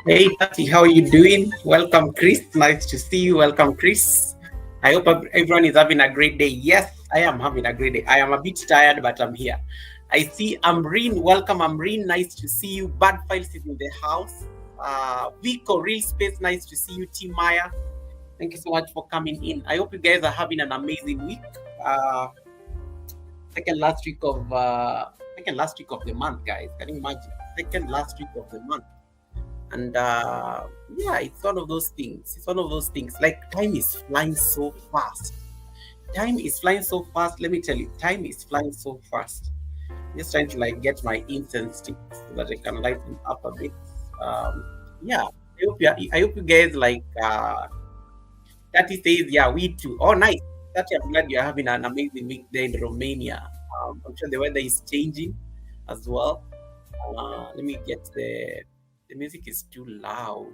Hey, Tati, how are you doing? Welcome, Chris. Nice to see you. Welcome, Chris. I hope everyone is having a great day. Yes, I am having a great day. I am a bit tired, but I'm here. I see Amreen. Welcome, Amreen. Nice to see you. Bad Files is in the house. Vico, Real Space. Nice to see you. T Maya. Thank you so much for coming in. I hope you guys are having an amazing week. Second last week of the month, guys. Can you imagine? Second last week of the month. And yeah, it's one of those things. Like, time is flying so fast. Let me tell you, time is flying so fast. Just trying to like get my incense stick so that I can lighten up a bit. Yeah, I hope you guys like. That says, yeah, we too. Oh, nice. I'm glad you're having an amazing week there in Romania. I'm sure the weather is changing as well. Let me get the music is too loud.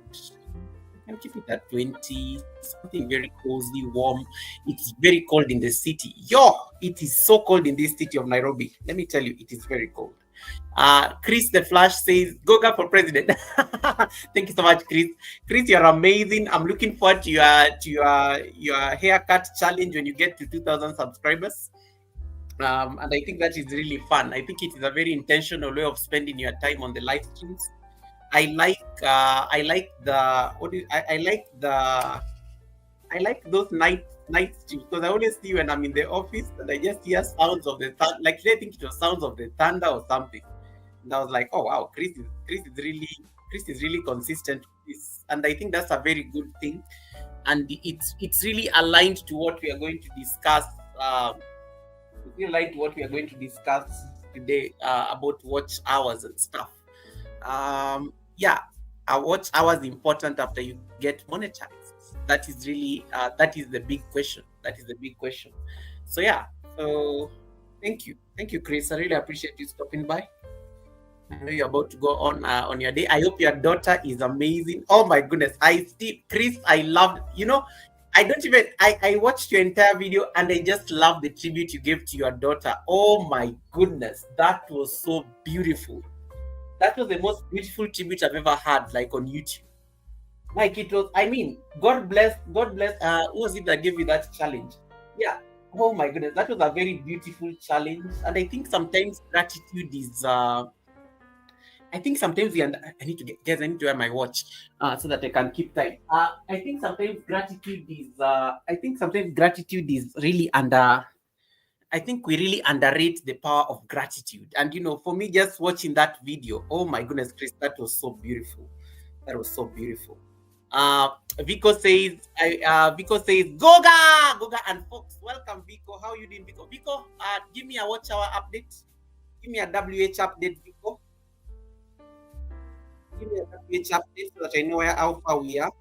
I can keep it at 20. Something very cozy, warm. It's very cold in the city. It is so cold in this city of Nairobi. Let me tell you, it is very cold. Chris the Flash says, Goga for president. Thank you so much, Chris. Chris, you're amazing. I'm looking forward to your haircut challenge when you get to 2,000 subscribers. And I think that is really fun. I think it is a very intentional way of spending your time on the live streams. I like those night streams because I always see when I'm in the office and I just hear sounds of the thunder. Like I think it was sounds of the thunder or something. And I was like, oh wow, Chris is really consistent with this. And I think that's a very good thing. And it's really aligned to what we are going to discuss. Today about watch hours and stuff. Yeah, a watch hours important after you get monetized. That is really that is the big question. So yeah, so thank you, Chris. I really appreciate you stopping by. I know you're about to go on your day. I hope your daughter is amazing. Oh my goodness, Chris, I loved. I watched your entire video and I just love the tribute you gave to your daughter. Oh my goodness, that was so beautiful. That was the most beautiful tribute I've ever had, like on YouTube. Like it was, I mean, God bless, who was it that gave you that challenge? Yeah. Oh my goodness, that was a very beautiful challenge. And I think sometimes gratitude is I think sometimes I need to wear my watch so that I can keep time. I think sometimes gratitude is really I think we really underrate the power of gratitude. And for me, just watching that video, oh my goodness, Chris, that was so beautiful. Vico says, Goga and Fox. Welcome, Vico. How you doing, Vico? Vico, give me a watch hour update. Give me a WH update, Vico. Give me a WH update so that I know how far we are.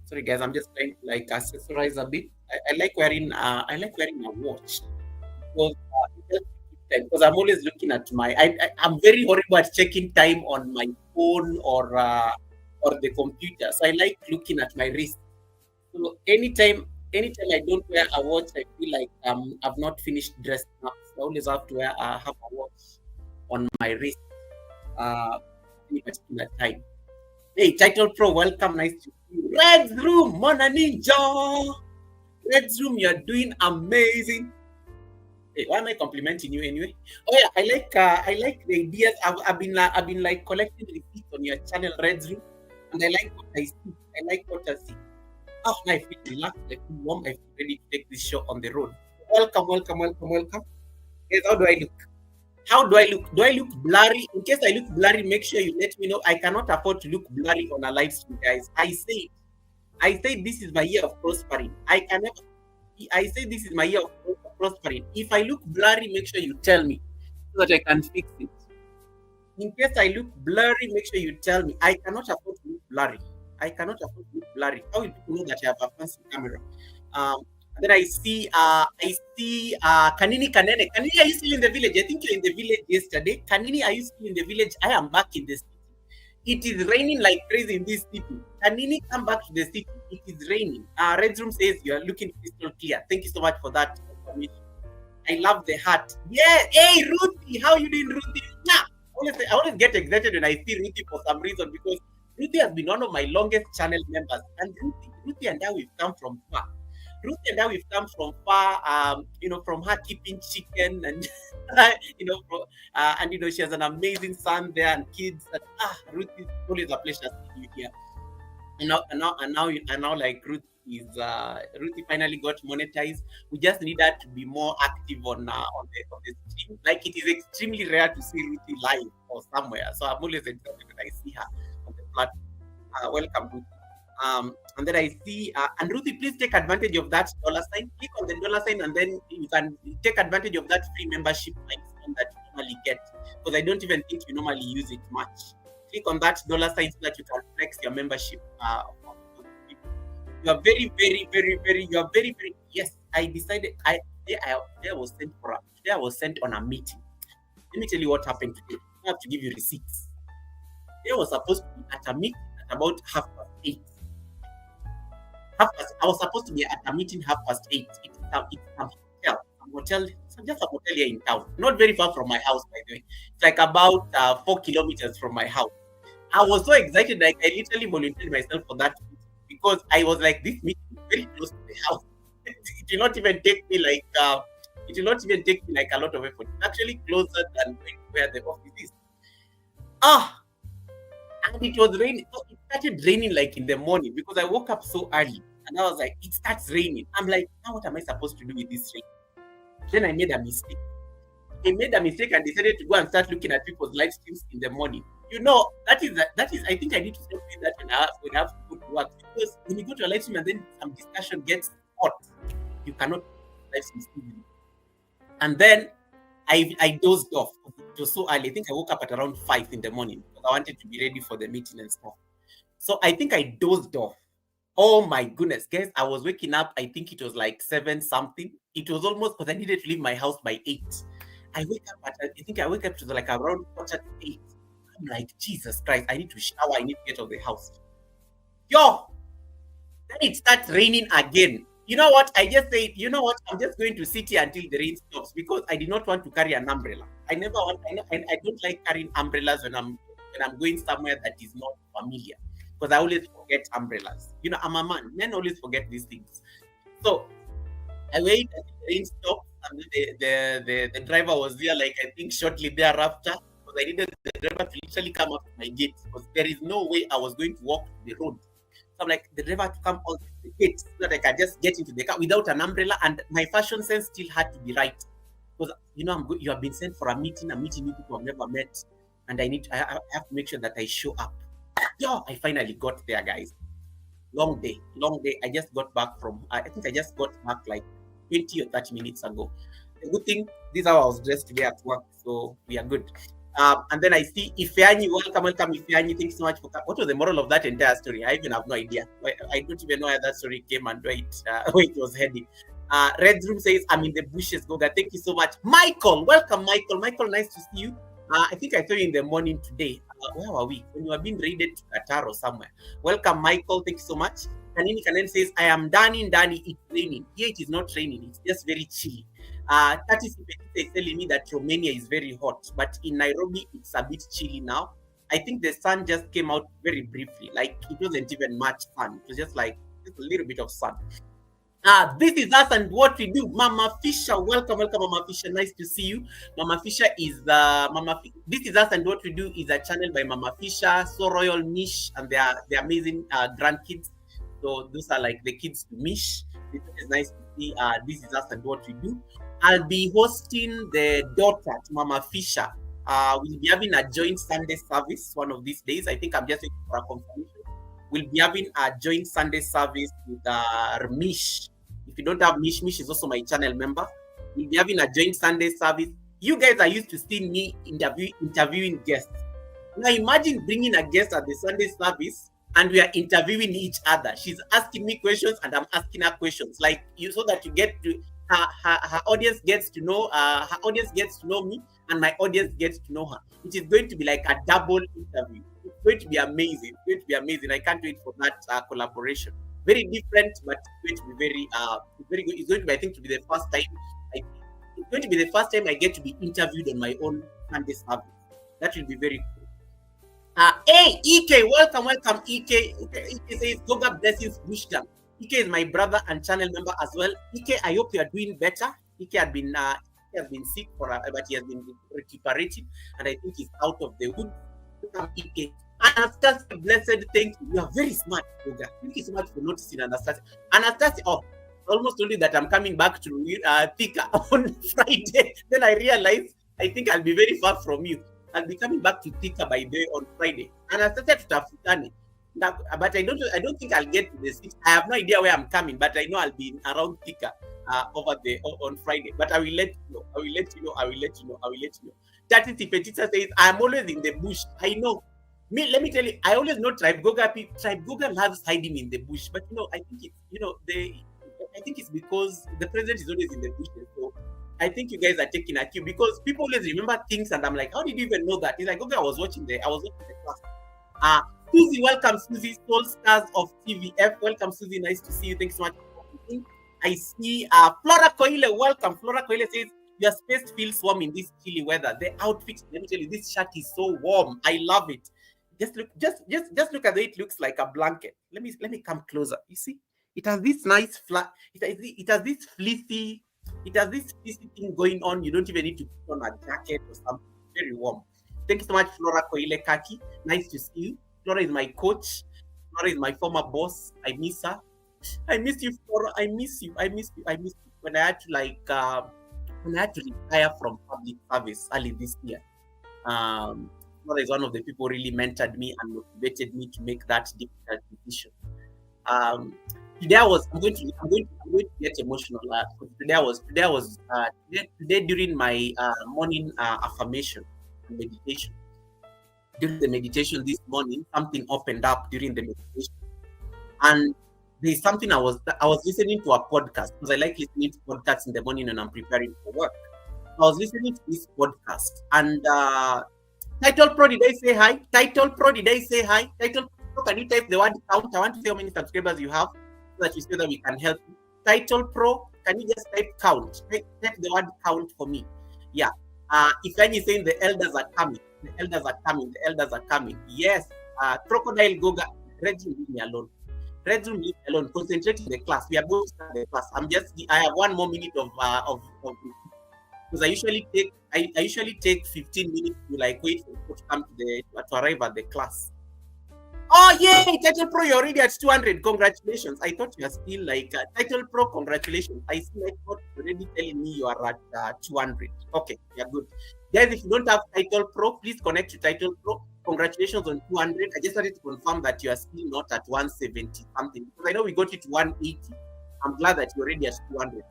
Sorry, guys, I'm just trying to like accessorize a bit. I like wearing a watch because I'm always looking at I'm very horrible at checking time on my phone or the computer. So I like looking at my wrist. So anytime I don't wear a watch, I feel like I've not finished dressing up. So I always have to have a watch on my wrist any particular time. Hey, Title Pro, welcome. Nice to see you. Red's Room, Mona Ninja. Red's Room, you're doing amazing. Hey, why am I complimenting you anyway? Oh yeah, I like the ideas. I've been like collecting receipts on your channel, Red's Room, and I like what I see. I like what I see. Oh, now I feel relaxed. I feel warm. I feel ready to take this show on the road. Welcome, welcome, welcome, welcome. Guys, how do I look? How do I look? Do I look blurry? In case I look blurry, make sure you let me know. I cannot afford to look blurry on a live stream, guys. I say this is my year of prospering. I say this is my year of prospering. If I look blurry, make sure you tell me so that I can fix it. In case I look blurry, make sure you tell me. I cannot afford to look blurry. I cannot afford to look blurry. How will people know that I have a fancy camera? And then I see Kanini Kanene. Kanini, are you still in the village? I think you're in the village yesterday. Kanini, are you still in the village? I am back in the city. It is raining like crazy in this city. Kanini, come back to the city. It is raining. Red Room says you are looking crystal clear. Thank you so much for that information. I love the hat. Yeah. Hey, Ruthie. How you doing, Ruthie? Yeah. I always get excited when I see Ruthie for some reason because Ruthie has been one of my longest channel members. And Ruthie and I, we've come from far. Ruthie and I, we've come from far, from her keeping chicken and, she has an amazing son there and kids. And, Ruthie, it's always a pleasure seeing you here. And now, like Ruthie finally got monetized. We just need her to be more active on the stream. Like it is extremely rare to see Ruthie live or somewhere. So I'm always excited when I see her on the platform. Welcome, Ruthie. And then I see, and Ruthie, please take advantage of that dollar sign. Click on the dollar sign, and then you can take advantage of that free membership milestone that you normally get. Because I don't even think you normally use it much. Click on that dollar sign so that you can flex your membership. You are very, very, very, very. You are very, very. Yes, I decided. I was sent on a meeting. Let me tell you what happened today. I have to give you receipts. They was supposed to be at a meeting at about 8:30. I was supposed to be at a meeting 8:30. It's just a hotel here in town, not very far from my house, by the way. It's like about 4 kilometers from my house. I was so excited, like I literally volunteered myself for that meeting because I was like, this meeting is very close to the house. It will not even take me like a lot of effort. It's actually closer than where the office is. And it was raining. So it started raining like in the morning because I woke up so early. And I was like, it starts raining. I'm like, now what am I supposed to do with this rain? Then I made a mistake. I made a mistake and decided to go and start looking at people's live streams in the morning. That is I think I need to stop doing that when I have to go to work. Because when you go to a live stream and then some discussion gets hot, you cannot live stream easily. And then I dozed off. It was so early. I think I woke up at around 5 in the morning because I wanted to be ready for the meeting and stuff. So I think I dozed off. Oh my goodness, guys, I was waking up. I think it was like 7 something. It was almost because I needed to leave my house by 8. I wake up to like around 8. I'm like, Jesus Christ, I need to shower. I need to get out of the house. Then it starts raining again. You know what? I just said, I'm just going to sit here until the rain stops because I did not want to carry an umbrella. I don't like carrying umbrellas when I'm going somewhere that is not familiar because I always forget umbrellas. I'm a man. Men always forget these things. So I wait until the rain stops and the driver was there, like I think shortly thereafter, because I needed the driver to literally come up to my gate because there is no way I was going to walk to the road. So I'm like, the driver to come out the gate so that I can just get into the car without an umbrella, and my fashion sense still had to be right. Because you have been sent for a meeting you people have never met, and I have to make sure that I show up. I finally got there, guys. Long day. I just got back like 20 or 30 minutes ago. The good thing, this is how I was dressed today at work, so we are good. And then I see Ifeanyi. Welcome, Ifeanyi. Thanks so much for what was the moral of that entire story? I even have no idea. I don't even know where that story came and where it was heading. Red Room says, I'm in the bushes, Goga. Thank you so much. Michael, welcome, Michael. Michael, nice to see you. I think I saw you in the morning today. Where were we? When you were being raided to Qatar or somewhere. Welcome, Michael. Thank you so much. Kanini Kanen says, I am Danny. It's raining. Here it is not raining. It's just very chilly. 30 is telling me that Romania is very hot, but in Nairobi, it's a bit chilly now. I think the sun just came out very briefly. Like, it wasn't even much sun. It was just a little bit of sun. This is us and what we do. Mama Fisher, welcome, welcome, Mama Fisher. Nice to see you. Mama Fisher is This is us and what we do is a channel by Mama Fisher, So Royal Mish, and their amazing grandkids. So those are like the kids to Mish. It is nice to see. This is us and what we do. I'll be hosting the daughter to Mama Fisher. We'll be having a joint Sunday service one of these days. I think I'm just waiting for a confirmation. We'll be having a joint Sunday service with Mish. If you don't have Mish, Mish is also my channel member. We'll be having a joint Sunday service. You guys are used to seeing me interviewing guests. Now imagine bringing a guest at the Sunday service and we are interviewing each other. She's asking me questions and I'm asking her questions, like you, so that you get to her audience gets to know me and my audience gets to know her. It is going to be like a double interview. It's going to be amazing. It's going to be amazing. I can't wait for that collaboration. Very different, but it's going to be very good. It's going to be, I think, to be the first time. It's going to be the first time I get to be interviewed on my own Sunday service. That will be very cool. Hey, EK, welcome, EK. EK says, Goga blessings, Bushcamp. EK is my brother and channel member as well. EK, I hope you are doing better. EK has been sick but he has been recuperating, and I think he's out of the wood. EK. Anastasia, blessed, thank you. You are very smart, Goga. Thank you so much for noticing, Anastasia. Anastasia, almost told you that I'm coming back to Thika on Friday. Then I realized I think I'll be very far from you. I'll be coming back to Thika by day on Friday. Anastasia tutafutane. But I don't think I'll get to the city. I have no idea where I'm coming, but I know I'll be around Thika over there on Friday. But I will let you know. I will let you know. Tati Petita says, I'm always in the bush. I know. Let me tell you, I always know Tribe Goga loves hiding in the bush. But I think it's because the president is always in the bush. So I think you guys are taking a cue, because people always remember things, and I'm like, how did you even know that? It's like, okay, I was watching the class. Susie, welcome, Susie. Soul Stars of TVF. Welcome, Susie. Nice to see you. Thanks so much for coming. I see Flora Koile. Welcome. Flora Koile says, your space feels warm in this chilly weather. The outfit, let me tell you, this shirt is so warm. I love it. Just look at the way it looks like a blanket. Let me come closer. You see, it has this nice flat. It has this fleecy thing going on. You don't even need to put on a jacket or something. Very warm. Thank you so much, Flora Koile Kaki. Nice to see you. Flora is my coach. Flora is my former boss. I miss her. I miss you, Flora. I miss you. When I had to retire from public service early this year. Flora is one of the people who really mentored me and motivated me to make that difficult decision. Today I'm going to get emotional. Today during my morning affirmation and meditation. During the meditation this morning, something opened up during the meditation, and there's something I was listening to a podcast, because I like listening to podcasts in the morning when I'm preparing for work. I was listening to this podcast, and Title Pro, did I say hi? Title Pro, did I say hi? Title Pro, can you type the word count? I want to see how many subscribers you have, so that you say that we can help you. Title Pro, can you just type count? Type the word count for me. Yeah. If any saying the elders are coming. The elders are coming. Yes. Crocodile Goga, Redroom, leave me alone. Concentrate in the class. We are going to start the class. I have 1 more minute of because I usually take 15 minutes to wait for people to come to arrive at the class. Oh yay! Title Pro, you're already at 200. Congratulations. I thought you are still Title Pro. Congratulations. I see you're already telling me you are at 200. Okay, you're good. Guys, if you don't have Title Pro, please connect to Title Pro. Congratulations on 200. I just wanted to confirm that you are still not at 170 something, because I know we got it to 180. I'm glad that you're already at 200.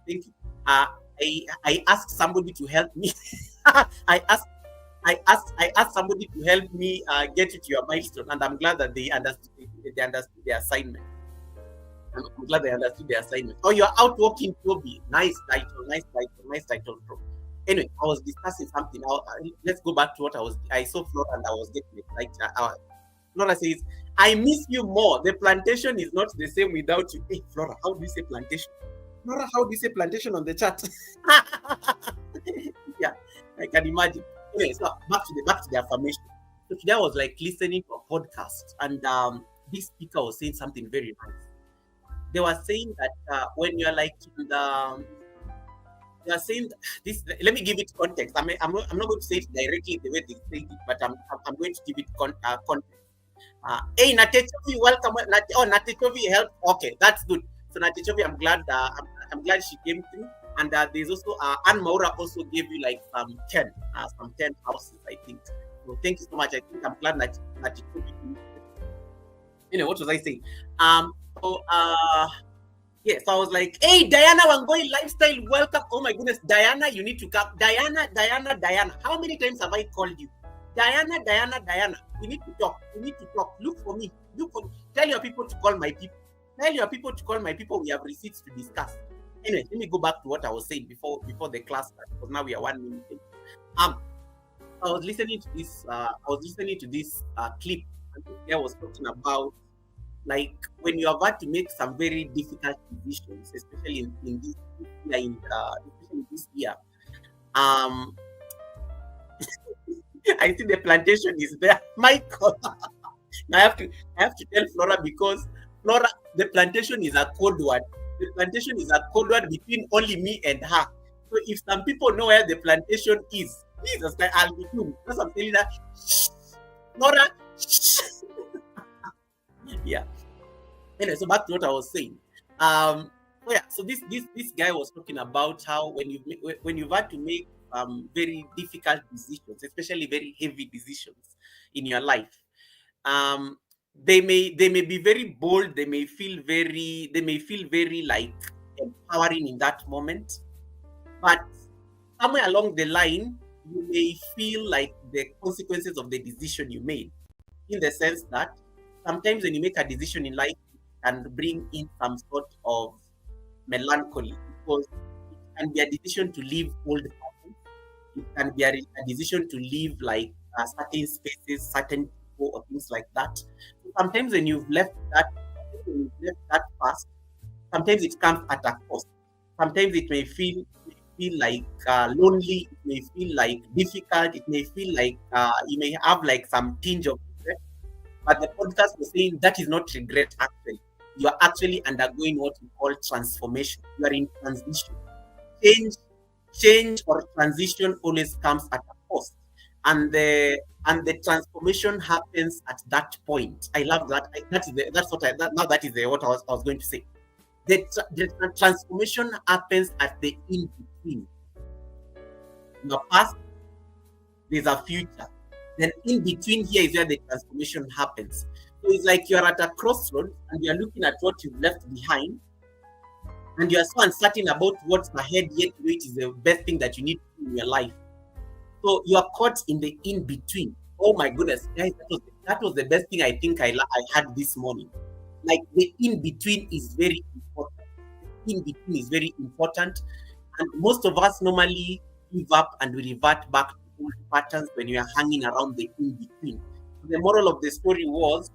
Thank you. I asked somebody to help me. I asked somebody to help me get it to your milestone, and I'm glad that they understood the assignment. I'm glad they understood the assignment. Oh, you're out walking, Toby. Nice title, Pro. Anyway, I was discussing something. Let's go back to what I saw Flora and I was getting excited. Flora says, I miss you more. The plantation is not the same without you. Hey, Flora, how do you say plantation? Flora, how do you say plantation on the chat? Yeah, I can imagine. Anyway, so back to the affirmation. So today I was listening to a podcast, and this speaker was saying something very nice. they were saying that when you're like in the they are saying this. Let me give it context. I'm not going to say it directly the way they say it, but I'm going to give it context. Hey, Natechovi, welcome. Natechovi helped. Okay, that's good. So Natechovi, I'm glad she came through. And there's also Anne Maura also gave you like some 10 houses, I think. So thank you so much. I think I'm glad that Natechovi. What was I saying? So yes, so I was like, hey, Diana Wangoi Lifestyle, welcome. Oh my goodness, Diana, you need to come. Diana. How many times have I called you? Diana. We need to talk. Look for me. Tell your people to call my people. We have receipts to discuss. Anyway, let me go back to what I was saying before the class started, because now we are 1 minute in. I was listening to this clip, and this guy was talking about like when you are about to make some very difficult decisions, especially in this year. I think the plantation is there, Michael. I have to tell Flora, because Flora, the plantation is a code word. The plantation is a code word between only me and her. So if some people know where the plantation is, Jesus, I'll be doomed. Because I'm telling her, shh, Flora, shh. Yeah. Anyway, so back to what I was saying. So this guy was talking about how when you've had to make very difficult decisions, especially very heavy decisions in your life, they may be very bold, they may feel very like empowering in that moment, but somewhere along the line you may feel like the consequences of the decision you made, in the sense that sometimes when you make a decision in life and bring in some sort of melancholy, because it can be a decision to leave old patterns, it can be a decision to leave like certain spaces, certain people, or things like that. So sometimes when you've left that past, sometimes it comes at a cost. Sometimes it may feel like lonely, it may feel like difficult, it may feel like you may have like some tinge of regret. But the podcast was saying that is not regret actually. You are actually undergoing what we call transformation. You are in transition. Change or transition always comes at a cost, and the transformation happens at that point. I love that. That is what I was going to say. The transformation happens at the in between. Your past, there's a future. Then in between here is where the transformation happens. So it's like you're at a crossroad and you're looking at what you've left behind, and you're so uncertain about what's ahead, yet it is the best thing that you need to do in your life. So you are caught in the in between. Oh my goodness, guys, that was the best thing I think I had this morning. Like the in between is very important. In between is very important, and most of us normally give up and we revert back to old patterns when you are hanging around the in between. So the moral of the story was,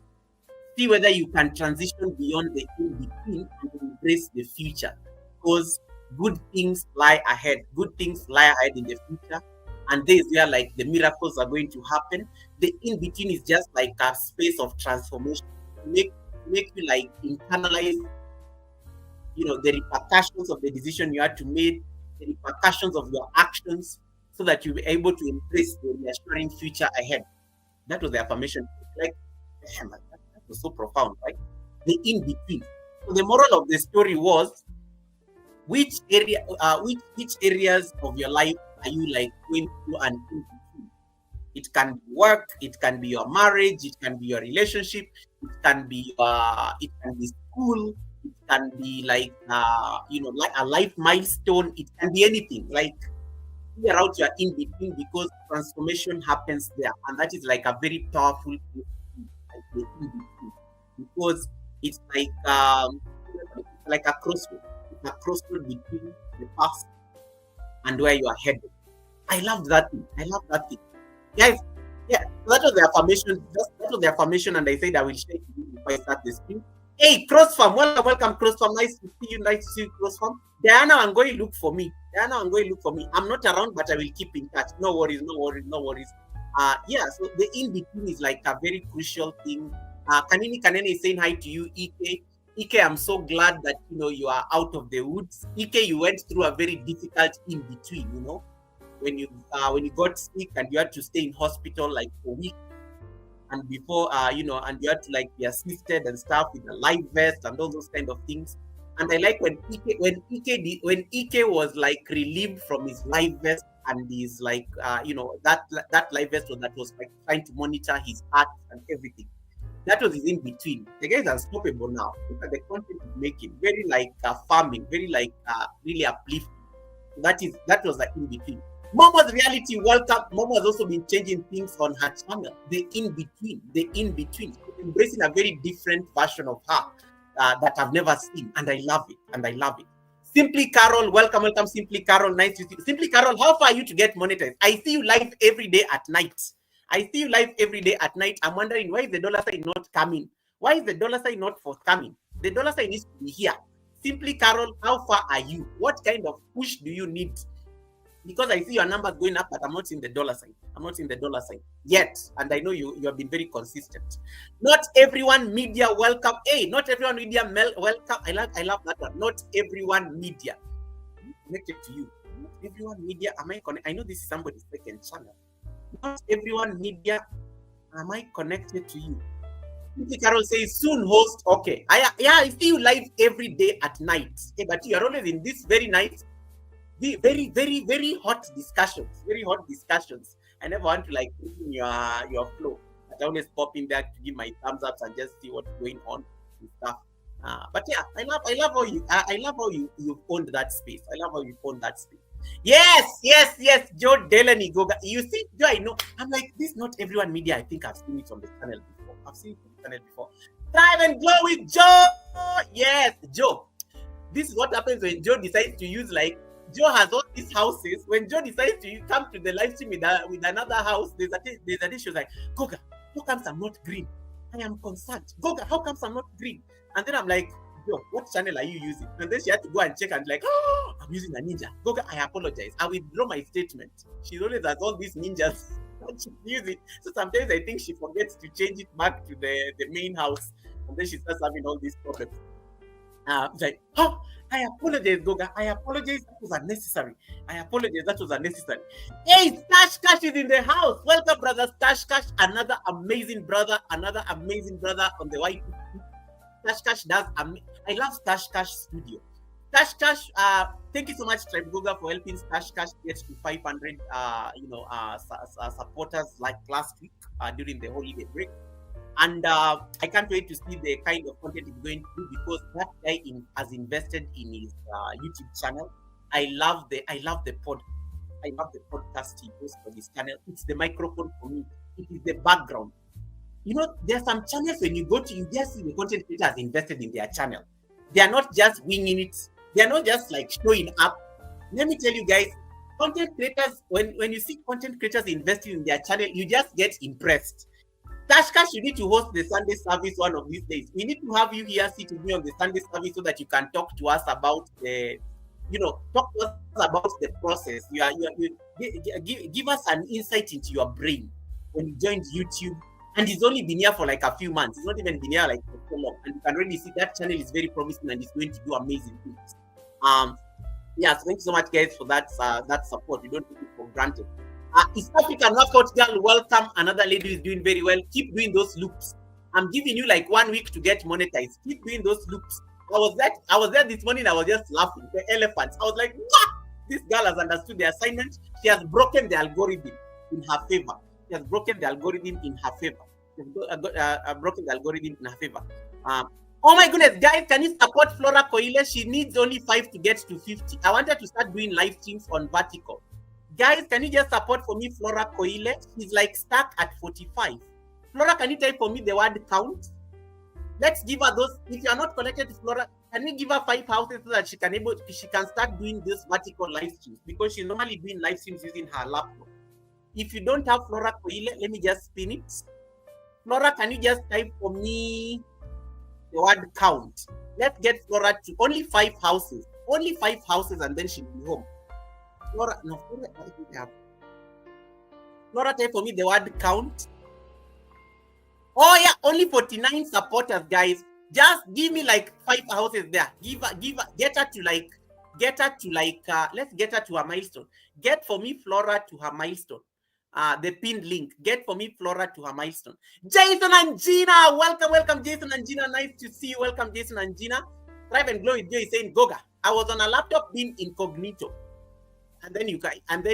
see whether you can transition beyond the in between and embrace the future, because good things lie ahead. Good things lie ahead in the future, and there is where like the miracles are going to happen. The in between is just like a space of transformation to make you like internalize, the repercussions of the decision you had to make, the repercussions of your actions, so that you'll be able to embrace the reassuring future ahead. That was the affirmation. Like, damn, that was so profound, right? The in between. So the moral of the story was, which areas of your life are you like going through an in between? It can be work, it can be your marriage, it can be your relationship, it can be school, it can be like like a life milestone, it can be anything. Like, figure out your in between, because transformation happens there, and that is like a very powerful thing, like the in between, because it's like a crossroad. It's a crossroad between the past and where you are headed. I love that thing. Guys, yeah, that was the affirmation. That was the affirmation, and I said I will share it with you before I start the stream. Hey, CrossFarm, welcome, CrossFarm. Nice to see you. Nice to see you, CrossFarm. Diana, I'm going to look for me. I'm not around, but I will keep in touch. No worries. Yeah, so the in-between is like a very crucial thing. Kanini Kanene is saying hi to you, Ike. Ike, I'm so glad that you are out of the woods. Ike, you went through a very difficult in between. When you got sick and you had to stay in hospital like for weeks, and before and you had to like be assisted and stuff with a life vest and all those kind of things. And I like when Ike was like relieved from his life vest, and his like that life vest that was like trying to monitor his heart and everything. That was his in between. The guy is unstoppable now. Look at the content he's making. Very like farming, very like really uplifting. That was the in between. Momo's reality welcome. Momo has also been changing things on her channel. The in between, embracing a very different version of her that I've never seen, and I love it. Simply Carol, welcome. Simply Carol, nice to see you. Simply Carol, how far are you to get monetized? I see you live every day at night. I'm wondering, why is the dollar sign not coming? Why is the dollar sign not forthcoming? The dollar sign needs to be here. Simply Carol, how far are you? What kind of push do you need? Because I see your numbers going up, but I'm not seeing the dollar sign. Yet, and I know you have been very consistent. Not everyone media welcome. Hey, not everyone media welcome. I love that one. Not everyone media connected to you. Not everyone media. Am I connected? I know this is somebody's second channel. Not everyone media. Am I connected to you? Carol says soon host. Okay. I see you live every day at night. Hey, but you are always in this very night. Very, very, very hot discussions. I never want to like in your flow. I always pop in there to give my thumbs up and just see what's going on and stuff. But yeah, I love how you've owned that space. Yes, Joe Delaney Goga. You see, Joe, I know. I'm like, this not everyone media. I think I've seen it on the channel before. Thrive and glow with Joe. Yes, Joe. This is what happens when Joe decides to use like. Joe has all these houses. When Joe decides to come to the live stream with another house, there's a day she was like, Goga, how comes I'm not green? I am concerned. Goga, how comes I'm not green? And then I'm like, Joe, what channel are you using? And then she had to go and check and like, oh, I'm using a ninja. Goga, I apologize. I withdraw my statement. She always has all these ninjas that she's using. So sometimes I think she forgets to change it back to the main house. And then she starts having all these problems. It's like, oh, I apologize, Goga. I apologize. That was unnecessary. Hey, Stash Cash is in the house. Welcome, brother Stash Cash. Another amazing brother on the white. Stash Cash does. I love Stash Cash Studio. Stash Cash. Thank you so much, Tribe Goga, for helping Stash Cash get to 500. Supporters like last week during the holiday break. And I can't wait to see the kind of content he's going to do, because that guy has invested in his YouTube channel. I love the podcast he posts for his channel. It's the microphone for me. It is the background. There are some channels when you go to, you just see the content creator has invested in their channel. They are not just winging it. They are not just like showing up. Let me tell you guys, content creators, when you see content creators investing in their channel, you just get impressed. Tashkash, you need to host the Sunday service one of these days. We need to have you here sitting me on the Sunday service so that you can talk to us about the process. Give us an insight into your brain when you joined YouTube. And he's only been here for like a few months. He's not even been here like for so long. And you can really see that channel is very promising and it's going to do amazing things. So thank you so much, guys, for that support. We don't take it for granted. East African workout girl, welcome. Another lady who is doing very well. Keep doing those loops. I'm giving you like 1 week to get monetized. Keep doing those loops. I was there this morning. I was just laughing. The elephants. I was like, what? This girl has understood the assignment. She has broken the algorithm in her favor. Oh my goodness, guys, can you support Flora Koile? She needs only 5 to get to 50. I wanted to start doing live streams on vertical. Guys, can you just support for me Flora Koile? She's like stuck at 45. Flora, can you type for me the word count? Let's give her those. If you are not connected to Flora, can we give her 5 houses so that she can start doing this vertical live streams? Because she's normally doing live streams using her laptop. If you don't have Flora Koile, let me just spin it. Flora, can you just type for me the word count? Let's get Flora to only 5 houses. Only 5 houses, and then she'll be home. Flora, type for me the word count. Oh yeah, only 49 supporters, guys. Just give me like 5 houses there. Get her to like, let's get her to her milestone. Get for me Flora to her milestone. The pinned link. Get for me Flora to her milestone. Jason and Gina, welcome, Jason and Gina. Nice to see you. Welcome, Jason and Gina. Thrive and Glow with Joy is saying, Goga, I was on a laptop being incognito, and then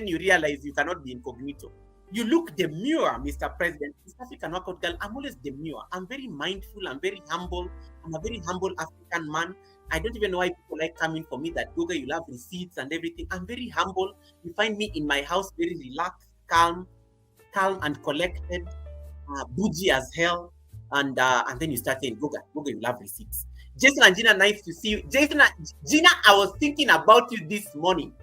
you realize you cannot be incognito. You look demure, Mr. President. East African Workout Girl, I'm always demure. I'm very mindful. I'm very humble. I'm a very humble African man. I don't even know why people like coming for me that, Goga, you love receipts and everything. I'm very humble. You find me in my house very relaxed, calm and collected, bougie as hell. And then you start saying, Goga, you love receipts. Jason and Gina, nice to see you. Gina, I was thinking about you this morning.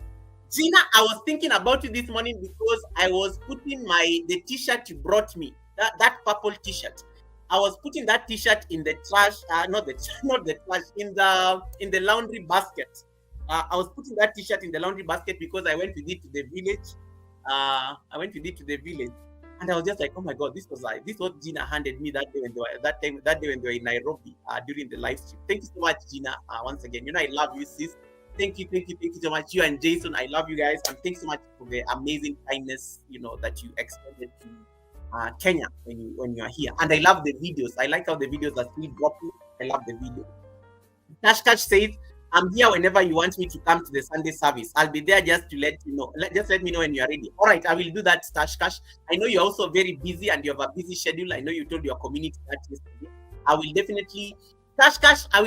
Gina, I was thinking about you this morning because I was putting the t-shirt you brought me, that purple t-shirt. I was putting that t-shirt in the trash, not the trash, in the laundry basket. I was putting that t-shirt in the laundry basket because I went with it to the village. And I was just like, oh my God, this was what Gina handed me that day when they were in Nairobi during the live stream. Thank you so much, Gina. Once again, I love you, sis. Thank you so much. You and Jason, I love you guys, and thanks so much for the amazing kindness, that you extended to Kenya when you are here. And I love the videos. I like how the videos are still dropping. I love the video. Tashkash says, I'm here whenever you want me to come to the Sunday service. I'll be there just to let you know. Just let me know when you are ready. All right, I will do that, Tashkash. I know you're also very busy and you have a busy schedule. I know you told your community that yesterday. I will definitely, Tashkash, I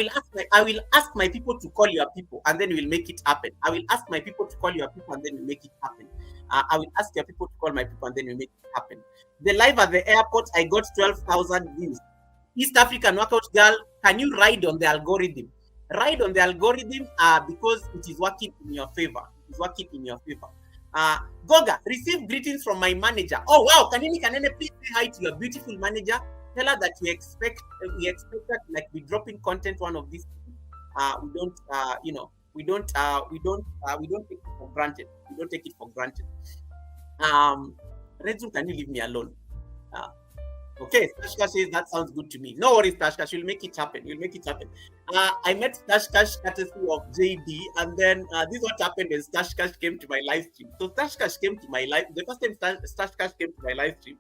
will ask my people to call your people, and then we'll make it happen. I will ask my people to call your people, and then we'll make it happen. I will ask your people to call my people, and then we'll make it happen. The live at the airport, I got 12,000 views. East African Workout Girl, can you ride on the algorithm? Ride on the algorithm because it is working in your favor. It is working in your favor. Goga, receive greetings from my manager. Oh wow, Kanini please say hi to your beautiful manager. Tell her that we expect that like be dropping content one of these. We don't take it for granted. We don't take it for granted. Rezu, can you leave me alone? Okay, Tashkash says that sounds good to me. No worries, Tashkash. We'll make it happen. I met Tashkash courtesy of JD, and then this is what happened is Tashkash came to my live stream. So Tashkash came to my live. The first time Tashkash came to my live stream,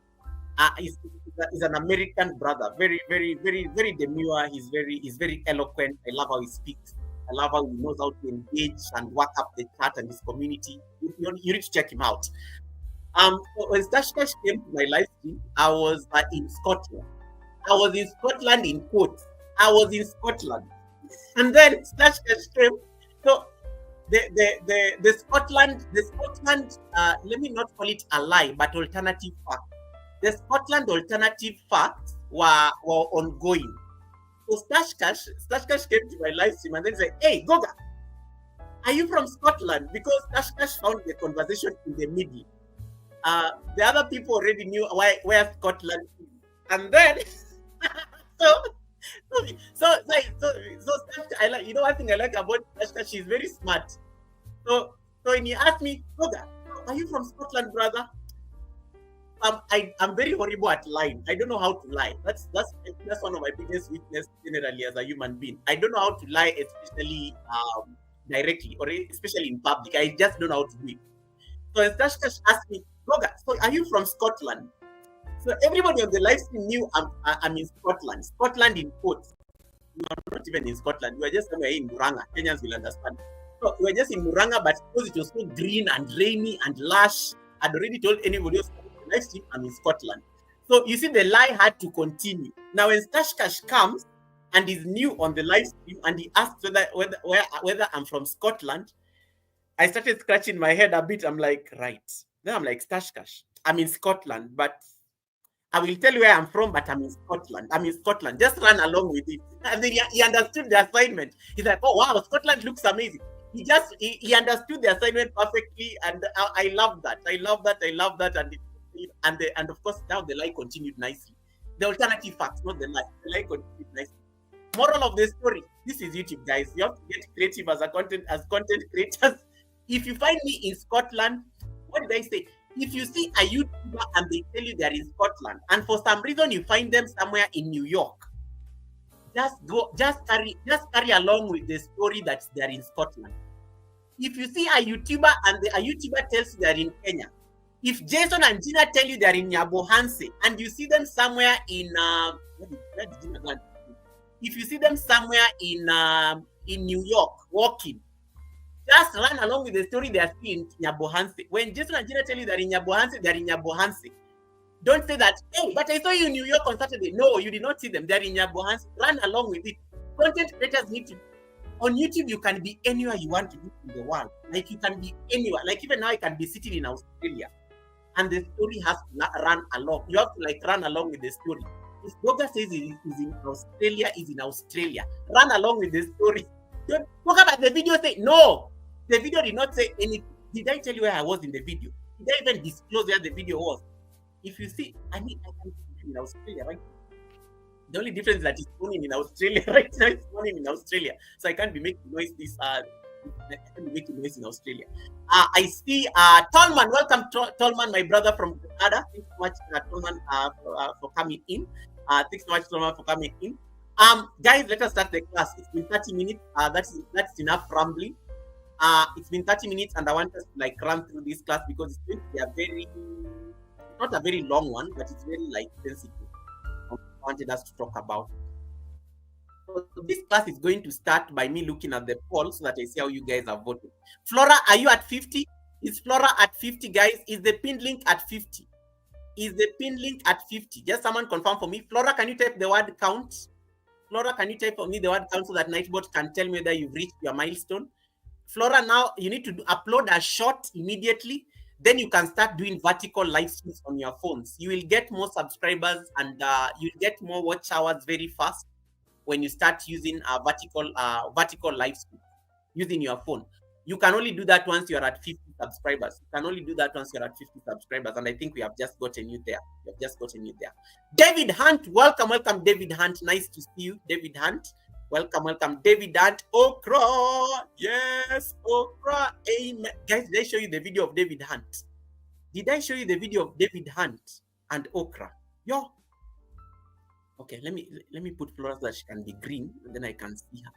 he's an American brother. Very, very, very, very demure. He's very eloquent. I love how he speaks. I love how he knows how to engage and work up the chat and his community. You need to check him out. So when Tashkash came to my live stream, I was in Scotland. I was in Scotland in quotes. I was in Scotland, and then Tashkash came. So the Scotland. Let me not call it a lie, but alternative fact. The Scotland alternative facts were ongoing. So Tashkash came to my live stream and then said, "Hey, Goga, are you from Scotland?" Because Tashkash found the conversation in the middle. The other people already knew where Scotland is. And then so I like, one thing I like about Tashka, she's very smart. So when he asked me, Goga, are you from Scotland, brother? I'm very horrible at lying. I don't know how to lie. That's one of my biggest weaknesses generally as a human being. I don't know how to lie, especially directly or especially in public. I just don't know how to do it. So as Tashkash asked me, Goga, so are you from Scotland? So everybody on the live stream knew I'm in Scotland. Scotland in quotes. We are not even in Scotland. We are just somewhere in Muranga. Kenyans will understand. So we were just in Muranga, but because it was so green and rainy and lush, I'd already told anybody else on the live stream I'm in Scotland. So you see, the lie had to continue. Now when Tashkash comes and is new on the live stream and he asks whether I'm from Scotland, I started scratching my head a bit. I'm like, right. Then I'm like, Tashkash, I'm in Scotland, but I will tell you where I'm from, but I'm in Scotland. Just run along with it. And then he understood the assignment. He's like, oh, wow, Scotland looks amazing. He understood the assignment perfectly, and I love that. And of course, now the lie continued nicely. The alternative facts, not the lie. The lie continued nicely. Moral of the story, this is YouTube, guys. You have to get creative as content creators. If you find me in Scotland, what did I say? If you see a YouTuber and they tell you they're in Scotland, and for some reason you find them somewhere in New York, just carry along with the story that's there in Scotland. If you see a YouTuber and a YouTuber tells you they're in Kenya, if Jason and Gina tell you they're in Nyabohanse and you see them somewhere in where did Gina go? If you see them somewhere in New York walking, just run along with the story they are seeing in Nyabohanse. When Jason and Gina tell you they're in Nyabohanse, they're in Nyabohanse. Don't say that, hey, but I saw you in New York on Saturday. No, you did not see them. They're in Nyabohanse. Run along with it. Content creators need to. On YouTube, you can be anywhere you want to be in the world. Like you can be anywhere. Like even now, I can be sitting in Australia, and the story has to run along. You have to like run along with the story. If Goga says he is in Australia, is in Australia. Run along with the story. Don't talk about the video. Say no. The video did not say anything. Did I tell you where I was in the video? Did I even disclose where the video was? If you see, I can be in Australia, right? The only difference is that it's morning in Australia right now. It's morning in Australia, so I can't be making noise. I can't be making noise in Australia. I see Tolman. Welcome, Tolman, my brother from Canada. Thanks so much, Tolman, for coming in. Thanks so much, Tolman, for coming in. Guys, let us start the class. It's been 30 minutes. That's enough rambling. It's been 30 minutes, and I want us to like run through this class because it's going to be not a very long one, but it's very like sensitive. I wanted us to talk about. So this class is going to start by me looking at the poll so that I see how you guys are voting. Flora, are you at 50? Is Flora at 50, guys? Is the pinned link at 50? Is the pinned link at 50? Just someone confirm for me. Flora, can you type the word count? Flora, can you type for me the word count so that Nightbot can tell me whether you've reached your milestone? Flora, now you need to upload a shot immediately. Then you can start doing vertical live streams on your phones. You will get more subscribers and you'll get more watch hours very fast when you start using a vertical live stream using your phone. You can only do that once you're at 50 subscribers. You can only do that once you're at 50 subscribers. And I think we have just gotten you there. We have just gotten you there. David Hunt, welcome, David Hunt. Nice to see you, David Hunt. Welcome, David Hunt. Okra, yes, Okra, amen. Guys, did I show you the video of David Hunt? Did I show you the video of David Hunt and Okra? Yo. Okay, let me put Flora so that she can be green, and then I can see her.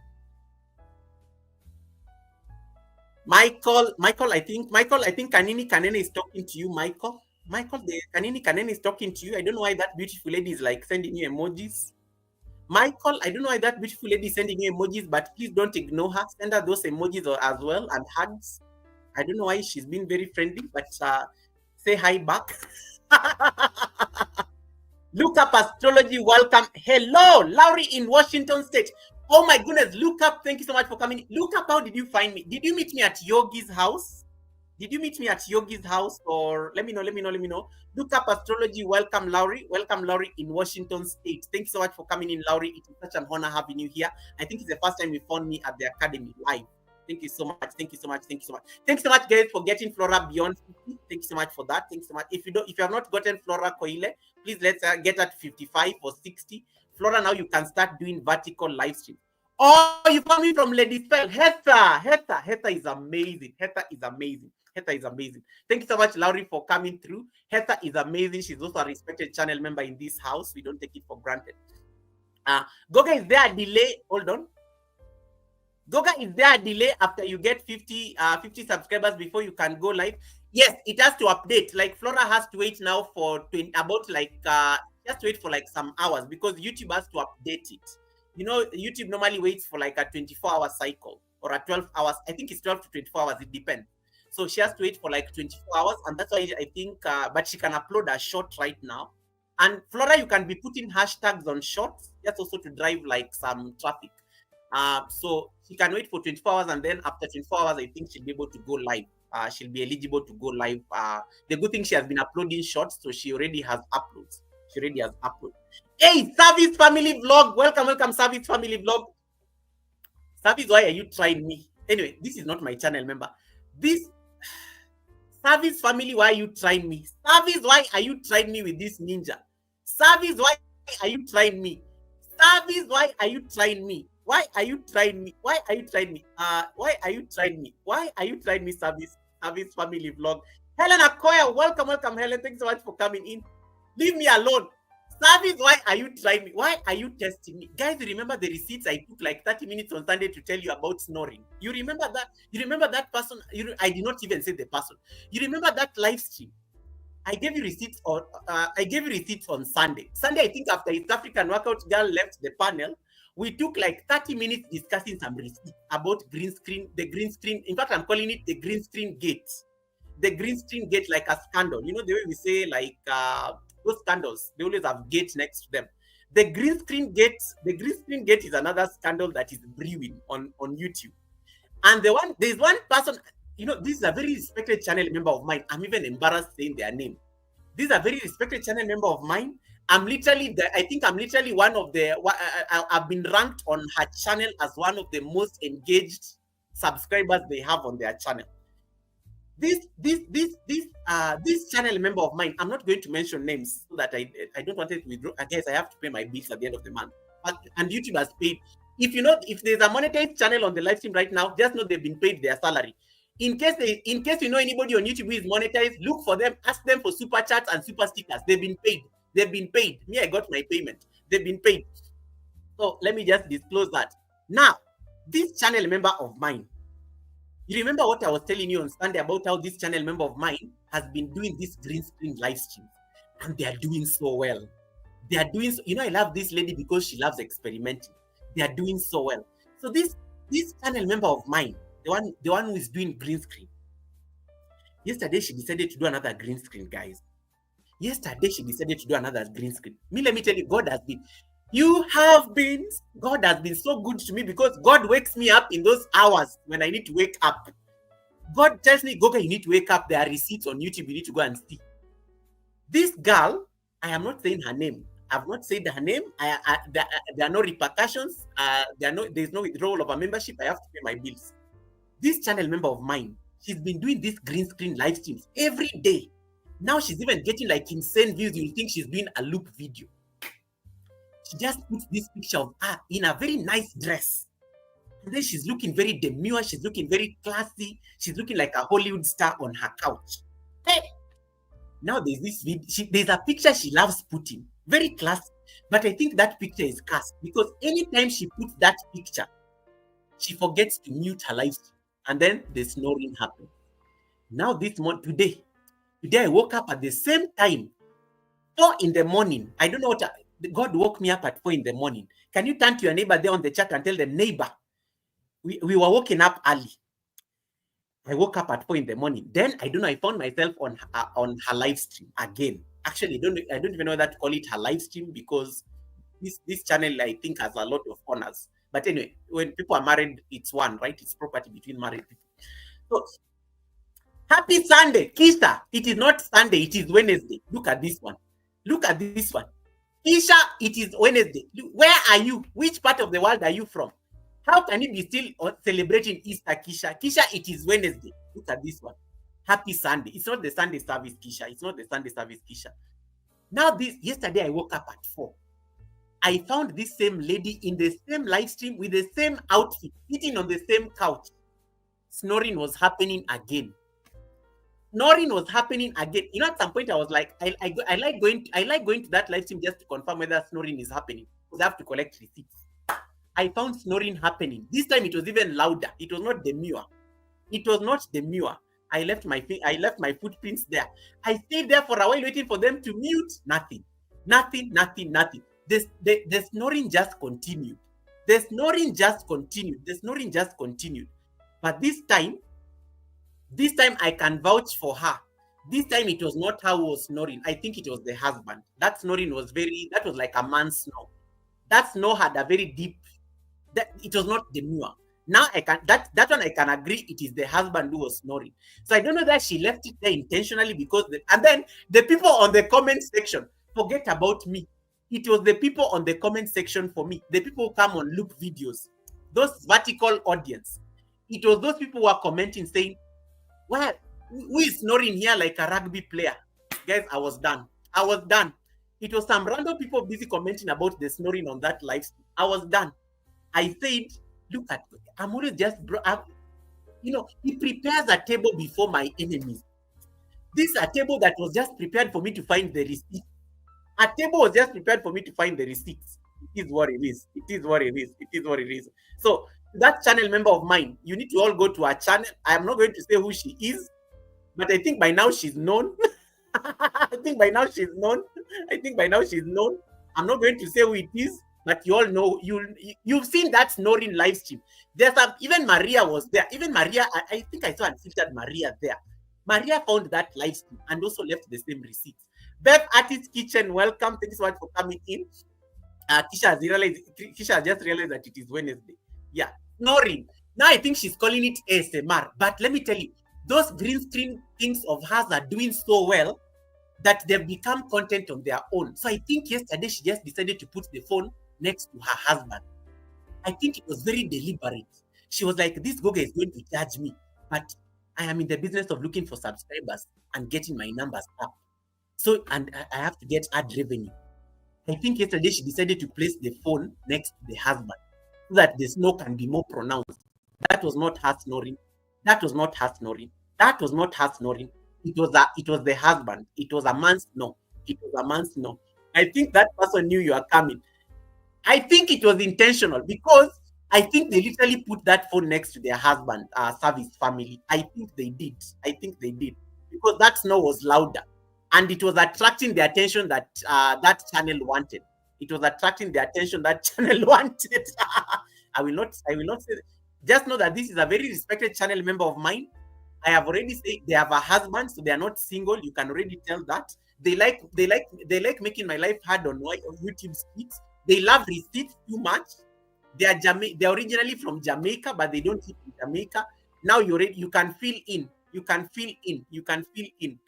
Michael, I think Kanini Kanene is talking to you, Michael. The Kanini Kanene is talking to you. I don't know why that beautiful lady is like sending you emojis. Michael, I don't know why that beautiful lady is sending you emojis, but please don't ignore her. Send her those emojis as well and hugs. I don't know why she's been very friendly, but say hi back. Look up astrology. Welcome. Hello, Laurie in Washington State. Oh my goodness, look up. Thank you so much for coming. Look up. How did you find me? Did you meet me at Yogi's house? Did you meet me at Yogi's house? Or let me know. Look up astrology. Welcome, Laurie. Welcome, Laurie in Washington State. Thank you so much for coming in, Laurie. It is such an honor having you here. I think it's the first time you found me at the Academy live. Thank you so much. Thank you so much, guys, for getting Flora beyond 50. Thank you so much for that. Thanks so much. If you have not gotten Flora Koile, please let's get at 55 or 60. Flora, now you can start doing vertical live stream. Oh, you found me from Lady Spell. Hetha is amazing. Hetha is amazing. Thank you so much, Laurie, for coming through. Hetha is amazing. She's also a respected channel member in this house. We don't take it for granted. Goga, is there a delay? Hold on. Goga, is there a delay after you get 50 subscribers before you can go live? Yes, it has to update. Like Flora has to wait now for just wait for like some hours because YouTube has to update it. You know, YouTube normally waits for like a 24-hour cycle or a 12 hours. I think it's 12 to 24 hours. It depends. So she has to wait for like 24 hours. And that's why I think, but she can upload a short right now. And Flora, you can be putting hashtags on shorts. That's also to drive like some traffic. So she can wait for 24 hours. And then after 24 hours, I think she'll be able to go live. She'll be eligible to go live. The good thing, she has been uploading shorts. So she already has uploads. Hey, Service Family Vlog. Welcome, Service Family Vlog. Service, why are you trying me? Anyway, this is not my channel, remember. This Service Family, why are you trying me? Service, why are you trying me with this ninja? Service, why are you trying me? Service, why are you trying me? Why are you trying me? Why are you trying me? Why are you trying me? Why are you trying me, Service Family Vlog? Helen Akoya, welcome, Helen. Thanks so much for coming in. Leave me alone. Service, why are you trying me? Why are you testing me? Guys, you remember the receipts I took like 30 minutes on Sunday to tell you about snoring? You remember that? You remember that person? I did not even say the person. You remember that live stream? I gave you receipts on on Sunday. Sunday, I think after East African workout girl left the panel, we took like 30 minutes discussing some receipts about green screen, the green screen. In fact, I'm calling it the green screen gate. The green screen gate, like a scandal. You know the way we say like those scandals, they always have gates next to them. The green screen gate is another scandal that is brewing on YouTube. And there's one person, this is a very respected channel member of mine. I'm even embarrassed saying their name. This is a very respected channel member of mine. I think I'm literally one of the, I've been ranked on her channel as one of the most engaged subscribers they have on their channel. This channel member of mine, I'm not going to mention names so that I don't want it to withdraw. I guess I have to pay my bills at the end of the month. And YouTube has paid. If there's a monetized channel on the live stream right now, just know they've been paid their salary. In case you know anybody on YouTube who is monetized, look for them, ask them for super chats and super stickers. They've been paid. They've been paid. Me, I got my payment. They've been paid. So let me just disclose that. Now, this channel member of mine, you remember what I was telling you on Sunday about how this channel member of mine has been doing this green screen live stream, and they are doing so well. They are doing so, I love this lady because she loves experimenting. They are doing so well. So this channel member of mine, the one who is doing green screen, yesterday she decided to do another green screen, guys. Yesterday she decided to do another green screen. Let me tell you, God has been so good to me, because God wakes me up in those hours when I need to wake up. God tells me, Goga, you need to wake up. There are receipts on YouTube. You need to go and see. This girl, I am not saying her name. I've not said her name. There are no repercussions. There's no withdrawal of a membership. I have to pay my bills. This channel member of mine, she's been doing these green screen live streams every day. Now she's even getting like insane views. You'll think she's doing a loop video. She just puts this picture of her in a very nice dress. And then she's looking very demure. She's looking very classy. She's looking like a Hollywood star on her couch. Hey! Now there's this video. There's a picture she loves putting. Very classy. But I think that picture is cast, because anytime she puts that picture, she forgets to mute her live stream. And then the snoring happens. Now today I woke up at the same time, 4 in the morning. I don't know what, God woke me up at 4 in the morning. Can you turn to your neighbor there on the chat and tell them, neighbor, we were waking up early. I woke up at 4 in the morning. Then I don't know, I found myself on her live stream again. Actually, I don't even know that to call it her live stream, because this channel, I think, has a lot of honors. But anyway, when people are married, it's one, right? It's property between married people. So, happy Sunday, Kisha. It is not Sunday, it is Wednesday. Look at this one. Look at this one. Kisha, it is Wednesday. Where are you? Which part of the world are you from? How can you be still celebrating Easter, Kisha? Kisha, it is Wednesday. Look at this one. Happy Sunday. It's not the Sunday service, Kisha. It's not the Sunday service, Kisha. Now, yesterday I woke up at 4. I found this same lady in the same live stream with the same outfit, sitting on the same couch. Snoring was happening again. Snoring was happening again. At some point I was like, I like going to that live stream just to confirm whether snoring is happening, because I have to collect receipts. I found snoring happening. This time it was even louder. It was not demure. It was not demure. I left my footprints there. I stayed there for a while waiting for them to mute. Nothing. The snoring just continued. The snoring just continued. But this time I can vouch for her. This time it was not her who was snoring. I think it was the husband. That snoring was that was like a man's snore. That snore had a very deep, it was not demure. Now that one I can agree, it is the husband who was snoring. So I don't know that she left it there intentionally, because and then the people on the comment section, forget about me. It was the people on the comment section for me. The people who come on loop videos, those vertical audience. It was those people who are commenting saying, well, who is snoring here like a rugby player? Guys, I was done. It was some random people busy commenting about the snoring on that live stream. I was done. I said, look at, I'm always just, he prepares a table before my enemies. This is a table that was just prepared for me to find the receipt. A table was just prepared for me to find the receipts. It is what it is. It is what it is. It is what it is. So that channel member of mine, you need to all go to her channel. I am not going to say who she is, but I think by now she's known. I think by now she's known. I think by now she's known. I'm not going to say who it is, but you all know. You've seen that snoring live stream. There's some, even Maria was there. Even Maria, I think I saw unfiltered Maria there. Maria found that live stream and also left the same receipts. Bev Artist Kitchen, welcome. Thank you so much for coming in. Kisha has just realized that it is Wednesday. Yeah, snoring. Now I think she's calling it ASMR. But let me tell you, those green screen things of hers are doing so well that they've become content on their own. So I think yesterday she just decided to put the phone next to her husband. I think it was very deliberate. She was like, this Goga is going to charge me, but I am in the business of looking for subscribers and getting my numbers up. So, and I have to get ad revenue. I think yesterday she decided to place the phone next to the husband so that the snore can be more pronounced. That was not her snoring. That was not her snoring. That was not her snoring. It was the husband. It was a man's snore. It was a man's snore. I think that person knew you are coming. I think it was intentional because I think they literally put that phone next to their husband, service family. I think they did. I think they did because that snore was louder. And it was attracting the attention that that channel wanted. It was attracting the attention that channel wanted. I will not say that. Just know that this is a very respected channel member of mine. I have already said they have a husband, so they are not single. You can already tell that. They like making my life hard on YouTube speaks. They love receipts too much. They're originally from Jamaica, but they don't live in Jamaica. Now you can feel in. You can feel in. You can feel in.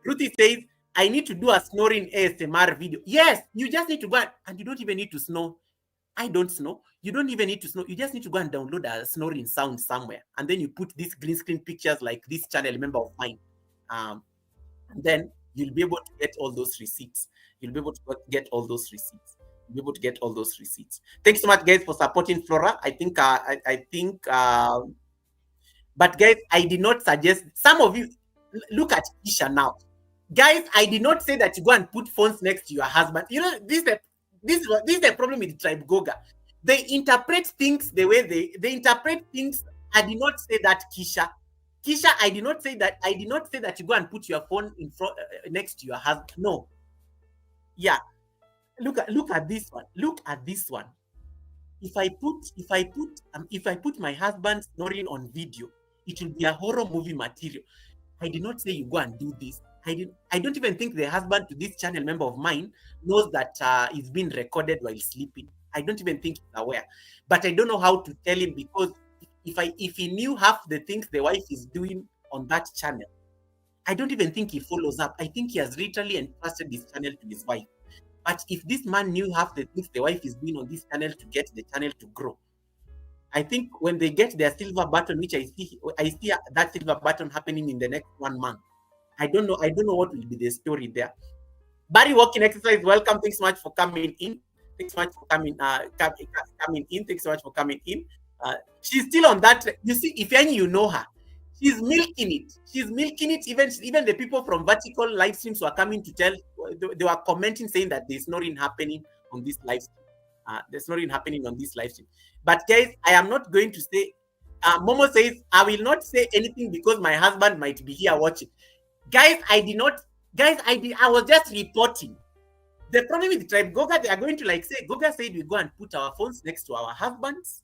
Ruthie says, I need to do a snoring ASMR video. Yes, you just need to go and you don't even need to snore. I don't snore. You don't even need to snore. You just need to go and download a snoring sound somewhere. And then you put these green screen pictures like this channel member of mine. And then you'll be able to get all those receipts. You'll be able to get all those receipts. You'll be able to get all those receipts. Thanks so much, guys, for supporting Flora. I think, but guys, I did not suggest, some of you, look at Kisha now. Guys, I did not say that you go and put phones next to your husband. You know, this is the problem with Tribe Goga. They interpret things the way they interpret things. I did not say that, Kisha. Kisha, I did not say that. I did not say that you go and put your phone in front next to your husband. No. Yeah. Look at this one. Look at this one. If I put my husband snoring on video, it will be a horror movie material. I did not say you go and do this. I don't even think the husband to this channel member of mine knows that it's been recorded while sleeping. I don't even think he's aware. But I don't know how to tell him because if he knew half the things the wife is doing on that channel, I don't even think he follows up. I think he has literally entrusted this channel to his wife. But if this man knew half the things the wife is doing on this channel to get the channel to grow, I think when they get their silver button, which I see that silver button happening in the next 1 month. I don't know what will be the story there. Barry Walking Exercise, welcome. Thanks so much for coming in. Thanks so much for coming in. Thanks so much for coming in. She's still on that. You see, if any you know her, she's milking it. She's milking it. Even the people from vertical live streams were coming to tell. They were commenting saying that there's snoring happening on this live stream. There's snoring happening on this live stream. But guys, I am not going to say. Momo says I will not say anything because my husband might be here watching. Guys, I was just reporting. The problem with Tribe Goga, they are going to like say, Goga said we go and put our phones next to our husbands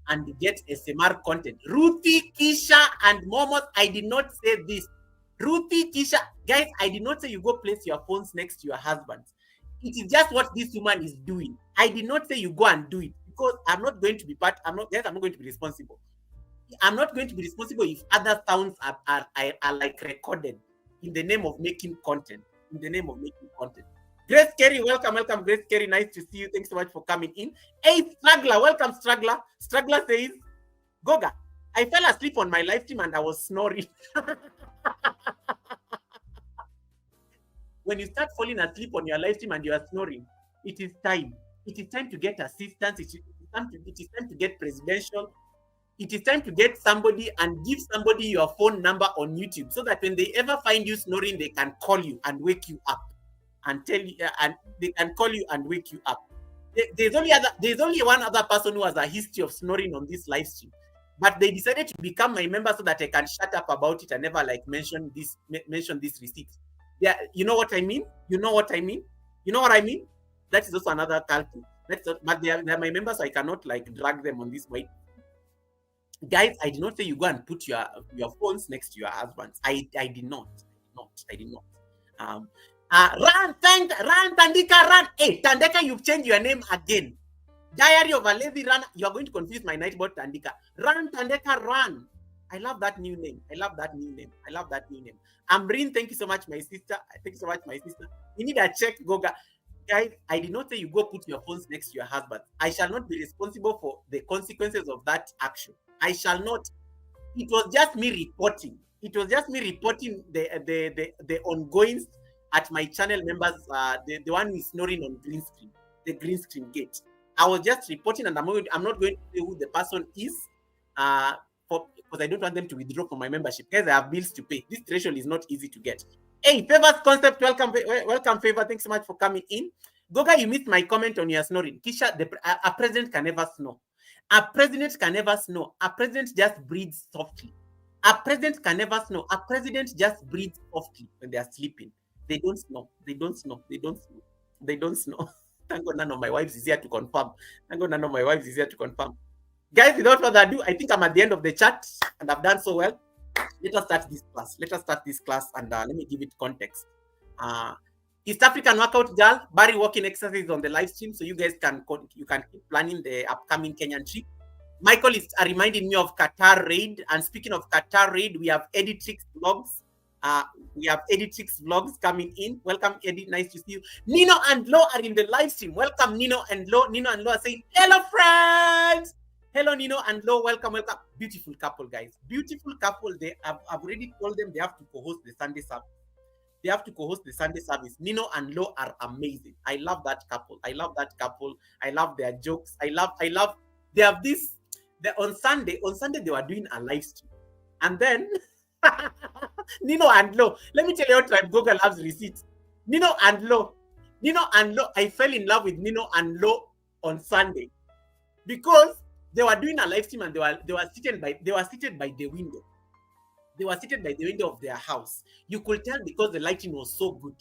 and get SMR content. Ruthie, Kisha, and Momos, I did not say this. Ruthie, Kisha, guys, I did not say you go place your phones next to your husbands. It is just what this woman is doing. I did not say you go and do it because I'm not going to be I'm not going to be responsible. I'm not going to be responsible if other sounds are like recorded in the name of making content. In the name of making content. Grace Kerry, welcome, Grace Kerry. Nice to see you. Thanks so much for coming in. Hey, Struggler, welcome, Struggler. Struggler says, Goga, I fell asleep on my live stream and I was snoring. When you start falling asleep on your live stream and you are snoring, it is time. It is time to get assistance. It is time to get presidential. It is time to get somebody and give somebody your phone number on YouTube so that when they ever find you snoring, they can call you and wake you up and tell you, and they can call you and wake you up. There's only one other person who has a history of snoring on this live stream, but they decided to become my member so that I can shut up about it and never like mention this receipt. Yeah, you know what I mean? You know what I mean? You know what I mean? That is also another culture. But they are my members, so I cannot like drag them on this way. Guys, I did not say you go and put your phones next to your husbands. I did not. I did not. Run, Tandika, run. Hey, Tandeka, you've changed your name again. Diary of a Lazy Runner. You are going to confuse my nightbot, Tandika. Run, Tandeka, run. I love that new name. I love that new name. Amrin, thank you so much, my sister. Thank you so much, my sister. You need a check, Goga. Guys, I did not say you go put your phones next to your husband. I shall not be responsible for the consequences of that action. I shall not. It was just me reporting. The ongoings at my channel members. The one who is snoring on green screen, the green screen gate. I was just reporting, and I'm not going to say who the person is. Because I don't want them to withdraw from my membership. Guys, I have bills to pay. This threshold is not easy to get. Hey, Favor's Concept, welcome, Favor. Thanks so much for coming in. Goga, you missed my comment on your snoring. Kisha, a president can never snore. A president can never snore. A president just breathes softly. A president can never snore. A president just breathes softly when they are sleeping. They don't snore. They don't snore. Thank God none of my wives is here to confirm. Guys, without further ado, I think I'm at the end of the chat and I've done so well. Let us start this class and let me give it context. East African workout girl, Barry walking exercises on the live stream, so you guys can keep planning the upcoming Kenyan trip. Michael is reminding me of Qatar raid, and speaking of Qatar raid, we have Editrix vlogs. Coming in. Welcome, Eddie. Nice to see you. Nino and Lo are in the live stream. Welcome, Nino and Lo. Nino and Lo are saying, hello, friends. Hello, Nino and Lo. Welcome. Beautiful couple, guys. Beautiful couple. I've already told them they have to co-host the Sunday service. Nino and Lo are amazing. I love that couple. I love their jokes. They have this. On Sunday, they were doing a live stream. And then Nino and Lo. Let me tell you how Tribe Google loves receipts. Nino and Lo. I fell in love with Nino and Lo on Sunday because they were doing a live stream and they were seated by the window. They were seated by the window of their house. You could tell because the lighting was so good.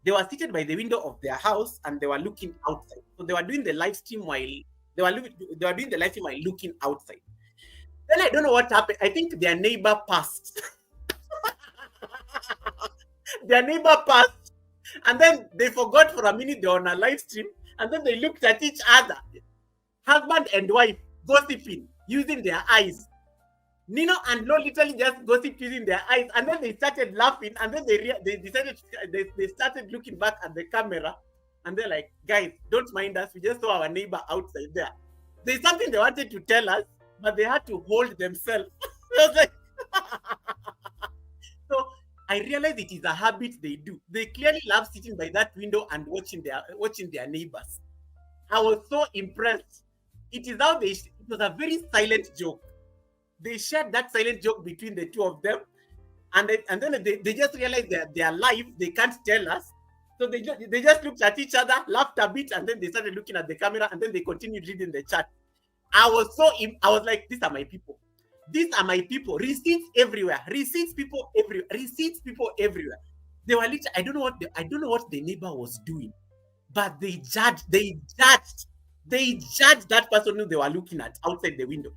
They were seated by the window of their house and they were looking outside. So they were doing the live stream while looking outside. Then I don't know what happened. I think their neighbor passed. And then they forgot for a minute they were on a live stream. And then they looked at each other. Husband and wife gossiping, using their eyes. Nino and Lo literally just gossiped using their eyes. And then they started laughing. And then they started looking back at the camera. And they're like, guys, don't mind us. We just saw our neighbor outside there. There's something they wanted to tell us, but they had to hold themselves. I was like, so I realized it is a habit they do. They clearly love sitting by that window and watching their neighbors. I was so impressed. It was a very silent joke. They shared that silent joke between the two of them, and then they just realized that they are live. They can't tell us, so they just looked at each other, laughed a bit, and then they started looking at the camera, and then they continued reading the chat. I was like, these are my people. Receipts everywhere. Receipts people everywhere. They were literally, I don't know what the neighbor was doing, but they judged that person who they were looking at outside the window.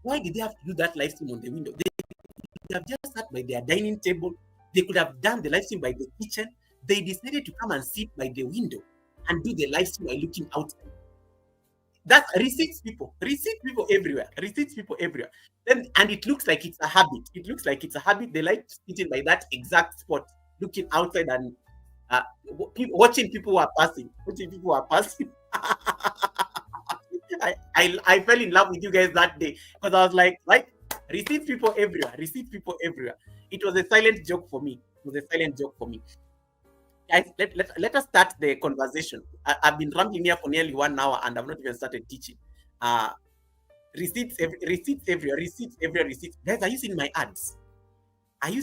Why did they have to do that live stream on the window? They could have just sat by their dining table. They could have done the live stream by the kitchen. They decided to come and sit by the window and do the live stream by looking outside. That's receipts people everywhere. Then, and it looks like it's a habit. They like sitting by that exact spot, looking outside and watching people who are passing. I fell in love with you guys that day because I was like, right? Receipts people everywhere. It was a silent joke for me. Guys, let us start the conversation. I've been rambling here for nearly 1 hour and I've not even started teaching. Receipts everywhere. Guys, are you seeing my ads? Am I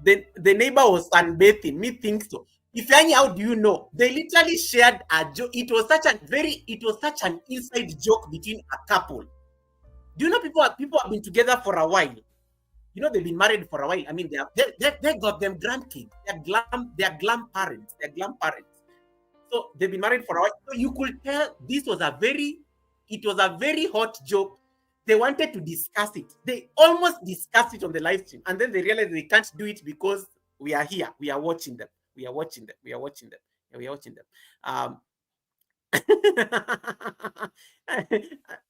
The neighbor was sunbathing. Me think so. If any, how do you know? They literally shared a joke. It was such an inside joke between a couple. Do you know people have been together for a while? You know, they've been married for a while. I mean, they got them grandkids. They're glam parents. They're glam parents. So they've been married for a while. So you could tell it was a very hot joke. They wanted to discuss it. They almost discussed it on the live stream. And then they realized they can't do it because we are here. We are watching them. We are watching them. We are watching them. We are watching them.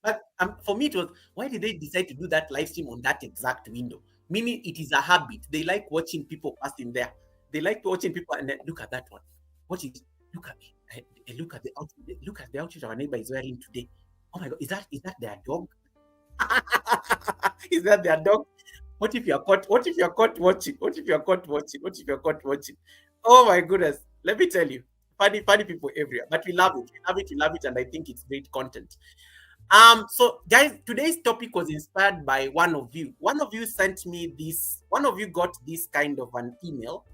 But for me, it was, why did they decide to do that live stream on that exact window? Meaning it is a habit. They like watching people passing there. They like watching people and then look at that one. What is, look at look at the outfit. Look at the outfit our neighbor is wearing today. Oh my god, is that their dog? Is that their dog? What if you're caught? What if you're caught watching? What if you're caught watching? What if you're caught watching? Oh my goodness. Let me tell you. Funny people everywhere. But we love it. We love it. We love it. And I think it's great content. So guys, today's topic was inspired by one of you. One of you sent me this, one of you got this kind of an email.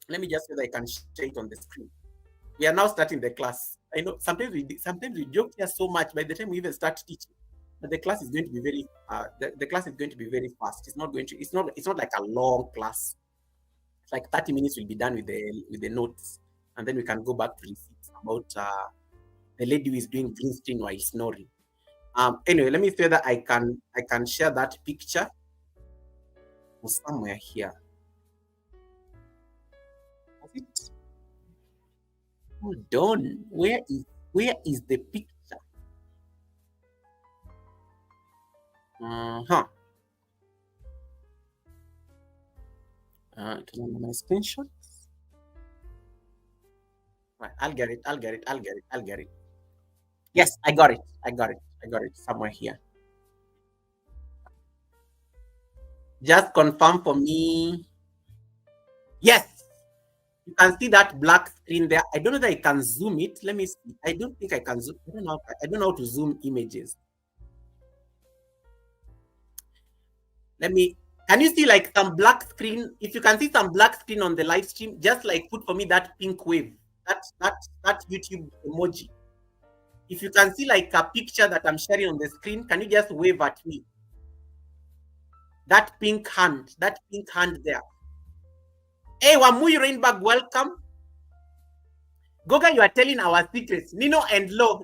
Let me just say that I can share it on the screen. We are now starting the class. I know sometimes we joke here so much by the time we even start teaching. But the class is going to be very the class is going to be very fast. It's not like a long class. It's like 30 minutes will be done with the notes, and then we can go back to receipts about the lady who is doing green screen while snoring. Anyway, let me say that I can share that picture somewhere here. Was it? Hold on. Where is the picture? Turn on my screenshots. Right, I'll get it. Yes, I got it somewhere here. Just confirm for me. Yes, you can see that black screen there. I don't know that I can zoom it. Let me see. I don't think I can zoom. I don't know how to zoom images. Can you see like some black screen? If you can see some black screen on the live stream, just like put for me that pink wave, that YouTube emoji. If you can see like a picture that I'm sharing on the screen, can you just wave at me? That pink hand there. Hey, Wamuyi Rainbag, welcome. Goga, you are telling our secrets. Nino and Lo,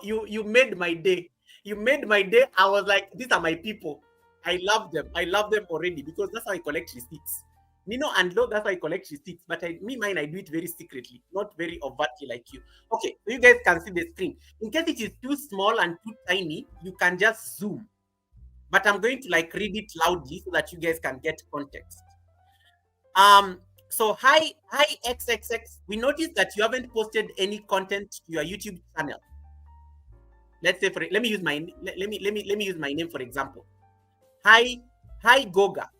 you made my day. You made my day. I was like, these are my people. I love them already because that's how I collect receipts. Nino and Lo, that's how I collect receipts. But I do it very secretly, not very overtly like you. Okay, so you guys can see the screen. In case it is too small and too tiny, you can just zoom. But I'm going to like read it loudly so that you guys can get context. So hi XXX. We noticed that you haven't posted any content to your YouTube channel. Let's say let me use my name for example. Hi Goga.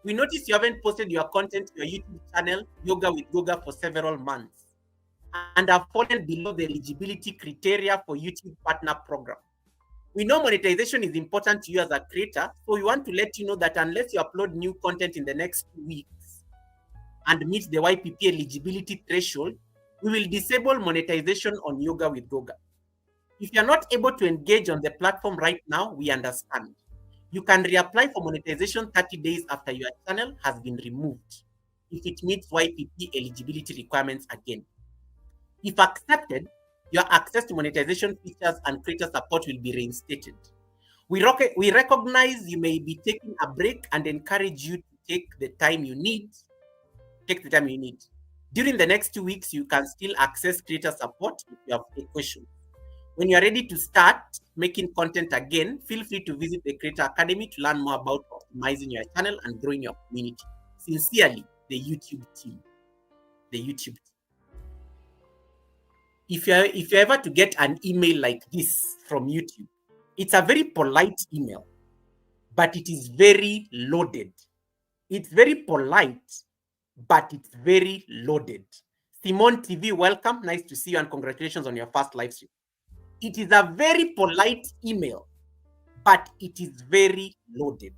We noticed you haven't posted your content to your YouTube channel, Yoga with Goga, for several months, and have fallen below the eligibility criteria for YouTube Partner Program. We know monetization is important to you as a creator, so we want to let you know that unless you upload new content in the next 2 weeks and meet the YPP eligibility threshold, we will disable monetization on Yoga with Goga. If you're not able to engage on the platform right now, we understand. You can reapply for monetization 30 days after your channel has been removed, if it meets YPP eligibility requirements again. If accepted, your access to monetization features and creator support will be reinstated. We recognize you may be taking a break and encourage you to take the time you need. During the next 2 weeks, you can still access creator support if you have a question. When you are ready to start making content again, feel free to visit the Creator Academy to learn more about optimizing your channel and growing your community. Sincerely, the YouTube team. If you're ever to get an email like this from YouTube, it's a very polite email, but it is very loaded. It's very polite, but it's very loaded. Simone TV, welcome. Nice to see you and congratulations on your first live stream. It is a very polite email, but it is very loaded.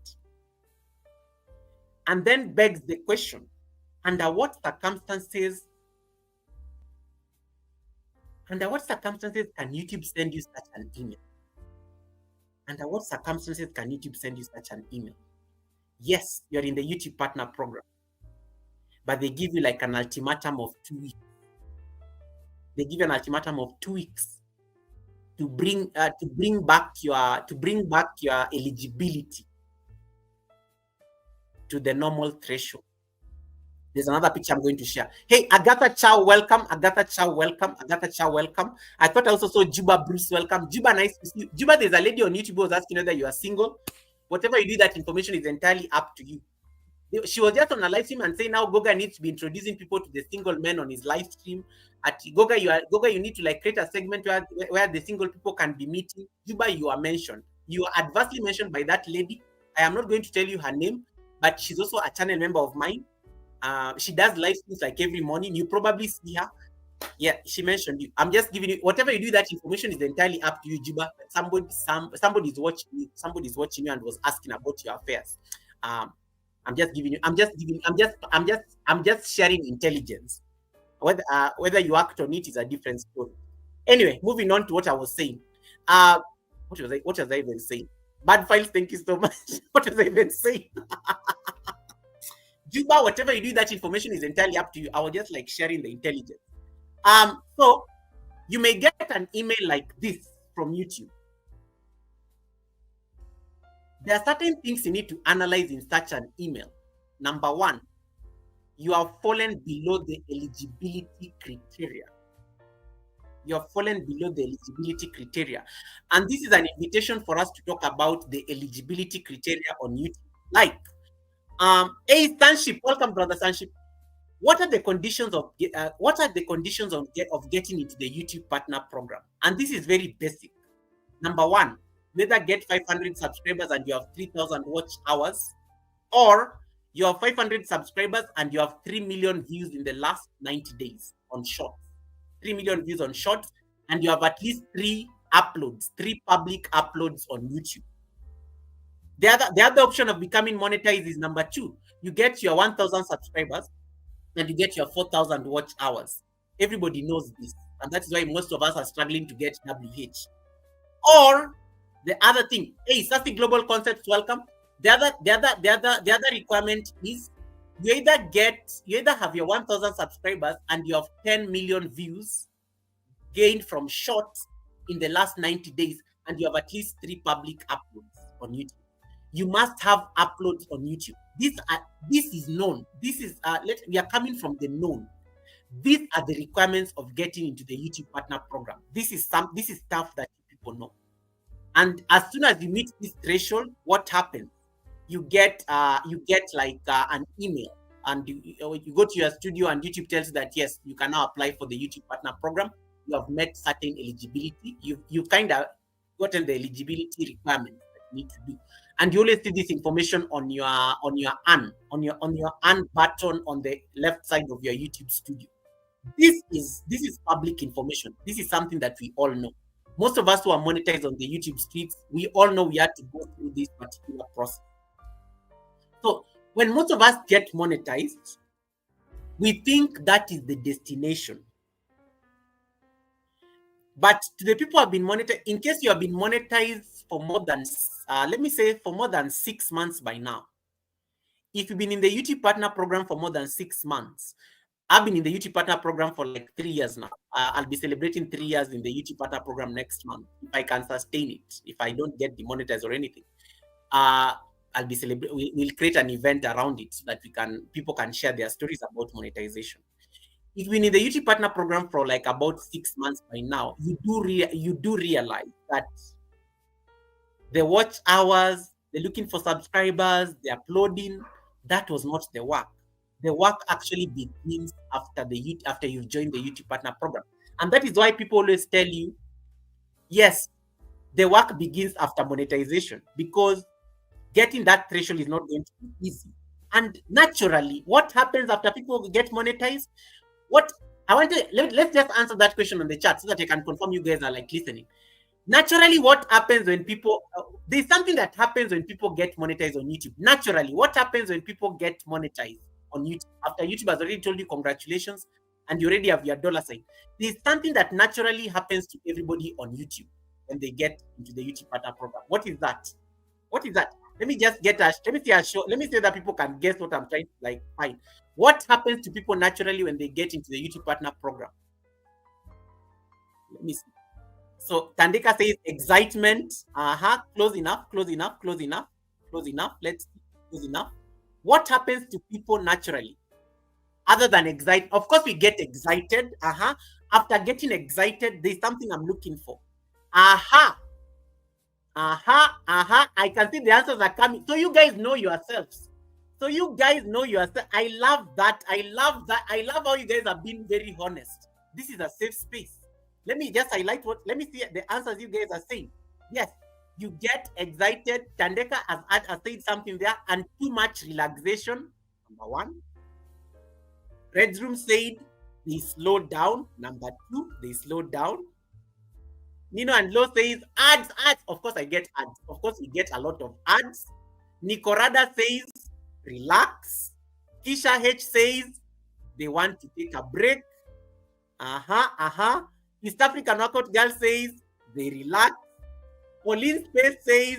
And then begs the question, under what circumstances can YouTube send you such an email? Under what circumstances can YouTube send you such an email? Yes, you're in the YouTube partner program, but they give you like an ultimatum of 2 weeks. They give you an ultimatum of 2 weeks to bring back your eligibility to the normal threshold. There's another picture I'm going to share. Hey, Agatha Chow, welcome. Agatha Chow, welcome. Agatha Chow, welcome. I thought I also saw Juba Bruce, welcome. Juba, nice to see you. Juba, there's a lady on YouTube who was asking whether you are single. Whatever you do, that information is entirely up to you. She was just on a live stream and saying now Goga needs to be introducing people to the single men on his live stream. At Goga, you need to like create a segment where the single people can be meeting. Juba, you are mentioned. You are adversely mentioned by that lady. I am not going to tell you her name, but she's also a channel member of mine. She does live streams like every morning. You probably see her. Yeah, she mentioned you. I'm just giving you whatever you do. That information is entirely up to you, Juba. Somebody's watching you. Somebody's watching you and was asking about your affairs. I'm just sharing intelligence. Whether you act on it is a different story. Anyway, moving on to what I was saying. What was I even saying? Bad files, thank you so much. What was I even saying? Juba, whatever you do, that information is entirely up to you. I was just like sharing the intelligence. So you may get an email like this from YouTube. There are certain things you need to analyze in such an email. Number one, you have fallen below the eligibility criteria. You have fallen below the eligibility criteria. And this is an invitation for us to talk about the eligibility criteria on YouTube. Like, hey, Sanship, welcome, brother Sanship. What are the conditions of getting into the YouTube partner program? And this is very basic. Number one, whether get 500 subscribers and you have 3,000 watch hours, or you have 500 subscribers and you have 3 million views in the last 90 days on shorts. 3 million views on shorts, and you have at least 3 public uploads on YouTube. The other option of becoming monetized is number 2. You get your 1,000 subscribers and you get your 4,000 watch hours. Everybody knows this, and that is why most of us are struggling to get WH. Or the other thing, hey, Sassy Global Concepts, welcome. The other requirement is you either have your 1,000 subscribers and you have 10 million views gained from shorts in the last 90 days, and you have at least 3 public uploads on YouTube. You must have uploads on YouTube. This is known. This is we are coming from the known. These are the requirements of getting into the YouTube partner program. This is stuff that people know. And as soon as you meet this threshold, what happens? You get like an email, and you go to your studio, and YouTube tells you that yes, you can now apply for the YouTube partner program. You have met certain eligibility. You kind of gotten the eligibility requirements that you need to do. And you always see this information on your earn button on the left side of your YouTube studio. This is public information. This is something that we all know. Most of us who are monetized on the YouTube streets, we all know we had to go through this particular process. So when most of us get monetized, we think that is the destination. But to the people who have been monetized, in case you have been monetized for more than, for more than 6 months by now, if you've been in the YouTube partner program for more than 6 months, I've been in the YouTube partner program for like 3 years now. I'll be celebrating 3 years in the YouTube partner program next month, if I can sustain it, if I don't get demonetized or anything. I'll be celebrating. We'll create an event around it so that people can share their stories about monetization. If you've been in the YouTube partner program for like about 6 months by now, you do realize that the watch hours, they're looking for subscribers, they're uploading. That was not the work. The work actually begins after you've joined the YouTube partner program. And that is why people always tell you, yes, the work begins after monetization, because getting that threshold is not going to be easy. And naturally, what happens after people get monetized? Let's just answer that question on the chat so that I can confirm you guys are like listening. Naturally, what happens when people there's something that happens when people get monetized on YouTube. Naturally, what happens when people get monetized on YouTube after YouTube has already told you congratulations and you already have your dollar sign? There's something that naturally happens to everybody on YouTube when they get into the YouTube partner program. What is that? What is that? Let me just get a let me see a show. Let me see that people can guess what I'm trying to like find. What happens to people naturally when they get into the YouTube partner program? Let me see. So Tandika says excitement. Close enough, close enough, close enough, close enough. Let's see, close enough. What happens to people naturally other than excite? Of course, we get excited. After getting excited, there's something I'm looking for. I can see the answers are coming. So you guys know yourselves. So you guys know yourself. I love that. I love that. I love how you guys are being very honest. This is a safe space. Let me just highlight let me see the answers you guys are saying. Yes, you get excited. Tandeka has said something there, and too much relaxation. Number one. Red Room said they slowed down. Number two, they slowed down. Nino and Lo says ads. Of course, I get ads. Of course, we get a lot of ads. Nicorada says relax. Kisha H says they want to take a break. East African Workout Girl says they relax. Pauline Space says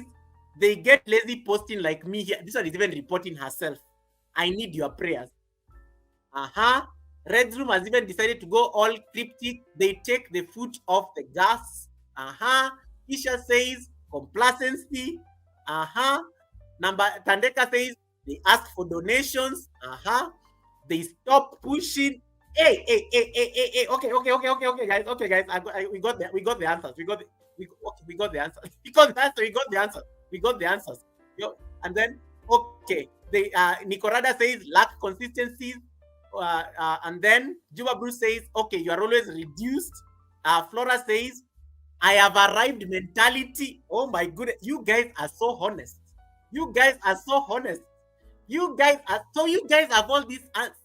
they get lazy posting like me here. This one is even reporting herself. I need your prayers. Red Room has even decided to go all cryptic. They take the foot off the gas. Isha says complacency. Tandeka says they ask for donations. They stop pushing. Hey. Okay, guys. We got the answers. We got the answers. We got the answers. And then Nicorada says lack consistencies. And then Juba Bruce says, okay, you are always reduced. Flora says, I have arrived mentality. Oh my goodness, you guys are so honest. You guys are so honest. You guys have all these answers.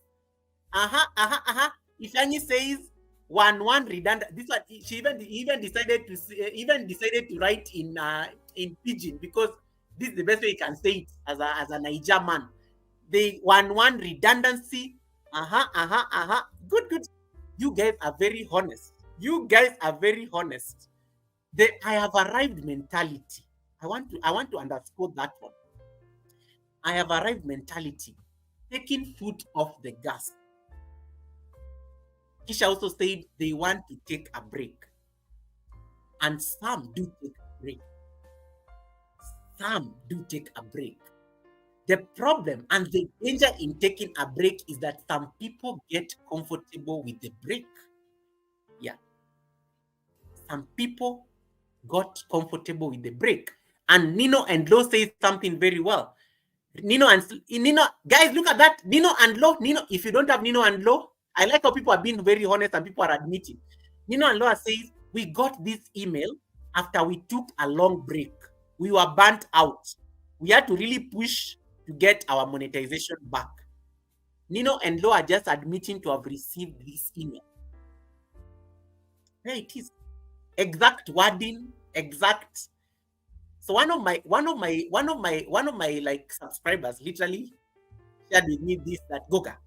Ifeanyi says 1-1 redundant. This one she even decided to write in pidgin because this is the best way you can say it as a Niger man. The 1-1 redundancy. Good. You guys are very honest. The I have arrived mentality. I want to underscore that one. I have arrived mentality. Taking foot off the gas. Kisha also said they want to take a break. And some do take a break. The problem and the danger in taking a break is that some people get comfortable with the break. Yeah. Some people got comfortable with the break. And Nino and Lo say something very well. Nino, guys, look at that. Nino and Lo. If you don't have Nino and Lo, I like how people are being very honest and people are admitting. Nino and Lo says, we got this email after we took a long break. We were burnt out. We had to really push to get our monetization back. Nino and Lo are just admitting to have received this email. There it is. Exact wording, exact. So one of my like subscribers literally shared with me this that Goga,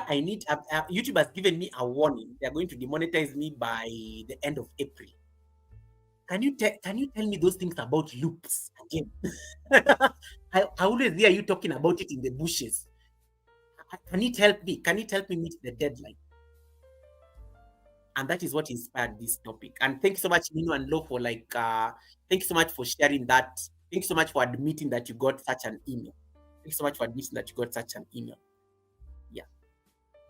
I need YouTube has given me a warning. They are going to demonetize me by the end of April. Can you tell me those things about loops again? I always hear you talking about it in the bushes. Can it help me? Can it help me meet the deadline? And that is what inspired this topic. And thank you so much, Nino and Lo, for thank you so much for sharing that. Thank you so much for admitting that you got such an email. Thank you so much for admitting that you got such an email. Yeah.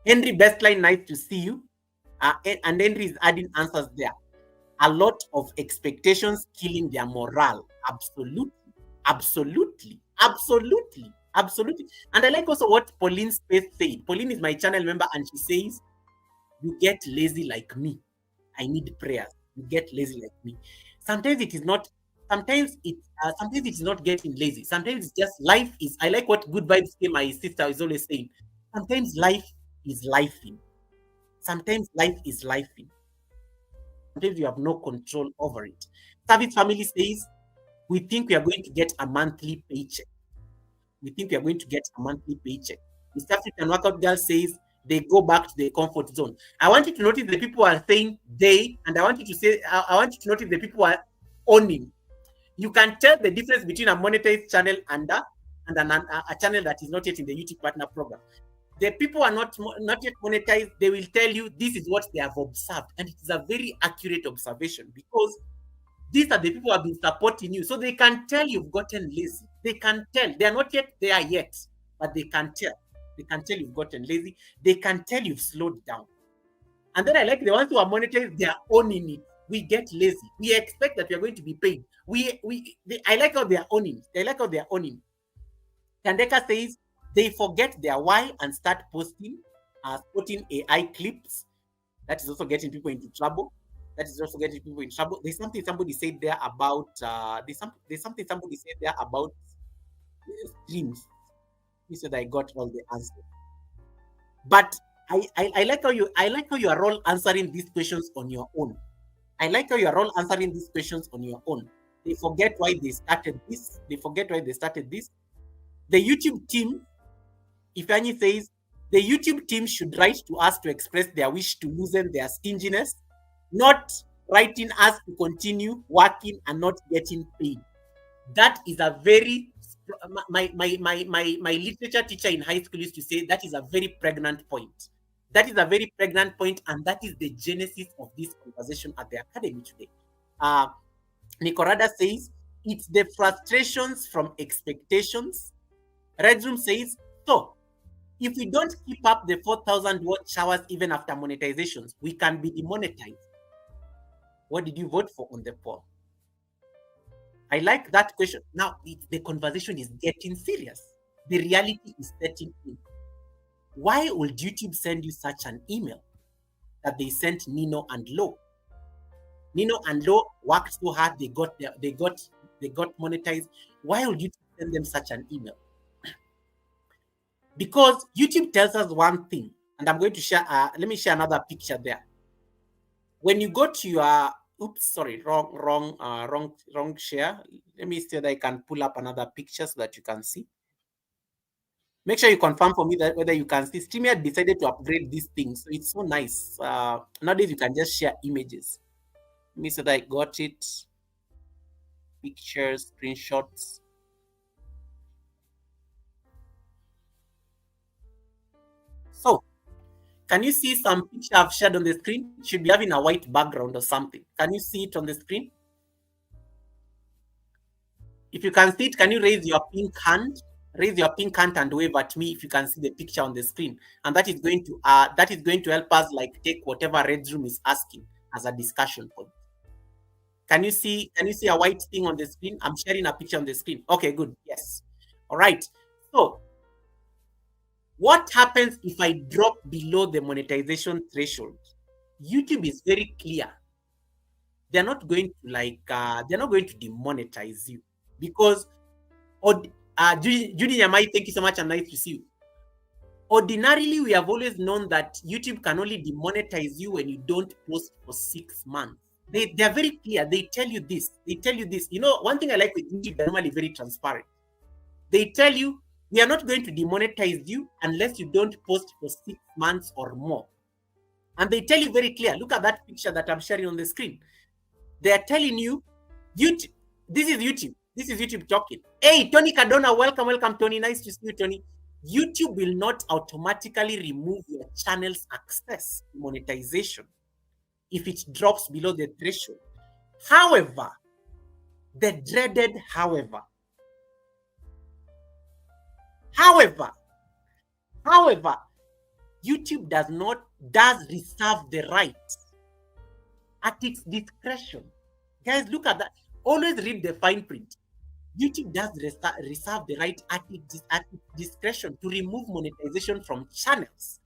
Henry Bestline, nice to see you. And Henry is adding answers there. A lot of expectations killing their morale. Absolutely. And I like also what Pauline Space said. Pauline is my channel member and she says, you get lazy like me. I need prayers. You get lazy like me. Sometimes it is not getting lazy. Sometimes it's just life is. I like what Good Vibes K, my sister, is always saying. Sometimes life is lifing. sometimes you have no control over it. Service family says, we think we are going to get a monthly paycheck. We think we are going to get a monthly paycheck. East African Workout Girl says they go back to the comfort zone. I want you to notice the people are saying they, and I want you to notice the people are owning. You can tell the difference between a monetized channel and a channel that is not yet in the YouTube partner program. The people are not yet monetized. They will tell you this is what they have observed, and it is a very accurate observation because these are the people who have been supporting you, so they can tell you've gotten lazy. They can tell. They are not yet there yet, but they can tell. They can tell you've gotten lazy. They can tell you've slowed down. And then I like the ones who are monetized. They are owning it. We get lazy. We expect that we are going to be paid. I like how they are owning. They like how they are owning. Kandeka says they forget their why and start posting AI clips. That is also getting people into trouble. There's something somebody said there about there's something somebody said there about streams. He said I got all the answers. But I like how you are all answering these questions on your own. I like how you are all answering these questions on your own. They forget why they started this. The YouTube team, Ifeanyi says, the YouTube team should write to us to express their wish to loosen their stinginess, not writing us to continue working and not getting paid. That is a very my literature teacher in high school used to say that is a very pregnant point. That is a very pregnant point, and that is the genesis of this conversation at the academy today. Nicorada says it's the frustrations from expectations. Redroom says, so if we don't keep up the 4,000 watch hours even after monetizations, we can be demonetized. What did you vote for on the poll? I like that question. Now, the conversation is getting serious. The reality is setting in. Why would YouTube send you such an email that they sent Nino and Lo? Nino and Lo worked so hard, they got monetized. Why would YouTube send them such an email? Because YouTube tells us one thing, and I'm going to share. Let me share another picture there. When you go to your, wrong share. Let me see that I can pull up another picture so that you can see. Make sure you confirm for me that whether you can see. StreamYard decided to upgrade these things, so it's so nice. Nowadays you can just share images. Let me see that I got it. Pictures, screenshots. So, can you see some picture I've shared on the screen? It should be having a white background or something. Can you see it on the screen? If you can see it, can you raise your pink hand? Raise your pink hand and wave at me if you can see the picture on the screen. And that is going to help us like take whatever Red Room is asking as a discussion point. Can you see a white thing on the screen? I'm sharing a picture on the screen. Okay, good. Yes. All right. So what happens if I drop below the monetization threshold? YouTube is very clear. They're not going to demonetize you because Judy Yamai, thank you so much and nice to see you. Ordinarily, we have always known that YouTube can only demonetize you when you don't post for 6 months. They are very clear. They tell you this. You know, one thing I like with YouTube, they're normally very transparent. They tell you, we are not going to demonetize you unless you don't post for 6 months or more. And they tell you very clear. Look at that picture that I'm sharing on the screen. They are telling you, YouTube, this is YouTube. This is YouTube talking. Hey, Tony Cardona, welcome, Tony. Nice to see you, Tony. YouTube will not automatically remove your channel's access to monetization if it drops below the threshold. However, the dreaded however, YouTube does reserve the right at its discretion. Guys, look at that. Always read the fine print. YouTube does reserve the right at its discretion to remove monetization from channels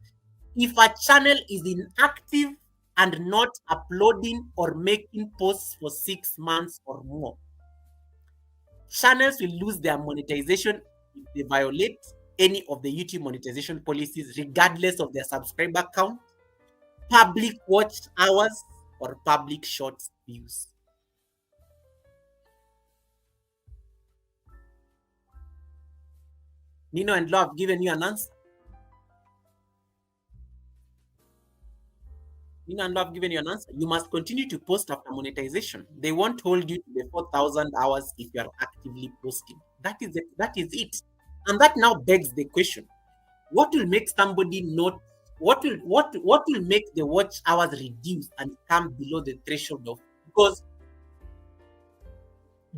if a channel is inactive and not uploading or making posts for 6 months or more. Channels will lose their monetization if they violate any of the YouTube monetization policies, regardless of their subscriber count, public watch hours, or public short views? Nino and Law have given you an answer. Nino and Law have given you an answer. You must continue to post after monetization. They won't hold you to the 4,000 hours if you are actively posting. That is it. That is it. And that now begs the question: what will make somebody not? What will make the watch hours reduce and come below the threshold of? Because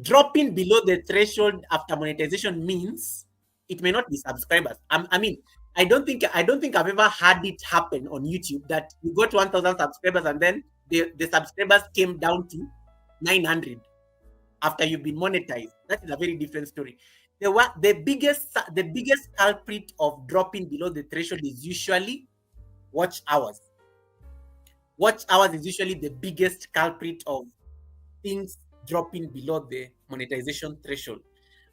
dropping below the threshold after monetization means it may not be subscribers. I mean, I don't think I've ever had it happen on YouTube that you got 1,000 subscribers and then the subscribers came down to 900 after you've been monetized. That is a very different story. The biggest culprit of dropping below the threshold is usually watch hours. Watch hours is usually the biggest culprit of things dropping below the monetization threshold.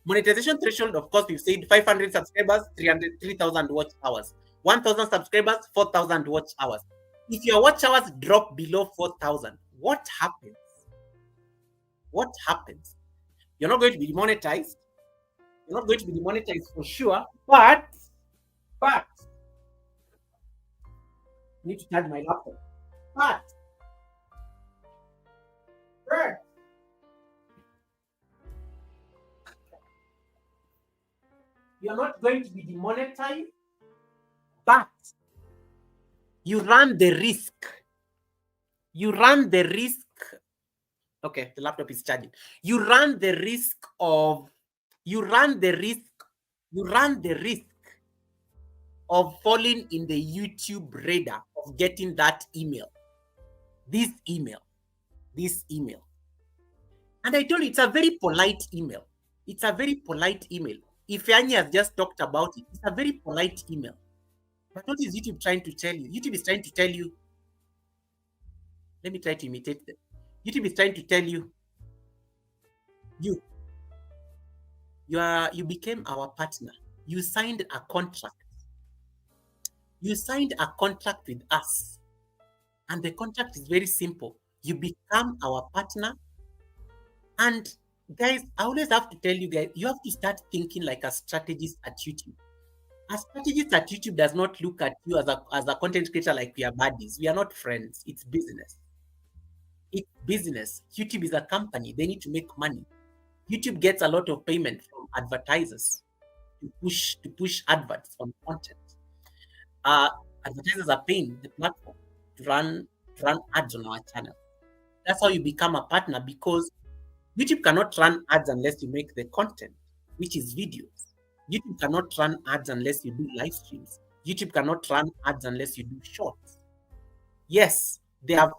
Monetization threshold, of course, we've said 500 subscribers, 3,000 watch hours. 1,000 subscribers, 4,000 watch hours. If your watch hours drop below 4,000, what happens? What happens? You're not going to be demonetized. You're not going to be demonetized for sure, but I need to charge my laptop. But you're not going to be demonetized, but you run the risk. You run the risk. Okay, the laptop is charging. You run the risk of falling in the YouTube radar of getting that email. This email. And I told you it's a very polite email. It's a very polite email. If Yanni has just talked about it, it's a very polite email. But what is YouTube trying to tell you? YouTube is trying to tell you, let me try to imitate them. YouTube is trying to tell you, you became our partner. You signed a contract. You signed a contract with us. And the contract is very simple. You become our partner. And guys, I always have to tell you guys, you have to start thinking like a strategist at YouTube. A strategist at YouTube does not look at you as a content creator like we are buddies. We are not friends. It's business. It's business. YouTube is a company. They need to make money. YouTube gets a lot of payment from advertisers to push adverts on content. Advertisers are paying the platform to run ads on our channel. That's how you become a partner, because YouTube cannot run ads unless you make the content, which is videos. YouTube cannot run ads unless you do live streams. YouTube cannot run ads unless you do shorts. Yes, they have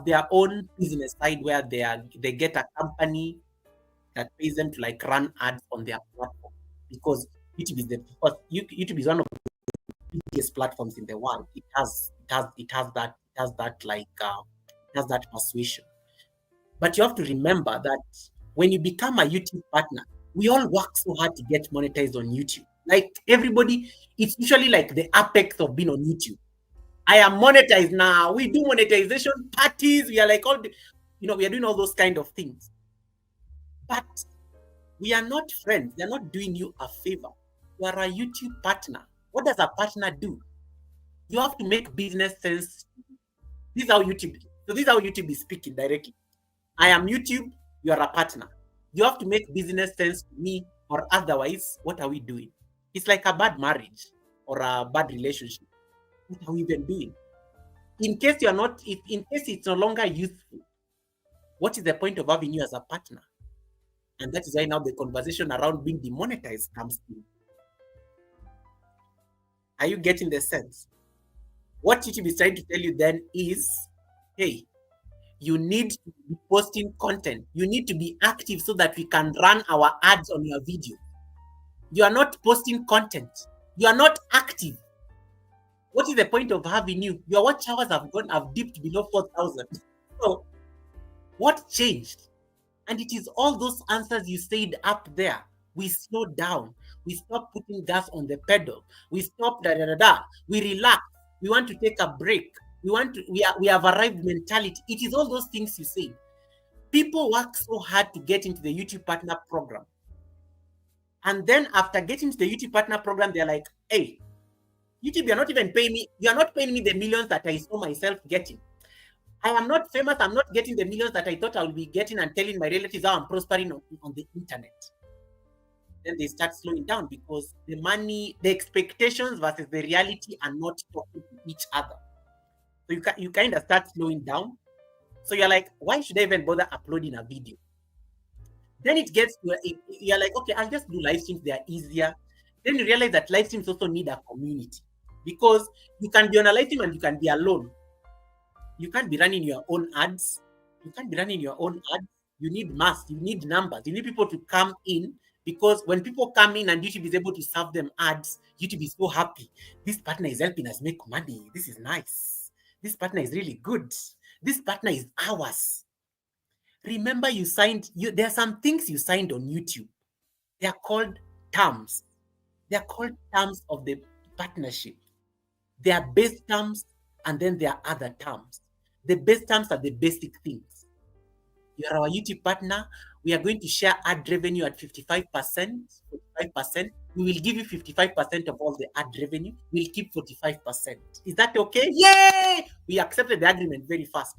their own business side where they get a company that pays them to like run ads on their platform, because YouTube is one of the biggest platforms in the world. It has that persuasion. But you have to remember that when you become a YouTube partner, we all work so hard to get monetized on YouTube. Like everybody, it's usually like the apex of being on YouTube. I am monetized now. We do monetization parties. We are like we are doing all those kind of things. But we are not friends. They're not doing you a favor. You are a YouTube partner. What does a partner do? You have to make business sense. This is how YouTube is speaking directly. I am YouTube, you are a partner. You have to make business sense to me, or otherwise, what are we doing? It's like a bad marriage or a bad relationship. What are we even doing? In case it's no longer useful, what is the point of having you as a partner? And that is why now the conversation around being demonetized comes in. Are you getting the sense? What YouTube is trying to tell you then is, hey, you need to be posting content. You need to be active so that we can run our ads on your video. You are not posting content. You are not active. What is the point of having you? Your watch hours have dipped below 4,000. So what changed? And it is all those answers you said up there. We slowed down. We stopped putting gas on the pedal. We stopped We relax. We want to take a break. We have arrived mentality. It is all those things you say. People work so hard to get into the YouTube partner program. And then after getting to the YouTube partner program, they're like, hey, YouTube, you're not even paying me. You're not paying me the millions that I saw myself getting. I am not famous. I'm not getting the millions that I thought I would be getting and telling my relatives how I'm prospering on the internet. Then they start slowing down because the money, the expectations versus the reality are not talking to each other. So you kind of start slowing down. So you're like, why should I even bother uploading a video? Then it gets to you're like, okay, I'll just do live streams. They are easier. Then you realize that live streams also need a community because you can be on a live stream and you can be alone. You can't be running your own ads. You can't be running your own ads. You need mass. You need numbers. You need people to come in because when people come in and YouTube is able to serve them ads, YouTube is so happy. This partner is helping us make money. This is nice. This partner is really good. This partner is ours. Remember, there are some things you signed on YouTube. They are called terms. They are called terms of the partnership. There are base terms and then there are other terms. The base terms are the basic things. You are our YouTube partner. We are going to share ad revenue at 55%. 45%. We will give you 55% of all the ad revenue. We'll keep 45%. Is that okay? Yay! We accepted the agreement very fast.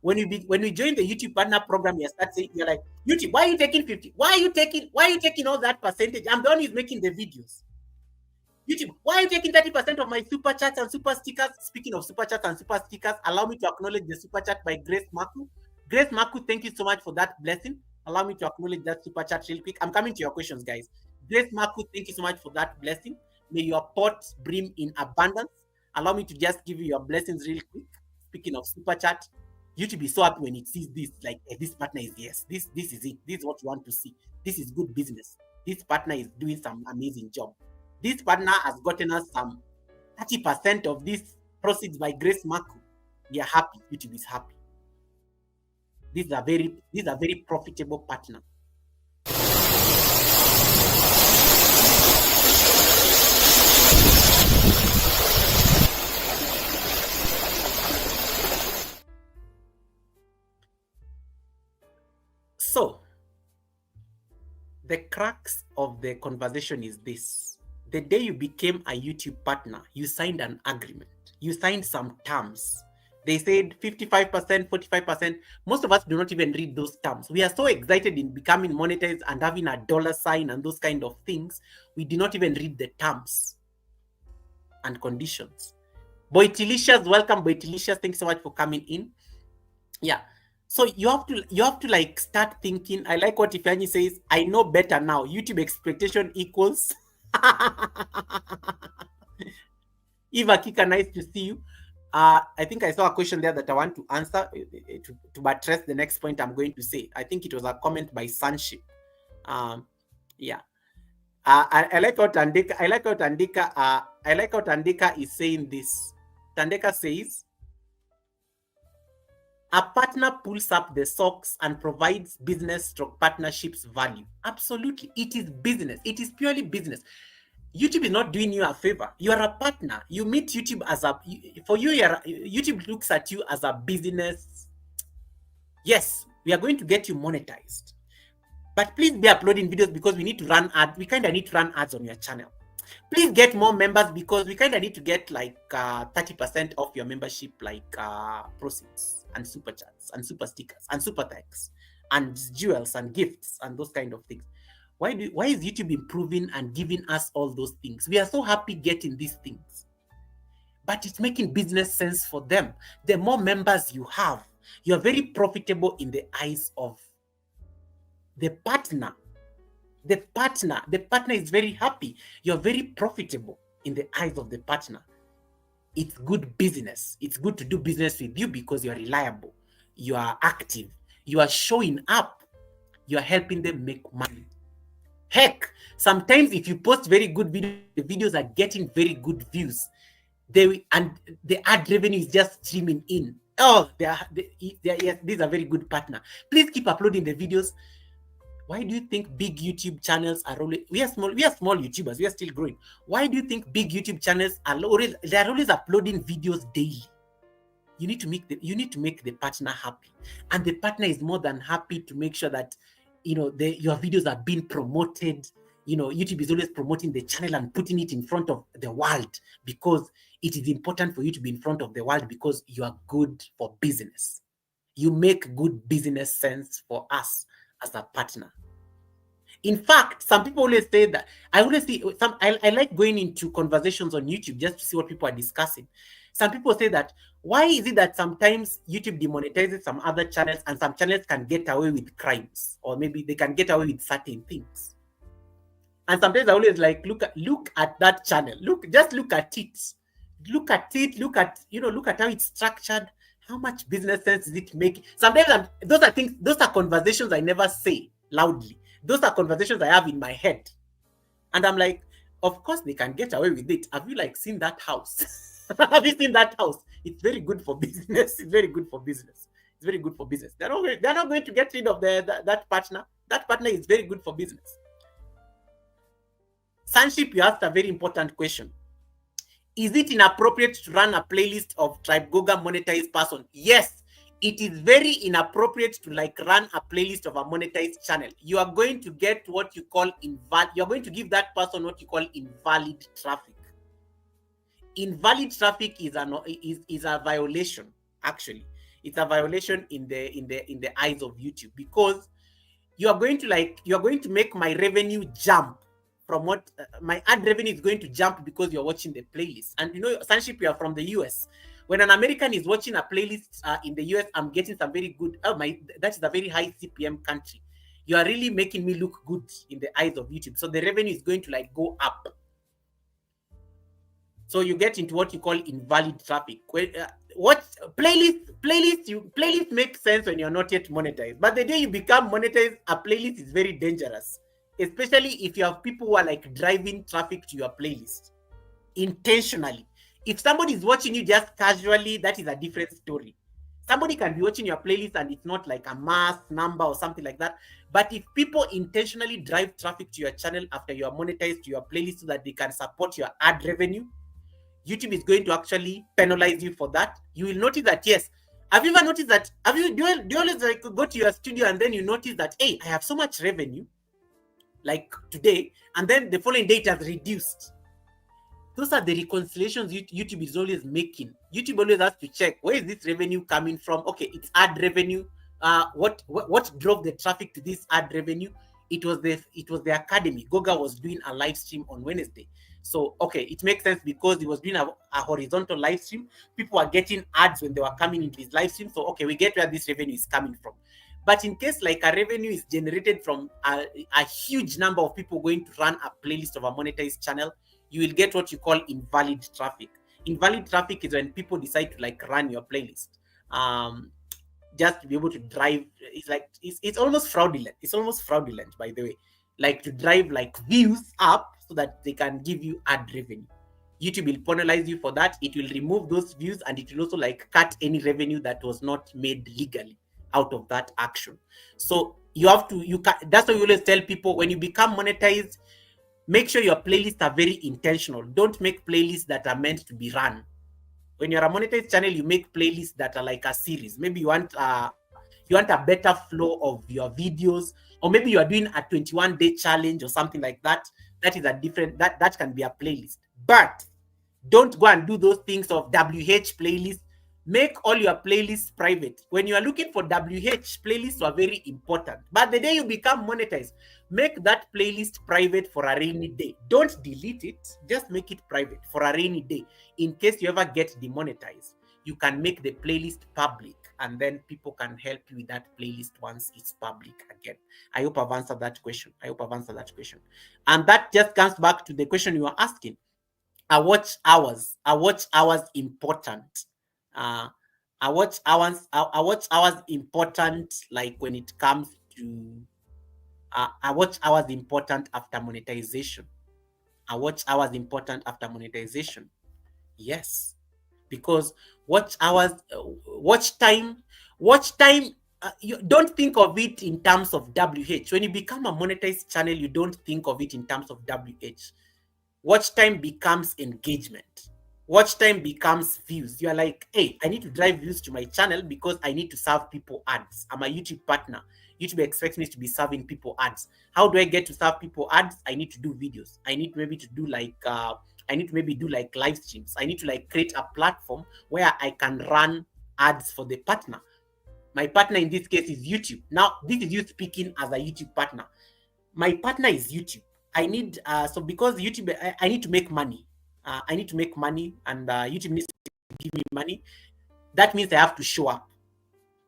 When we join the YouTube partner program, you start saying, you're like, YouTube, why are you taking 50? Why are you taking all that percentage? I'm the one who's making the videos. YouTube, why are you taking 30% of my super chats and super stickers? Speaking of super chats and super stickers, allow me to acknowledge the super chat by Grace Maku. Grace Maku, thank you so much for that blessing. Allow me to acknowledge that super chat real quick. I'm coming to your questions, guys. Grace Maku, thank you so much for that blessing. May your pot brim in abundance. Allow me to just give you your blessings real quick. Speaking of super chat, YouTube is so happy when it sees this, like, hey, this partner is yes, this is it. This is what you want to see. This is good business. This partner is doing some amazing job. This partner has gotten us some 30% of this proceeds by Grace Maku. We are happy. YouTube is happy. These are very profitable partner. So, the crux of the conversation is this. The day you became a YouTube partner, you signed an agreement. You signed some terms. They said 55%, 45%. Most of us do not even read those terms. We are so excited in becoming monetized and having a dollar sign and those kind of things. We do not even read the terms and conditions. Boytilicious, welcome Boytilicious. Thanks so much for coming in. Yeah. So you have to like start thinking. I like what Ifeanyi says. I know better now. YouTube expectation equals. Eva Kika, nice to see you. I think I saw a question there that I want to answer to buttress the next point I'm going to say. I think it was a comment by Sunship. Yeah. I like how Tandika. I like how Tandika is saying this. Tandika says, a partner pulls up the socks and provides business partnerships value. Absolutely. It is business. It is purely business. YouTube is not doing you a favor. You are a partner. You meet YouTube as YouTube looks at you as a business. Yes, we are going to get you monetized. But please be uploading videos because we need to run ads. We kind of need to run ads on your channel. Please get more members because we kind of need to get like 30% of your membership, like proceeds and super chats and super stickers and super thanks and jewels and gifts and those kind of things. Why is YouTube improving and giving us all those things? We are so happy getting these things, but it's making business sense for them. The more members you have, you're very profitable in the eyes of the partner. The partner is very happy. You're very profitable in the eyes of the partner. It's good business. It's good to do business with you because you're reliable. You are active. You are showing up. You are helping them make money. Heck, sometimes if you post very good videos, the videos are getting very good views. And the ad revenue is just streaming in. Oh, yes, these are very good partner. Please keep uploading the videos. Why do you think big YouTube channels are always, we are small YouTubers, we are still growing. Why do you think big YouTube channels are always uploading videos daily? You need to make the partner happy, and the partner is more than happy to make sure that your videos are being promoted. YouTube is always promoting the channel and putting it in front of the world, because it is important for you to be in front of the world, because you are good for business. You make good business sense for us as a partner. In fact, some people always say that. I always see I like going into conversations on YouTube just to see what people are discussing. Some people say that, why is it that sometimes YouTube demonetizes some other channels and some channels can get away with crimes, or maybe they can get away with certain things? And sometimes I always like, look at that channel. Just look at it. Look at it. Look at how it's structured. How much business sense is it making? Sometimes those are conversations I never say loudly. Those are conversations I have in my head. And I'm like, of course they can get away with it. Have you seen that house? Have you seen that house? It's very good for business. It's very good for business. It's very good for business. They're not going to get rid of that partner. That partner is very good for business. Sanship, you asked a very important question. Is it inappropriate to run a playlist of Tribe Goga monetized person? Yes, it is very inappropriate to run a playlist of a monetized channel. You are going to get what you call invalid. You're going to give that person what you call invalid traffic. Invalid traffic is a violation. Actually, it's a violation in the eyes of YouTube, because you are going to make my revenue jump from what my ad revenue is going to jump because you're watching the playlist. And Sanship, you are from the US. When an American is watching a playlist in the US, I'm getting some very good. That is a very high CPM country. You are really making me look good in the eyes of YouTube. So the revenue is going to go up. So you get into what you call invalid traffic. What playlist makes sense when you're not yet monetized. But the day you become monetized, a playlist is very dangerous, especially if you have people who are driving traffic to your playlist intentionally. If somebody is watching you just casually, that is a different story. Somebody can be watching your playlist and it's not like a mass number or something like that. But if people intentionally drive traffic to your channel after you are monetized to your playlist so that they can support your ad revenue, YouTube is going to actually penalize you for that. You will notice that, yes. Have you ever noticed that? Do you always go to your studio and then you notice that, hey, I have so much revenue, like today, and then the following day it has reduced? Those are the reconciliations YouTube is always making. YouTube always has to check, where is this revenue coming from? Okay, it's ad revenue. What drove the traffic to this ad revenue? It was the academy. Goga was doing a live stream on Wednesday. So, okay, it makes sense because he was doing a horizontal live stream. People are getting ads when they were coming into his live stream. So, okay, we get where this revenue is coming from. But in case a revenue is generated from a huge number of people going to run a playlist of a monetized channel, you will get what you call invalid traffic. Invalid traffic is when people decide to run your playlist. Just to be able to drive, it's almost fraudulent. It's almost fraudulent, by the way, to drive views up so that they can give you ad revenue. YouTube will penalize you for that. It will remove those views, and it will also cut any revenue that was not made legally out of that action. So that's why we always tell people, when you become monetized, make sure your playlists are very intentional. Don't make playlists that are meant to be run. When you're a monetized channel, you make playlists that are like a series. Maybe you want a better flow of your videos, or maybe you are doing a 21-day challenge or something like that. That is a different, that can be a playlist. But don't go and do those things of WH playlist. Make all your playlists private. When you are looking for WH, playlists are very important. But the day you become monetized, make that playlist private for a rainy day. Don't delete it. Just make it private for a rainy day. In case you ever get demonetized, you can make the playlist public, and then people can help you with that playlist once it's public again. I hope I've answered that question. And that just comes back to the question you were asking. Are watch hours important? Are watch hours important, when it comes to are watch hours important after monetization? Are watch hours important after monetization? Yes, because watch time, you don't think of it in terms of WH. When you become a monetized channel, you don't think of it in terms of WH. Watch time becomes engagement. watch time becomes views. You're like, hey, I need to drive views to my channel because I need to serve people ads. I'm a YouTube partner. YouTube expects me to be serving people ads. How do I get to serve people ads? I need to do videos. I need maybe to do like I need to maybe do like live streams. I need to like create a platform where I can run ads for the partner. My partner in this case is YouTube. Now, this is you speaking as a YouTube partner. My partner is YouTube. I need so because YouTube, I need to make money. I need to make money, and YouTube needs to give me money. That means I have to show up.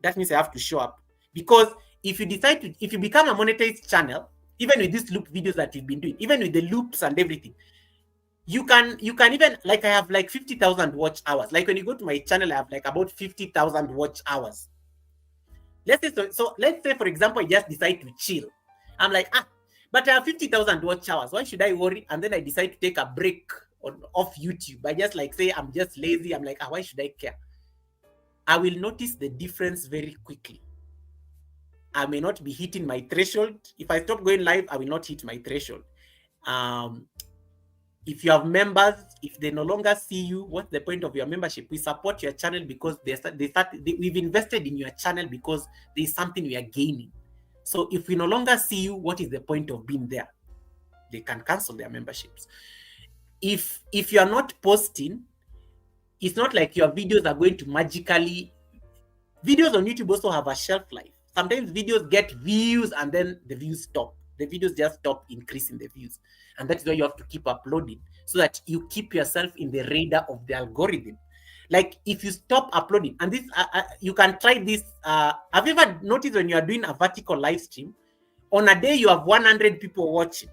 That means I have to show up, because if you decide to, if you become a monetized channel, even with these loop videos that we've been doing, even with the loops and everything, you can even, like, I have like 50,000 watch hours. Like when you go to my channel, I have like about 50,000 watch hours. Let's say so let's say, for example, I just decide to chill. I'm like, but I have 50,000 watch hours. Why should I worry? And then I decide to take a break off YouTube. I just like say I'm just lazy. I'm like, why should I care? I will notice the difference very quickly. I may not be hitting my threshold. If I stop going live, I will not hit my threshold. If you have members, if they no longer see you, what's the point of your membership? We support your channel because we've invested in your channel because there's something we are gaining. So if we no longer see you, what is the point of being there? They can cancel their memberships. If you are not posting, it's not like your videos are going to magically. Videos on YouTube also have a shelf life. Sometimes videos get views and then the views stop. The videos just stop increasing the views. And that's why you have to keep uploading, so that you keep yourself in the radar of the algorithm. Like if you stop uploading, and this you can try this. Have you ever noticed when you are doing a vertical live stream, on a day you have 100 people watching,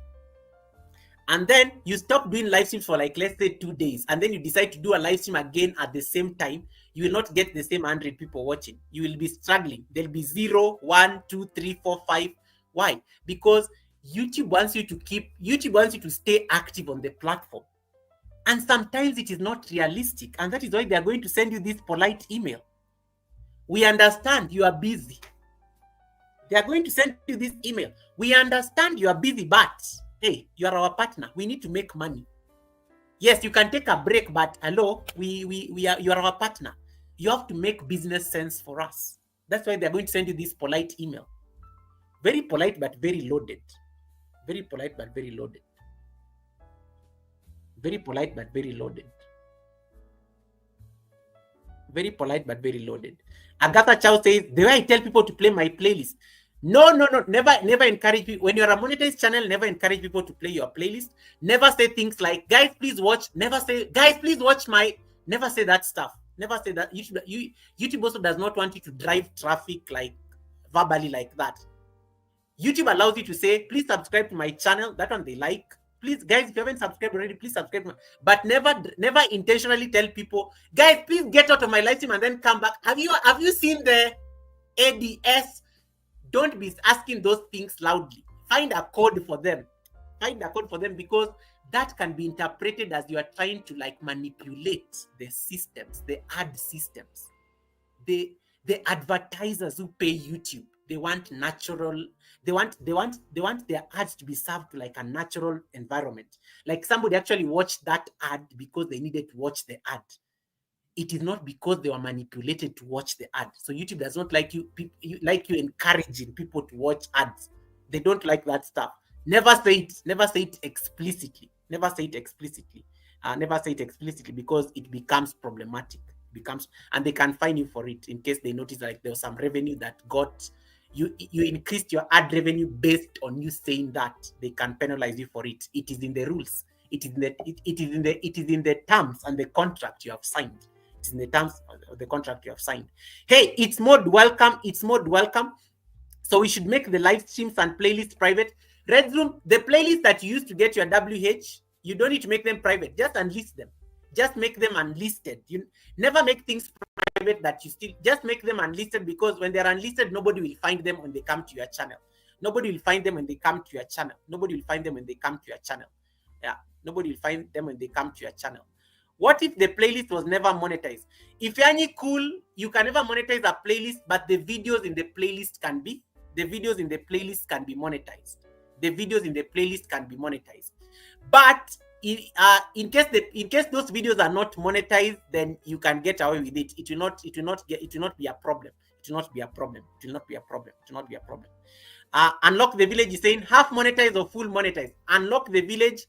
and then you stop doing live streams for like, let's say 2 days, and then you decide to do a live stream again at the same time, you will not get the same 100 people watching. You will be struggling. There'll be 0, 1, 2, 3, 4, 5. Why? Because YouTube wants you to stay active on the platform. And sometimes it is not realistic. And that is why they are going to send you this polite email. We understand you are busy. They are going to send you this email. We understand you are busy, but hey, you are our partner. We need to make money. Yes, you can take a break, but hello, you are our partner. You have to make business sense for us. That's why they're going to send you this polite email. Very polite, but very loaded. Very polite, but very loaded. Very polite, but very loaded. Very polite, but very loaded. Agatha Chow says, the way I tell people to play my playlist. No. Never encourage people. When you're a monetized channel, never encourage people to play your playlist. Never say things like, guys, please watch. Never say, guys, please watch my. Never say that stuff. Never say that. YouTube also does not want you to drive traffic like verbally like that. YouTube allows you to say, please subscribe to my channel. That one they like. Please, guys, if you haven't subscribed already, please subscribe. But never intentionally tell people, guys, please get out of my live stream and then come back. Have you seen the ADS? Don't be asking those things loudly. Find a code for them. Because that can be interpreted as you are trying to like manipulate the systems, the ad systems. The advertisers who pay YouTube, they want natural. They want their ads to be served to like a natural environment. Like somebody actually watched that ad because they needed to watch the ad. It is not because they were manipulated to watch the ad. So YouTube does not like you encouraging people to watch ads. They don't like that stuff. Never say it explicitly. Never say it explicitly because it becomes problematic. And they can fine you for it in case they notice like there was some revenue that got you increased your ad revenue based on you saying that. They can penalize you for it. It is in the rules. It is in the terms and the contract you have signed. It's in the terms of the contract you have signed. Hey, it's mod welcome. So we should make the live streams and playlists private. Red Room, the playlist that you use to get your WH, you don't need to make them private. Just unlist them. Just make them unlisted. You never make things private that you still just make them unlisted, because when they're unlisted, nobody will find them when they come to your channel. Yeah, nobody will find them when they come to your channel. What if the playlist was never monetized? If you're any cool, you can never monetize a playlist, but the videos in the playlist can be monetized. But in case those videos are not monetized, then you can get away with it. It will not be a problem. It will not be a problem. It will not be a problem. It will not be a problem. Unlock the village is saying half monetized or full monetized. Unlock the village,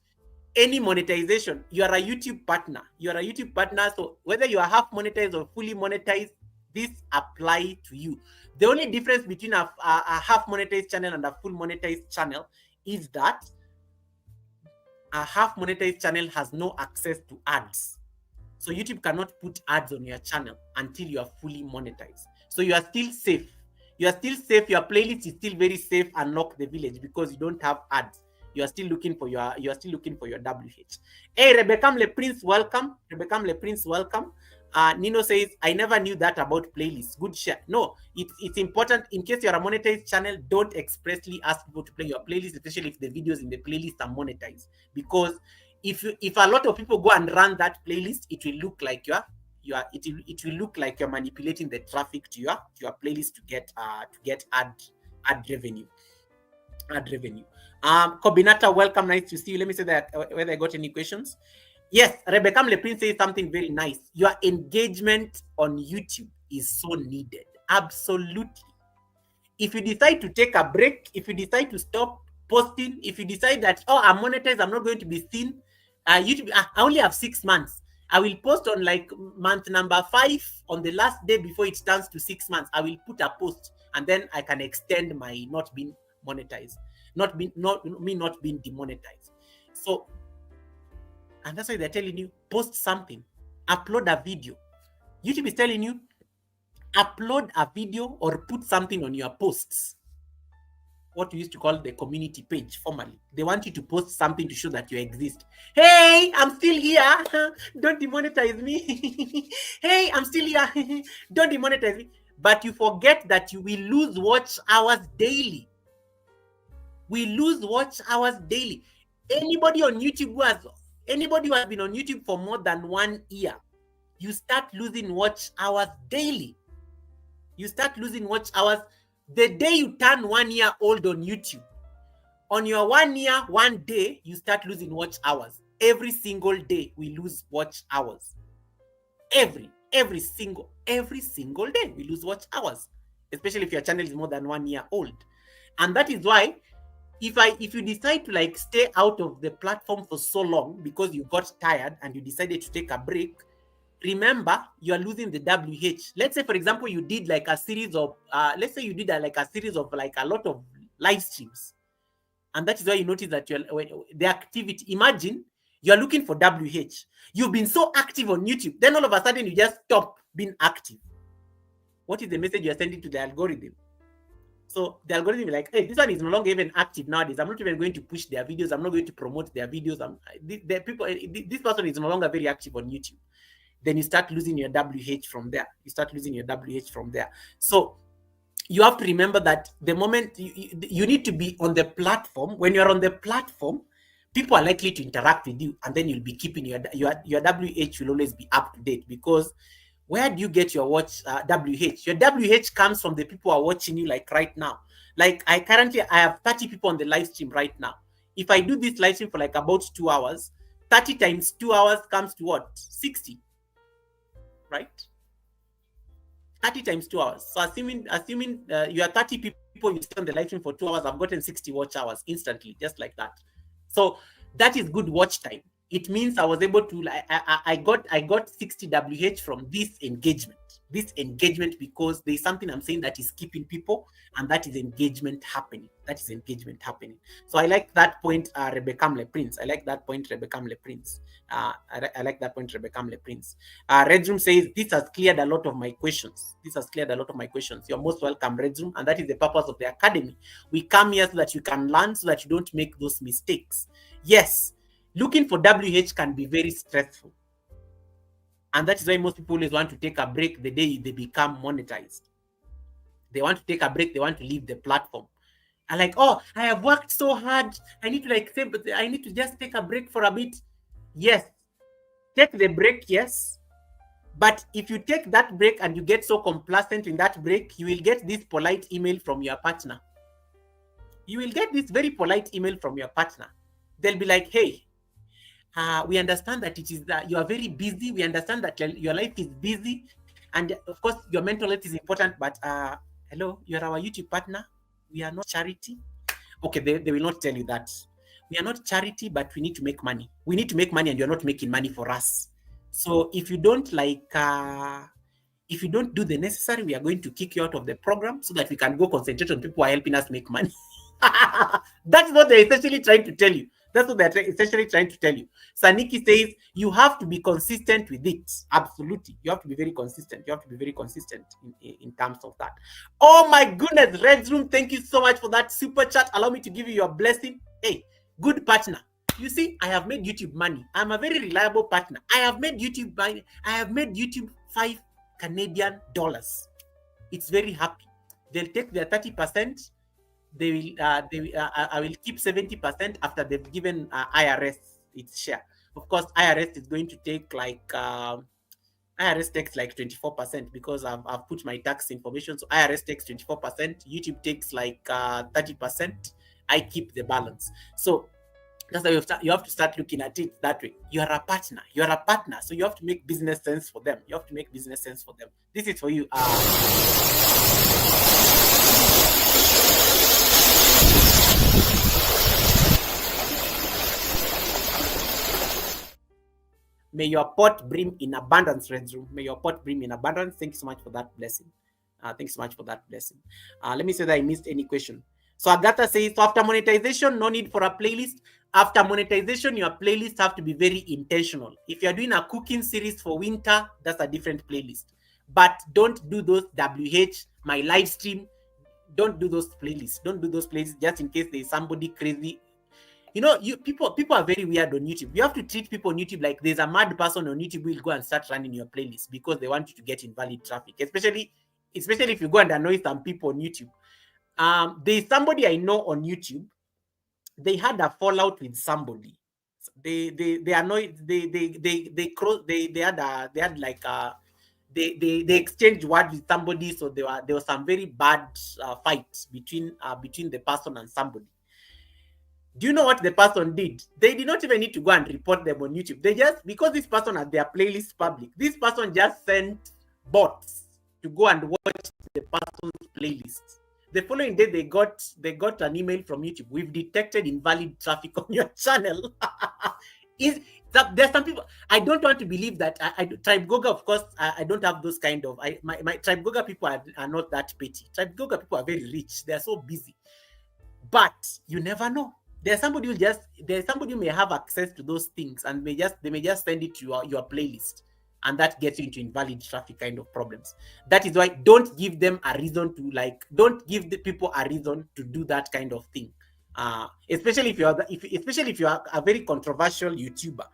any monetization. You are a YouTube partner. You are a YouTube partner. So whether you are half monetized or fully monetized, this apply to you. The only difference between a half monetized channel and a full monetized channel is that a half monetized channel has no access to ads. So YouTube cannot put ads on your channel until you are fully monetized. So you are still safe. You are still safe. Your playlist is still very safe. Unlock the village because you don't have ads. You are still looking for your WH. Hey, Rebecca Le Prince, welcome. Rebecca Le Prince, welcome. Nino says, I never knew that about playlists. Good share. No, it's important. In case you're a monetized channel, don't expressly ask people to play your playlist, especially if the videos in the playlist are monetized. Because if a lot of people go and run that playlist, it will look like it will look like you're manipulating the traffic to your playlist to get ad revenue. Ad revenue. Kobinata, welcome. Nice to see you. Let me say that whether I got any questions. Yes, Rebecca Leprin says something very nice. Your engagement on YouTube is so needed. Absolutely. If you decide to take a break, if you decide to stop posting, if you decide that, oh, I'm monetized, I'm not going to be seen, YouTube, I only have 6 months. I will post on like month number 5 on the last day before it turns to 6 months. I will put a post and then I can extend my not being monetized, not being demonetized. So, and that's why they're telling you, post something, upload a video. YouTube is telling you, upload a video or put something on your posts. What we used to call the community page formerly. They want you to post something to show that you exist. Hey, I'm still here. Don't demonetize me. Hey, I'm still here. Don't demonetize me. But you forget that you will lose watch hours daily. We lose watch hours daily. Anybody on YouTube who has been on YouTube for more than 1 year, you start losing watch hours daily. You start losing watch hours the day you turn 1 year old on YouTube. On your 1 year, 1 day, you start losing watch hours. Every single day, we lose watch hours. Every single day, we lose watch hours. Especially if your channel is more than 1 year old. And that is why if you decide to like stay out of the platform for so long because you got tired and you decided to take a break, remember you are losing the WH. Let's say, for example, you did like a series of let's say you did like a series of like a lot of live streams, and that is why you notice that the activity. Imagine you are looking for WH. You've been so active on YouTube, then all of a sudden you just stop being active. What is the message you are sending to the algorithm? So the algorithm is like, hey, this one is no longer even active nowadays. I'm not even going to push their videos. I'm not going to promote their videos. This person is no longer very active on YouTube. Then you start losing your WH from there. So you have to remember that the moment you need to be on the platform, when you're on the platform, people are likely to interact with you, and then you'll be keeping your WH will always be up to date, because where do you get your WH? Your WH comes from the people who are watching you, like right now. Like I have 30 people on the live stream right now. If I do this live stream for like about 2 hours, 30 times 2 hours comes to what? 60, right? 30 times 2 hours. So assuming you are 30 people, you stay on the live stream for 2 hours, I've gotten 60 watch hours instantly, just like that. So that is good watch time. It means I was able to, I got 60 WH from this engagement, because there's something I'm saying that is keeping people, and that is engagement happening. So I like that point, Rebecca Le Prince. I like that point, Rebecca Le Prince. Redroom says, this has cleared a lot of my questions. You're most welcome, Redroom. And that is the purpose of the academy. We come here so that you can learn, so that you don't make those mistakes. Yes, looking for WH can be very stressful. And that is why most people always want to take a break the day they become monetized. They want to take a break. They want to leave the platform. And like, oh, I have worked so hard. I need to just take a break for a bit. Yes, take the break, yes. But if you take that break and you get so complacent in that break, you will get this polite email from your partner. You will get this very polite email from your partner. They'll be like, hey, We understand that it is that you are very busy. We understand that your life is busy, and of course your mental health is important. But hello, you're our YouTube partner. We are not charity. Okay, they will not tell you that. We are not charity, but we need to make money. We need to make money, and you're not making money for us. So if you don't if you don't do the necessary, we are going to kick you out of the program so that we can go concentrate on people who are helping us make money. That's what they're essentially trying to tell you. That's what they're essentially trying to tell you. Saniki says you have to be consistent with it. Absolutely. You have to be very consistent. You have to be very consistent in terms of that. Oh my goodness, Red Room, thank you so much for that super chat. Allow me to give you your blessing. Hey, good partner. You see, I have made YouTube money. I'm a very reliable partner. I have made YouTube money. I have made YouTube 5 Canadian dollars. It's very happy. They'll take their 30%. I will keep 70% after they've given IRS its share. Of course, IRS is going to take like IRS takes like 24% because I've put my tax information. So IRS takes 24%. YouTube takes like 30%. I keep the balance. So that's why you have to start looking at it that way. You are a partner. You are a partner. So you have to make business sense for them. You have to make business sense for them. This is for you. May your pot brim in abundance, Red Room. May your pot brim in abundance. Thank you so much for that blessing. Thanks so much for that blessing. Let me say that I missed any question. So Agatha says, so after monetization, no need for a playlist. After monetization, your playlists have to be very intentional. If you're doing a cooking series for winter, that's a different playlist. But don't do those WH, my live stream. Don't do those playlists. Don't do those playlists just in case there's somebody crazy. You know, people are very weird on YouTube. You have to treat people on YouTube like there's a mad person on YouTube who will go and start running your playlist because they want you to get invalid traffic. Especially if you go and annoy some people on YouTube. There's somebody I know on YouTube. They had a fallout with somebody. They annoyed. They exchanged words with somebody. So there was some very bad fights between the person and somebody. Do you know what the person did? They did not even need to go and report them on YouTube. They just, because this person had their playlist public, this person just sent bots to go and watch the person's playlist. The following day, they got an email from YouTube. We've detected invalid traffic on your channel. There's some people, I don't want to believe that. Tribe Goga, of course, I don't have those kind of, my Tribe Goga people are not that petty. Tribe Goga people are very rich. They're so busy. But you never know. There's somebody who may have access to those things and they may just send it to your playlist, and that gets you into invalid traffic kind of problems. That is why don't give them a reason to don't give the people a reason to do that kind of thing. Especially if you are a very controversial YouTuber.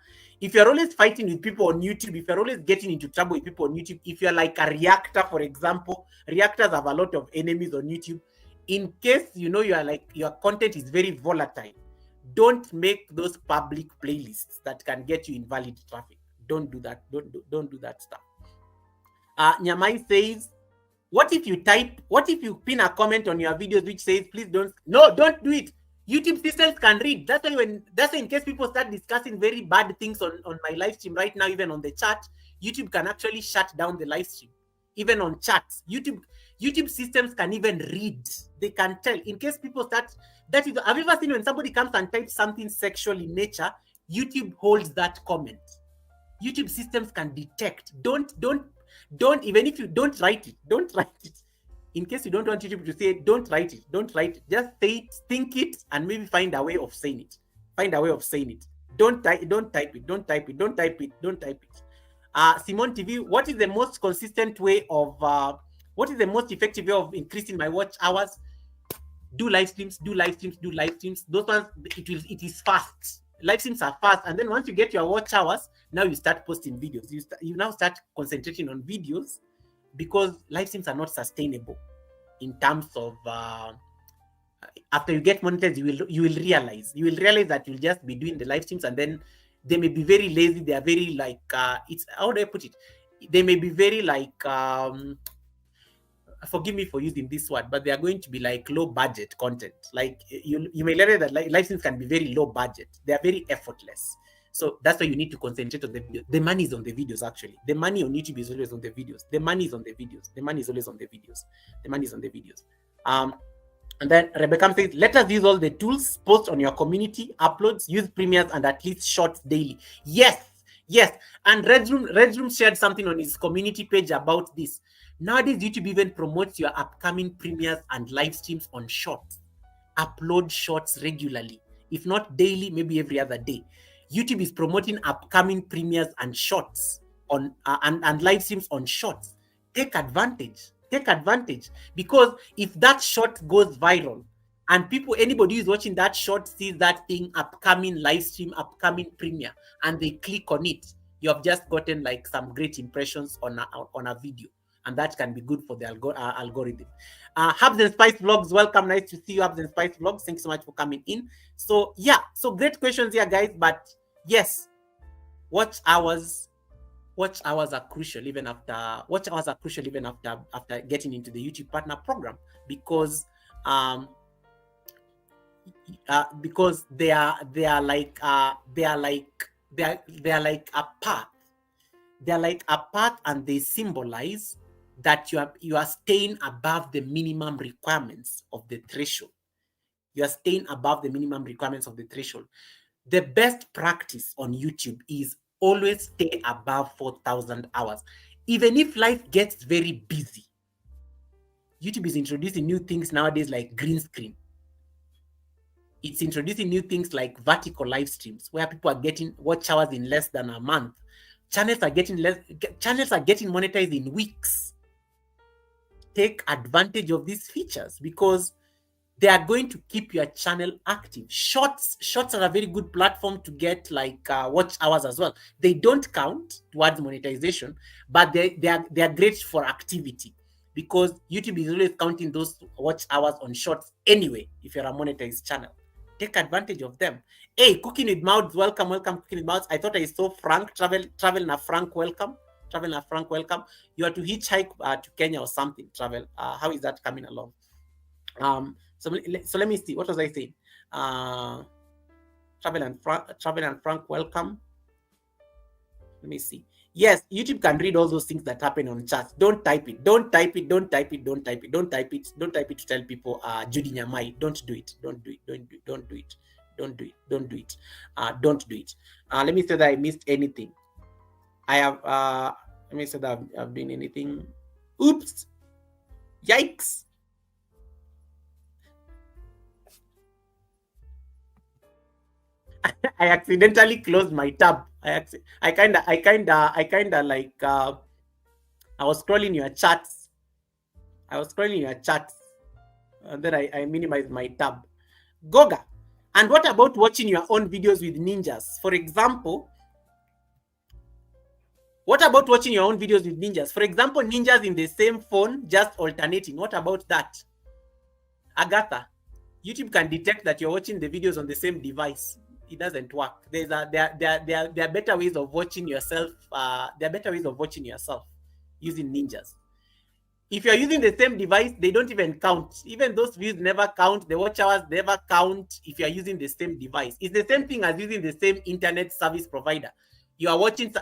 If you're always fighting with people on YouTube, if you're always getting into trouble with people on YouTube, if you're like a reactor, for example, reactors have a lot of enemies on YouTube. In case your content is very volatile, don't make those public playlists that can get you invalid traffic. Don't do that. Don't do that stuff. Nyamai says, what if you pin a comment on your videos which says, please don't do it. YouTube systems can read. That's why in case people start discussing very bad things on my live stream right now, even on the chat, YouTube can actually shut down the live stream. Even on chats, YouTube systems can even read. They can tell. In case people start, have you ever seen when somebody comes and types something sexual in nature, YouTube holds that comment. YouTube systems can detect. Don't even if you don't write it. In case you don't want YouTube to say it, don't write it. Just say it, think it, and maybe find a way of saying it. Don't type it. Simone TV, what is the most effective way of increasing my watch hours? Do live streams. Those ones, it is fast. Live streams are fast, and then once you get your watch hours, now you start posting videos. You now start concentrating on videos, because live streams are not sustainable in terms of after you get monetized, you will realize that you'll just be doing the live streams, and then they may be very lazy. They are very it's, how do I put it? They may be very forgive me for using this word, but they are going to be like low budget content. Like you may realize that live streams can be very low budget. They are very effortless. So that's why you need to concentrate on the video. The money is on the videos, actually. The money on YouTube is always on the videos. The money is on the videos. The money is always on the videos. The money is on the videos. And then Rebecca says, let us use all the tools, post on your community, uploads, use premiers, and at least shorts daily. Yes, yes. And Redroom shared something on his community page about this. Nowadays, YouTube even promotes your upcoming premiers and live streams on shorts. Upload shorts regularly. If not daily, maybe every other day. YouTube is promoting upcoming premieres and shorts on and live streams on shorts. Take advantage. Take advantage, because if that short goes viral and anybody who's watching that short sees that thing, upcoming live stream, upcoming premiere, and they click on it, you have just gotten like some great impressions on a video, and that can be good for the algorithm. Hubs and Spice Vlogs, welcome. Nice to see you, Hubs and Spice Vlogs. Thanks so much for coming in. So yeah, so great questions here, guys. But yes, watch hours are crucial even after getting into the YouTube partner program, because they are like a path. They're like a path, and they symbolize that you are staying above the minimum requirements of the threshold. You are staying above the minimum requirements of the threshold. The best practice on YouTube is always stay above 4,000 hours. Even if life gets very busy, YouTube is introducing new things nowadays like green screen. It's introducing new things like vertical live streams, where people are getting watch hours in less than a month. Channels are getting monetized in weeks. Take advantage of these features, because they are going to keep your channel active. Shorts are a very good platform to get like watch hours as well. They don't count towards monetization, but they are great for activity, because YouTube is always counting those watch hours on shorts anyway. If you're a monetized channel, take advantage of them. Hey, Cooking with Mouths, welcome, Cooking with Mouths. I thought I saw Frank travel na Frank, welcome. Travel na Frank, welcome. You are to hitchhike to Kenya or something. Travel. How is that coming along? So let me see. What was I saying? Travel and Frank, welcome. Let me see. Yes, YouTube can read all those things that happen on chats. Don't type it. Don't type it. Don't type it. Don't type it. Don't type it. Don't type it to tell people, Judy Nyamai. Don't do it. Don't do it. Don't do it. Don't do it. Don't do it. Don't do it. Don't do it. Let me say that I missed anything. I have. Let me say that I've been anything. Oops. Yikes. I accidentally closed my tab. I kind of like I was scrolling your chats. And then I minimized my tab. Goga. And what about watching your own videos with ninjas? For example, what about watching your own videos with ninjas? For example, ninjas in the same phone, just alternating. What about that? Agatha, YouTube can detect that you're watching the videos on the same device. It doesn't work. There are better ways of watching yourself. There are better ways of watching yourself using ninjas. If you're using the same device, they don't even count. Even those views never count. The watch hours never count if you're using the same device. It's the same thing as using the same internet service provider. You are watching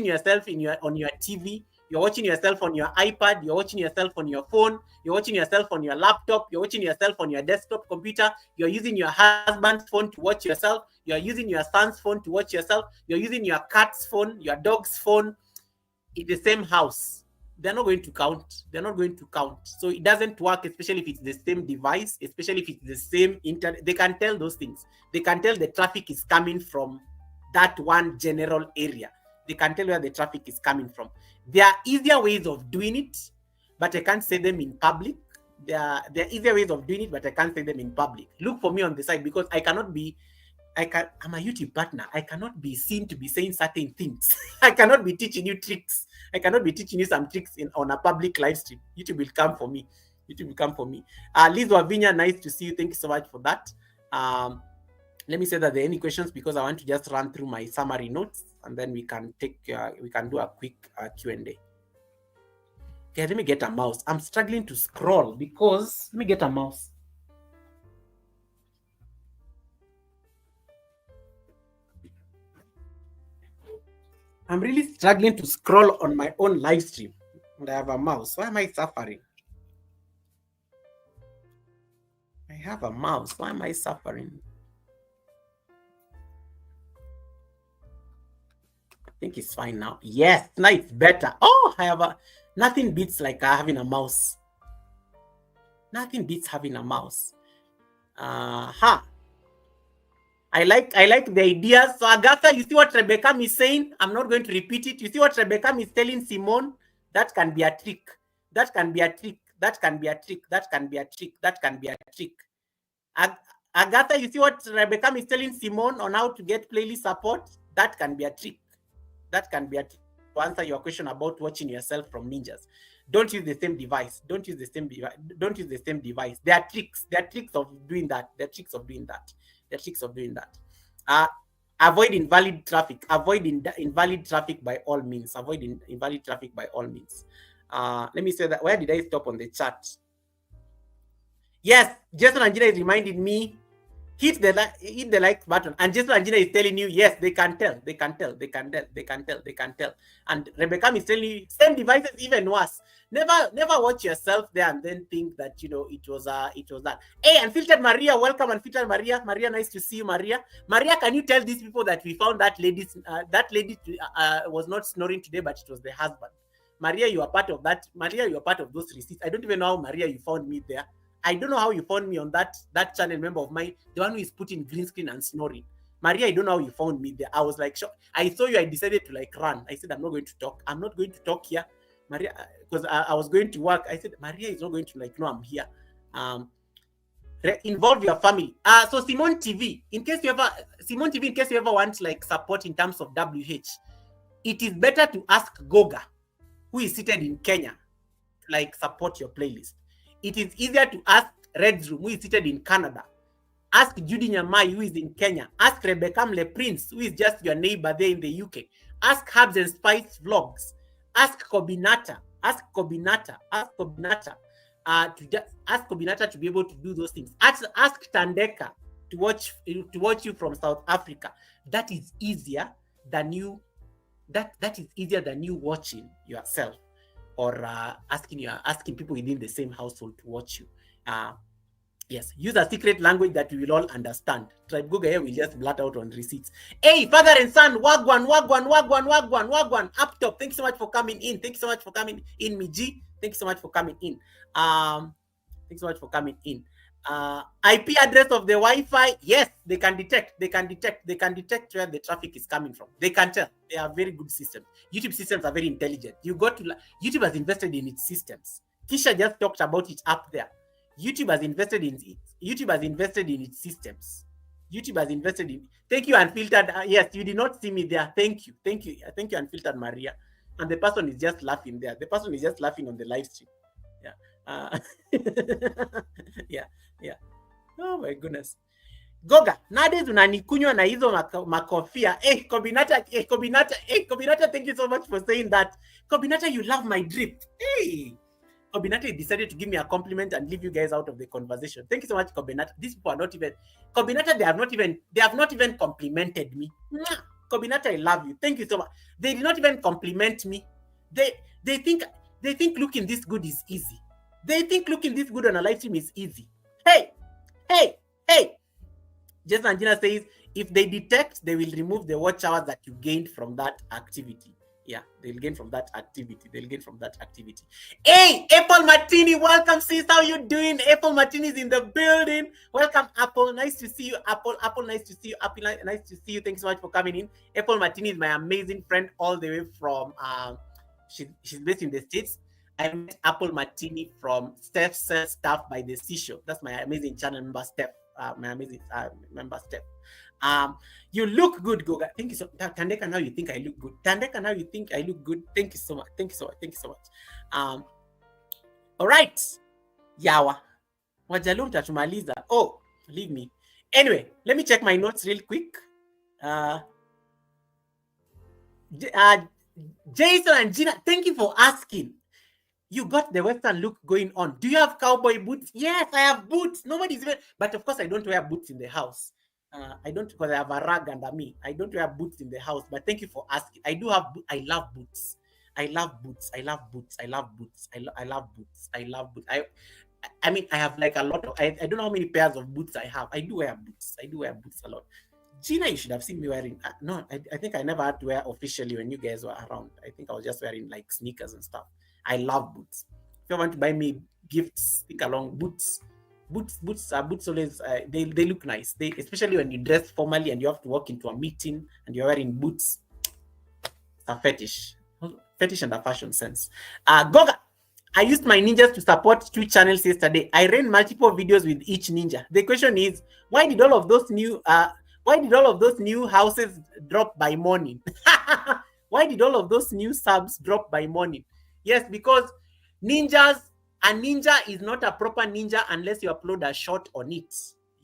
yourself on your TV. You're watching yourself on your iPad. You're watching yourself on your phone. You're watching yourself on your laptop. You're watching yourself on your desktop computer. You're using your husband's phone to watch yourself. You're using your son's phone to watch yourself. You're using your cat's phone, your dog's phone in the same house. They're not going to count. They're not going to count. So it doesn't work, especially if it's the same device, especially if it's the same internet. They can tell those things. They can tell the traffic is coming from that one general area. They can tell where the traffic is coming from. There are easier ways of doing it, but I can't say them in public. There are easier ways of doing it, but I can't say them in public. Look for me on the side, because I'm a YouTube partner. I cannot be seen to be saying certain things. I cannot be teaching you tricks. I cannot be teaching you some tricks on a public live stream. YouTube will come for me. Liz Wavinya, nice to see you. Thank you so much for that. Let me say that there are any questions, because I want to just run through my summary notes, and then we can do a quick Q&A. Okay, let me get a mouse. I'm struggling to scroll because let me get a mouse. I'm really struggling to scroll on my own live stream. And I have a mouse. Why am I suffering? I have a mouse. Why am I suffering? I think it's fine now. Yes, now it's better. Oh, I have a nothing beats like having a mouse. Nothing beats having a mouse. I like the idea. So Agatha, you see what Rebecca is saying? I'm not going to repeat it. You see what Rebecca is telling Simone? That can be a trick. That can be a trick. That can be a trick. That can be a trick. That can be a trick. Agatha, you see what Rebecca is telling Simone on how to get playlist support? That can be a trick. That can be a trick to answer your question about watching yourself from ninjas. Don't use the same device. Don't use the same device. Don't use the same device. There are tricks. There are tricks of doing that. There are tricks of doing that. There are tricks of doing that. Avoid invalid traffic. Avoid invalid traffic by all means. Avoid invalid traffic by all means. Let me say that. Where did I stop on the chat? Yes, Jason Angina is reminding me, hit the like button. And Jason Angina is telling you, yes, they can tell. They can tell. They can tell. They can tell. They can tell. And Rebecca is telling you, same devices, even worse. Never watch yourself there and then think that it was that. Hey, Unfiltered Maria, welcome, Unfiltered Maria. Maria, nice to see you, Maria. Maria, can you tell these people that we found that lady was not snoring today, but it was the husband. Maria, you are part of that. Maria, you are part of those receipts. I don't even know how, Maria, you found me there. I don't know how you found me on that channel member of mine, the one who is putting green screen and snoring. Maria, I don't know how you found me there. I was like, I saw you, I decided to like run. I said, I'm not going to talk. I'm not going to talk here. Maria, because I was going to work. I said, Maria is not going to like, no, I'm here. Involve your family. So Simone TV, in case you ever want like support in terms of WH, it is better to ask Goga, who is seated in Kenya, to like support your playlist. It is easier to ask Red's Room, who is seated in Canada. Ask Judy Nyamai, who is in Kenya. Ask Rebecca Le Prince, who is just your neighbor there in the UK. Ask Herbs and Spice Vlogs. Ask Kobinata. Ask Kobinata. Ask Kobinata. Ask Kobinata to be able to do those things. Ask Tandeka to watch you from South Africa. That is easier than you. That is easier than you watching yourself, or asking people within the same household to watch you. Yes, use a secret language that we will all understand. Tribe Google here will just blurt out on receipts. Hey, father and son, wagwan, wagwan, wagwan, wagwan, wagwan. Up top, thanks so much for coming in. Thanks so much for coming in, Miji. Thanks so much for coming in. Thanks so much for coming in. IP address of the Wi-Fi, yes, they can detect where the traffic is coming from. They can tell. They are very good systems. YouTube systems are very intelligent. YouTube has invested in its systems. Kisha just talked about it up there. YouTube has invested in its systems. YouTube has invested in. Thank you, Unfiltered. Yes, you did not see me there. Thank you, Unfiltered Maria. And the person is just laughing there. The person is just laughing on the live stream. Yeah. Yeah. Oh my goodness. Goga, nowadays unanikunywa na hizo makofia. Kobinata, thank you so much for saying that. Kobinata, you love my drip. Hey. Kobinata decided to give me a compliment and leave you guys out of the conversation. Thank you so much, Kobinata. These people are not even Kobinata. They have not even complimented me. Kobinata, I love you. Thank you so much. They did not even compliment me. They think looking this good is easy. They think looking this good on a live stream is easy. Hey. Jason Angina says, if they detect, they will remove the watch hours that you gained from that activity. Yeah, they'll gain from that activity. Hey, Apple Martini, welcome, sis. How you doing? Apple Martini is in the building. Welcome, Apple. Nice to see you, Apple. Nice to see you. Apple, nice to see you. Thanks so much for coming in. Apple Martini is my amazing friend all the way from, she's based in the States. I met Apple Martini from Steph Says Stuff by the Seashore. That's my amazing channel member, Steph. My amazing member, Steph. You look good, Goga. Thank you so much. Tandeka, now you think I look good. Tandeka, now you think I look good. Thank you so much. All right. Yawa. Wajalum tatumaliza. Oh, leave me. Anyway, let me check my notes real quick. Jason and Gina, thank you for asking. You got the Western look going on. Do you have cowboy boots? Yes, I have boots. Nobody's even, but of course I don't wear boots in the house. I don't, because I have a rag under me. I don't wear boots in the house, but thank you for asking. I do have. I love boots. I love boots. I love boots. I love boots. I love boots. I love boots. I mean, I have like a lot of. I don't know how many pairs of boots I have. I do wear boots. I do wear boots a lot. Gina, you should have seen me wearing. No, I think I never had to wear officially when you guys were around. I think I was just wearing like sneakers and stuff. I love boots. If you want to buy me gifts, think along boots. Boots always they look nice. They, especially when you dress formally and you have to walk into a meeting and you're wearing boots. A fetish and a fashion sense. Goga, I used my ninjas to support 2 channels yesterday. I ran multiple videos with each ninja. The question is, why did all of those new houses drop by morning? Why did all of those new subs drop by morning? Yes, because a ninja is not a proper ninja unless you upload a short on it.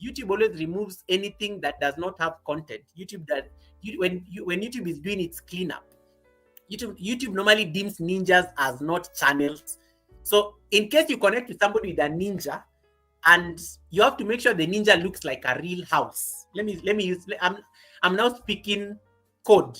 YouTube always removes anything that does not have content. When YouTube is doing its cleanup, YouTube normally deems ninjas as not channels. So in case you connect with somebody with a ninja, and you have to make sure the ninja looks like a real house. Let me use. I'm now speaking code.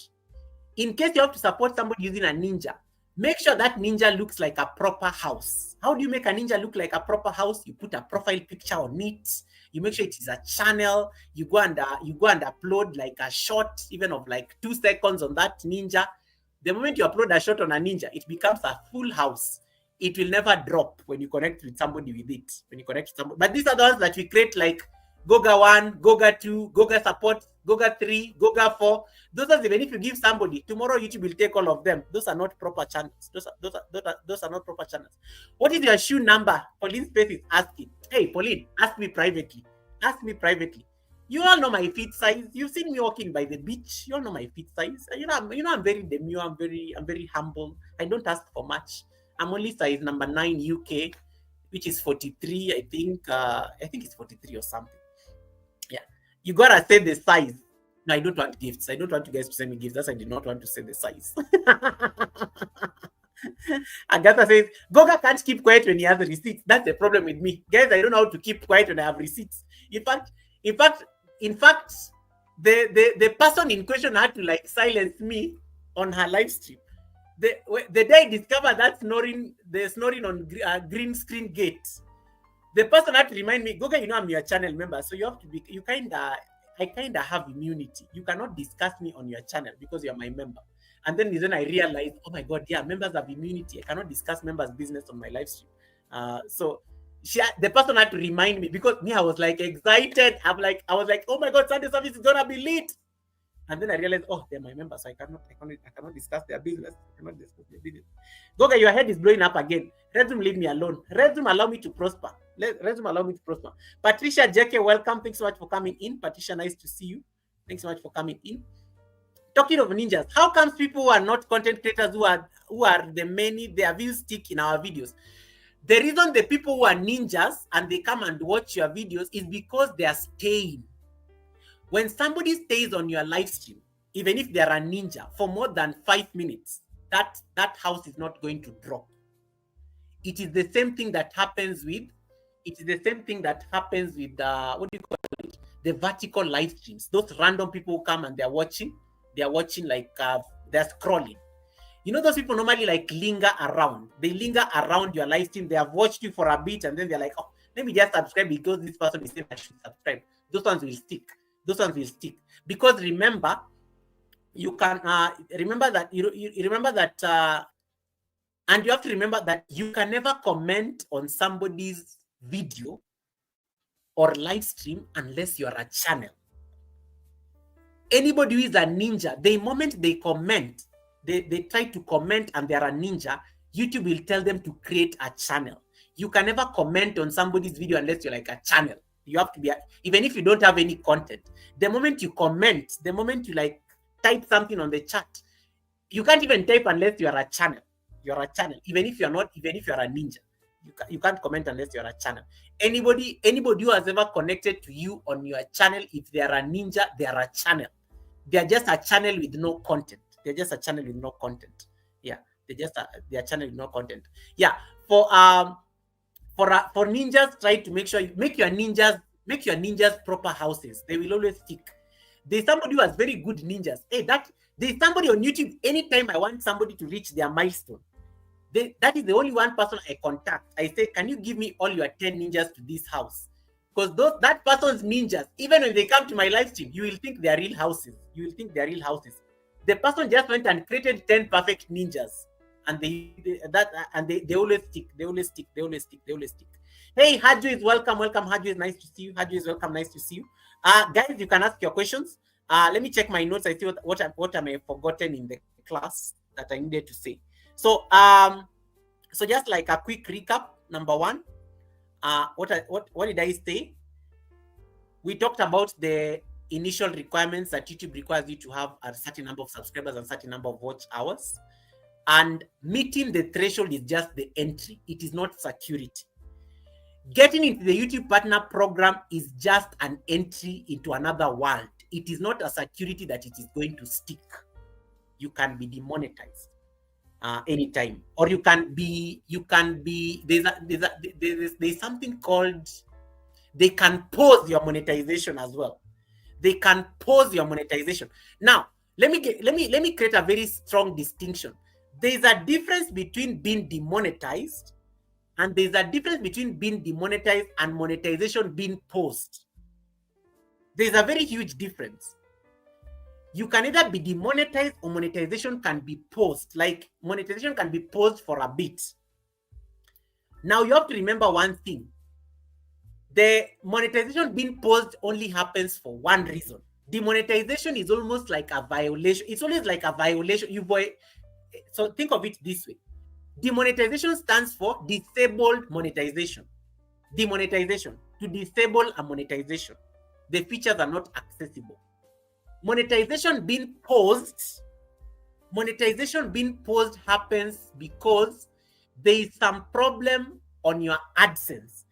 In case you have to support somebody using a ninja, make sure that ninja looks like a proper house. How do you make a ninja look like a proper house? You put a profile picture on it. You make sure it is a channel. You go and upload like a short, even of like 2 seconds on that ninja. The moment you upload a shot on a ninja, it becomes a full house. It will never drop when you connect with somebody with it. When you connect with somebody, but these are the ones that we create like Goga 1, Goga 2, Goga support, Goga 3, Goga 4. Those are, even if you give somebody, tomorrow YouTube will take all of them. Those are not proper channels. Those are not proper channels. What is your shoe number? Pauline Space is asking. Hey, Pauline, ask me privately. Ask me privately. You all know my feet size. You've seen me walking by the beach. You all know my feet size. I'm very demure. I'm very humble. I don't ask for much. I'm only size number 9 UK, which is 43. I think it's 43 or something. Yeah, you gotta say the size. No, I don't want gifts. I don't want you guys to send me gifts. That's why I did not want to say the size. Agatha says, Goga can't keep quiet when he has receipts. That's the problem with me. Guys, I don't know how to keep quiet when I have receipts. In fact, the person in question had to like silence me on her live stream. The day I discovered that the snoring on green screen gate, the person had to remind me, Goga, I'm your channel member, so you have to be, I kind of have immunity. You cannot discuss me on your channel because you're my member. And then I realized, oh my God, yeah, members have immunity. I cannot discuss members' business on my live stream. So the person had to remind me, because me, I was like excited. I was like, oh my God, Sunday service is gonna be lit. And then I realized, oh, they're my members, so I cannot discuss their business. Goga, your head is blowing up again. Resume, leave me alone. Resume, allow me to prosper. Resume, allow me to prosper. Patricia JK, welcome. Thanks so much for coming in. Patricia, nice to see you. Thanks so much for coming in. Talking of ninjas, how comes people who are not content creators, who are their views stick in our videos? The reason the people who are ninjas and they come and watch your videos is because they are staying. When somebody stays on your live stream, even if they are a ninja, for more than 5 minutes, that house is not going to drop. It is the same thing that happens with what do you call it? The vertical live streams. Those random people who come and they're watching like they're scrolling. You know, those people normally like linger around. They linger around your live stream. They have watched you for a bit and then they're like, oh, let me just subscribe because this person is saying I should subscribe. Those ones will stick. Because remember, you can remember that and you have to remember that you can never comment on somebody's video or live stream unless you are a channel. Anybody who is a ninja, the moment they comment, they try to comment and they are a ninja, YouTube will tell them to create a channel. You can never comment on somebody's video unless you're like a channel. You have to be, even if you don't have any content. The moment you comment, the moment you like type something on the chat, you can't even type unless you are a channel. You're a channel. Even if you're a ninja, you can't comment unless you're a channel. Anybody who has ever connected to you on your channel, if they are a ninja, they are a channel. They are just a channel with no content. Yeah, they're a channel with no content. Yeah. For ninjas, try to make sure you make your ninjas Make your ninjas proper houses. They will always stick. There's somebody who has very good ninjas. Hey, there's somebody on YouTube. Anytime I want somebody to reach their milestone, that is the only one person I contact. I say, can you give me all your 10 ninjas to this house? Because that person's ninjas, even when they come to my live stream, you will think they are real houses. You will think they are real houses. The person just went and created 10 perfect ninjas, and they always stick. They always stick. They always stick. They always stick. Hey, Haju is welcome. Welcome, Haju is nice to see you. Haju is welcome. Nice to see you. Guys, you can ask your questions. Let me check my notes. I see what I may have forgotten in the class that I needed to say. So just like a quick recap. Number one, what did I say? We talked about the initial requirements that YouTube requires you to have a certain number of subscribers and a certain number of watch hours. And meeting the threshold is just the entry. It is not security. Getting into the YouTube Partner Program is just an entry into another world. It is not a security that it is going to stick. You can be demonetized anytime, or you can be. There's something called, they can pause your monetization as well. They can pause your monetization. Now, let me create a very strong distinction. There's a difference between being demonetized, and there's a difference between being demonetized and monetization being paused. There's a very huge difference. You can either be demonetized or monetization can be paused. Like, monetization can be paused for a bit. Now, you have to remember one thing. The monetization being paused only happens for one reason. Demonetization is almost like a violation. It's always like a violation. So think of it this way. Demonetization stands for disabled monetization. Demonetization, to disable a monetization. The features are not accessible. Monetization being paused happens because there is some problem on your AdSense.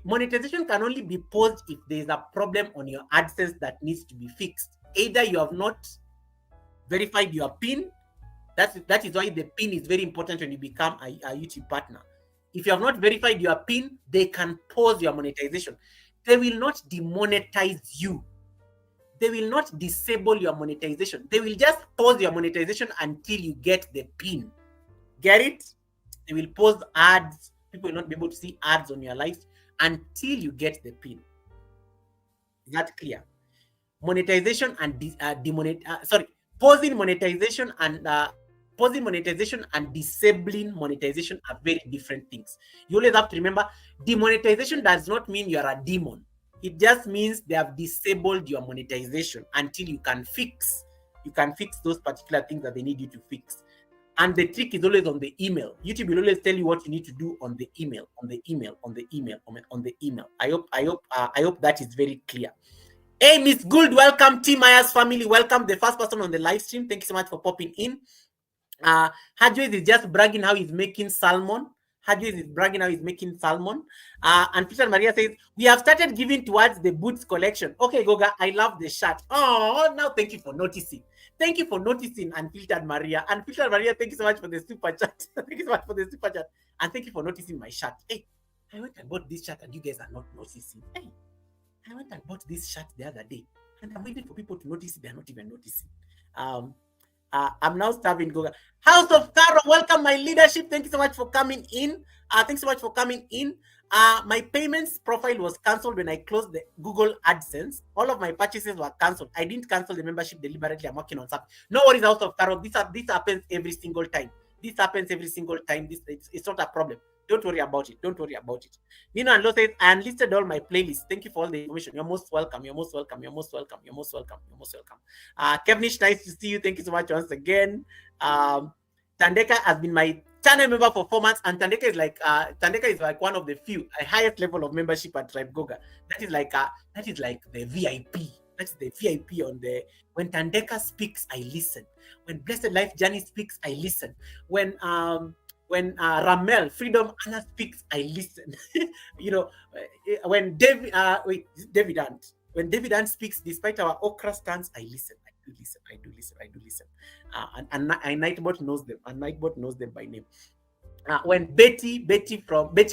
Monetization can only be paused if there is a problem on your AdSense that needs to be fixed. Either you have not verified your PIN. That is why the PIN is very important when you become a YouTube partner. If you have not verified your PIN, they can pause your monetization. They will not demonetize you. They will not disable your monetization. They will just pause your monetization until you get the PIN. Get it? They will pause ads. People will not be able to see ads on your life until you get the PIN. Is that clear? Monetization and pausing monetization and disabling monetization are very different things. You always have to remember, demonetization does not mean you're a demon. It just means they have disabled your monetization until you can fix those particular things that they need you to fix. And the trick is always on the email. YouTube will always tell you what you need to do on the email. I hope that is very clear. Hey, Miss Gould, welcome. T Myers family, welcome. The first person on the live stream. Thank you so much for popping in. Hadwez is just bragging how he's making salmon. And Peter Maria says, we have started giving towards the boots collection. Okay, Goga, I love the shirt. Oh, now thank you for noticing. Thank you for noticing, Unfiltered Maria. Unfiltered Maria, thank you so much for the super chat. Thank you so much for the super chat. And thank you for noticing my shirt. Hey, I went and bought this shirt and you guys are not noticing. Hey, I went and bought this shirt the other day and I'm waiting for people to notice it. They're not even noticing. I'm now starving, Goga. House of Caro, welcome my leadership. Thank you so much for coming in. My payments profile was cancelled when I closed the Google AdSense. All of my purchases were cancelled. I didn't cancel the membership deliberately. I'm working on something. No worries, House of Caro. This happens every single time. It's not a problem. Don't worry about it. Nino and Lo says, I unlisted all my playlists. Thank you for all the information. You're most welcome. Kevnish, nice to see you. Thank you so much once again. Tandeka has been my channel member for 4 months, and Tandeka is like one of the few highest level of membership at Tribe Goga. That is like the VIP. That's the VIP when Tandeka speaks, I listen. When Blessed Life Journey speaks, I listen. When Ramel Freedom Anna speaks, I listen. When David Ant speaks, despite our okra stance, I listen. I do listen. And Nightbot knows them. By name. When Betty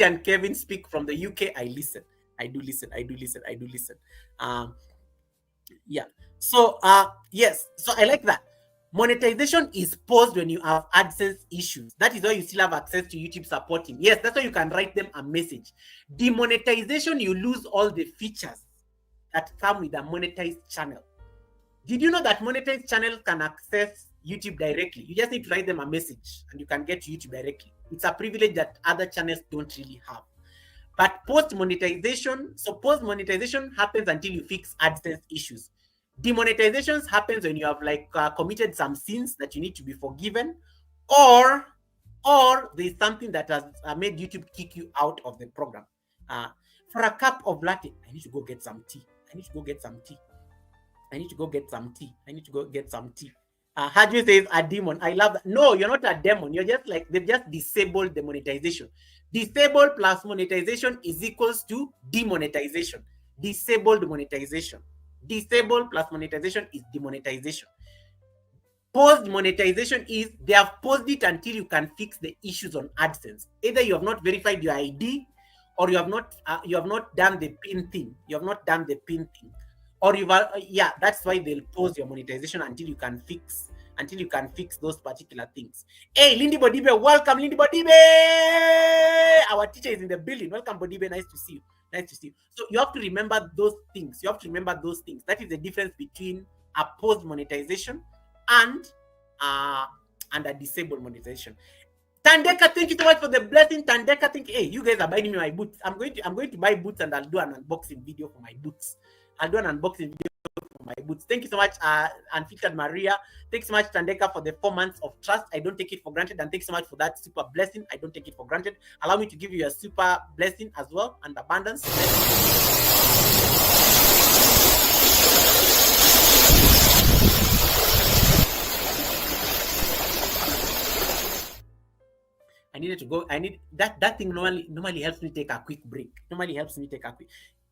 and Kevin speak from the UK, I listen. I do listen. I do listen. I do listen. Um, yeah. So yes. So I like that. Monetization is paused when you have AdSense issues. That is why you still have access to YouTube supporting. Yes, that's why you can write them a message. Demonetization, you lose all the features that come with a monetized channel. Did you know that monetized channels can access YouTube directly? You just need to write them a message and you can get to YouTube directly. It's a privilege that other channels don't really have. But post-monetization, so post-monetization happens until you fix AdSense issues. Demonetizations happens when you have like committed some sins that you need to be forgiven, or there's something that has made YouTube kick you out of the program. For a cup of latte, I need to go get some tea. I need to go get some tea. I need to go get some tea. I need to go get some tea. Haju says a demon. I love that. No, you're not a demon. You're just like, they've just disabled the monetization. Disable plus monetization is equals to demonetization. Disabled monetization. Disable plus monetization is demonetization. Paused monetization is they have paused it until you can fix the issues on AdSense. Either you have not verified your ID, or you have not done the pin thing. You have not done the pin thing, or you've yeah. That's why they'll pause your monetization until you can fix those particular things. Hey, Lindy Bodibe, welcome, Lindy Bodibe. Our teacher is in the building. Welcome, Bodibe. Nice to see you. Nice to see you. So you have to remember those things. You have to remember those things. That is the difference between a paused monetization and a disabled monetization. Tandeka, thank you so much for the blessing. Tandeka, thank you. Hey, you guys are buying me my boots. I'm going to buy boots and I'll do an unboxing video for my boots. I'll do an unboxing video for my boots. Thank you so much, Unfiltered Maria. Thanks so much, Tandeka, for the 4 months of trust. I don't take it for granted. And thanks so much for that super blessing. I don't take it for granted. Allow me to give you a super blessing as well and abundance. I needed to go. I need that thing normally helps me take a quick break.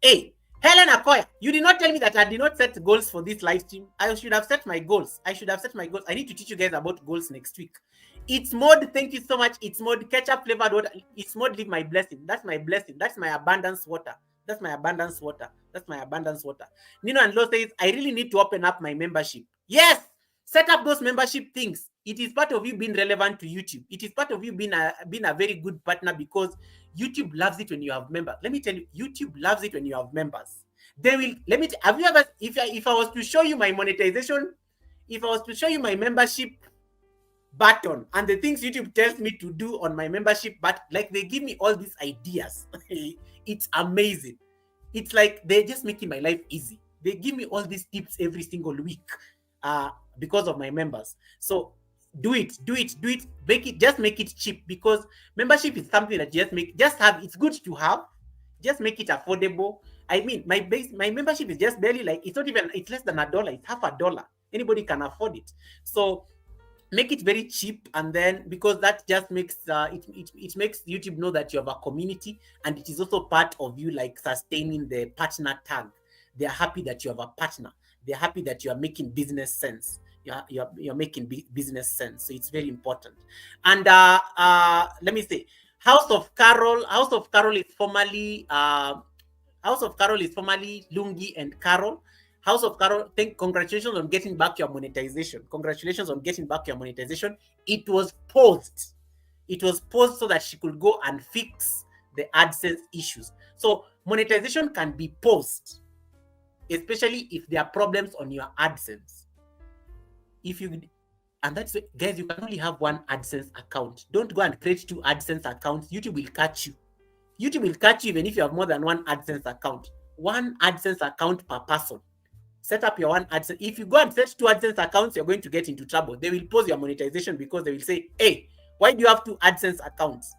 Hey, Helen Akoya, you did not tell me that I did not set goals for this live stream. I should have set my goals. I need to teach you guys about goals next week. It's mode. Thank you so much. It's mode ketchup flavored water. It's mode live my blessing. That's my blessing. That's my abundance water. That's my abundance water. That's my abundance water. Nino and Lo says, I really need to open up my membership. Yes, set up those membership things. It is part of you being relevant to YouTube. It is part of you being a very good partner, because YouTube loves it when you have members. Let me tell you, YouTube loves it when you have members. They will. Have you ever? If I was to show you my monetization, if I was to show you my membership button and the things YouTube tells me to do on my membership, but like they give me all these ideas. It's amazing. It's like they're just making my life easy. They give me all these tips every single week, because of my members. So do it. Just make it cheap, because membership is something that it's good to have. Just make it affordable. I mean, my membership is just barely it's less than $1. It's half $1. Anybody can afford it. So make it very cheap, and then because that just makes it makes YouTube know that you have a community, and it is also part of you sustaining the partner tag. They are happy that you have a partner. They're happy that you are making business sense. You're making business sense. So it's very important. And let me say, House of Carol is formerly Lungi and Carol. House of Carol, congratulations on getting back your monetization. It was paused. So that she could go and fix the AdSense issues. So monetization can be paused, especially if there are problems on your AdSense. And that's it, guys, you can only have one AdSense account. Don't go and create 2 AdSense accounts. YouTube will catch you. Even if you have more than one AdSense account. One AdSense account per person. Set up your one AdSense. If you go and set 2 AdSense accounts, you're going to get into trouble. They will pause your monetization because they will say, hey, why do you have 2 AdSense accounts?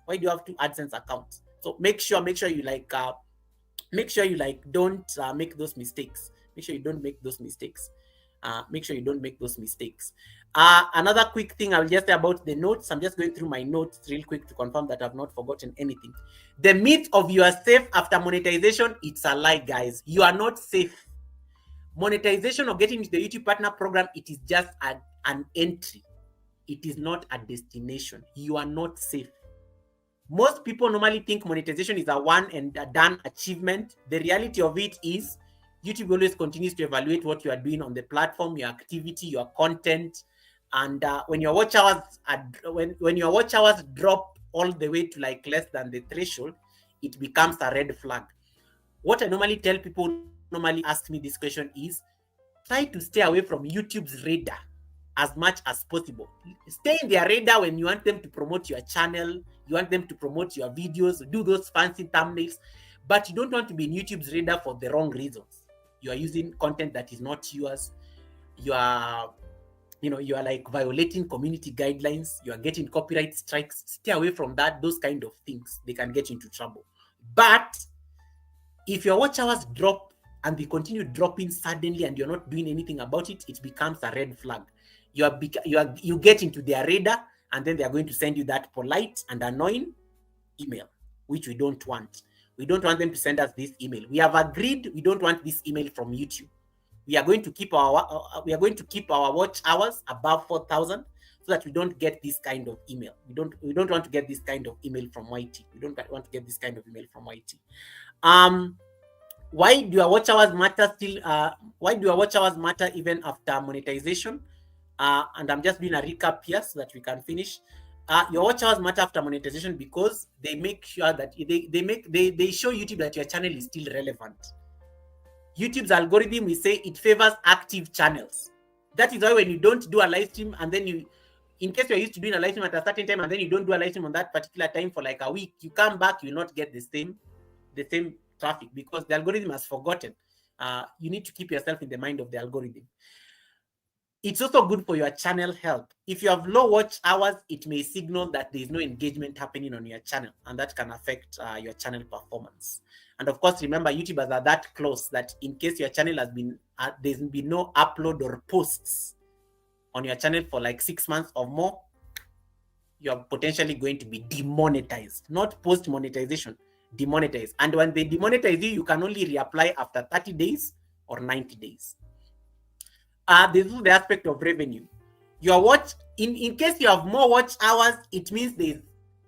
So make sure you don't make those mistakes. Another quick thing I will just say about the notes. I'm just going through my notes real quick to confirm that I've not forgotten anything. The myth of you are safe after monetization, it's a lie, guys. You are not safe. Monetization or getting into the YouTube Partner Program, it is just an entry. It is not a destination. You are not safe. Most people normally think monetization is a one and a done achievement. The reality of it is YouTube always continues to evaluate what you are doing on the platform, your activity, your content, and when your watch hours when your watch hours drop all the way to like less than the threshold, it becomes a red flag. What I normally tell people normally ask me this question is, try to stay away from YouTube's radar as much as possible. Stay in their radar when you want them to promote your channel, you want them to promote your videos, do those fancy thumbnails, but you don't want to be in YouTube's radar for the wrong reasons. You are using content that is not yours. You are, you are like violating community guidelines. You are getting copyright strikes. Stay away from that. Those kind of things, they can get into trouble. But if your watch hours drop and they continue dropping suddenly and you're not doing anything about it, it becomes a red flag. You get into their radar, and then they are going to send you that polite and annoying email, which we don't want. We don't want them to send us this email. We have agreed we don't want this email from YouTube. We are going to keep our watch hours above 4,000 so that we don't get this kind of email. We don't want to get this kind of email from YT. We don't want to get this kind of email from YT. Why do your watch hours matter still? Why do your watch hours matter even after monetization? And I'm just doing a recap here so that we can finish. Your watch hours matter after monetization because they make sure that they show YouTube that your channel is still relevant. YouTube's algorithm, we say it favors active channels. That is why when you don't do a live stream and then in case you're used to doing a live stream at a certain time and then you don't do a live stream on that particular time for like a week, you come back, you not get the same traffic because the algorithm has forgotten. You need to keep yourself in the mind of the algorithm. It's also good for your channel health. If you have low watch hours, it may signal that there is no engagement happening on your channel, and that can affect your channel performance. And of course, remember, YouTubers are that close that in case your channel has been, there's been no upload or posts on your channel for like 6 months or more, you're potentially going to be demonetized, not post-monetization, demonetized. And when they demonetize you, you can only reapply after 30 days or 90 days. This is the aspect of revenue. Your watch, in case you have more watch hours, it means there's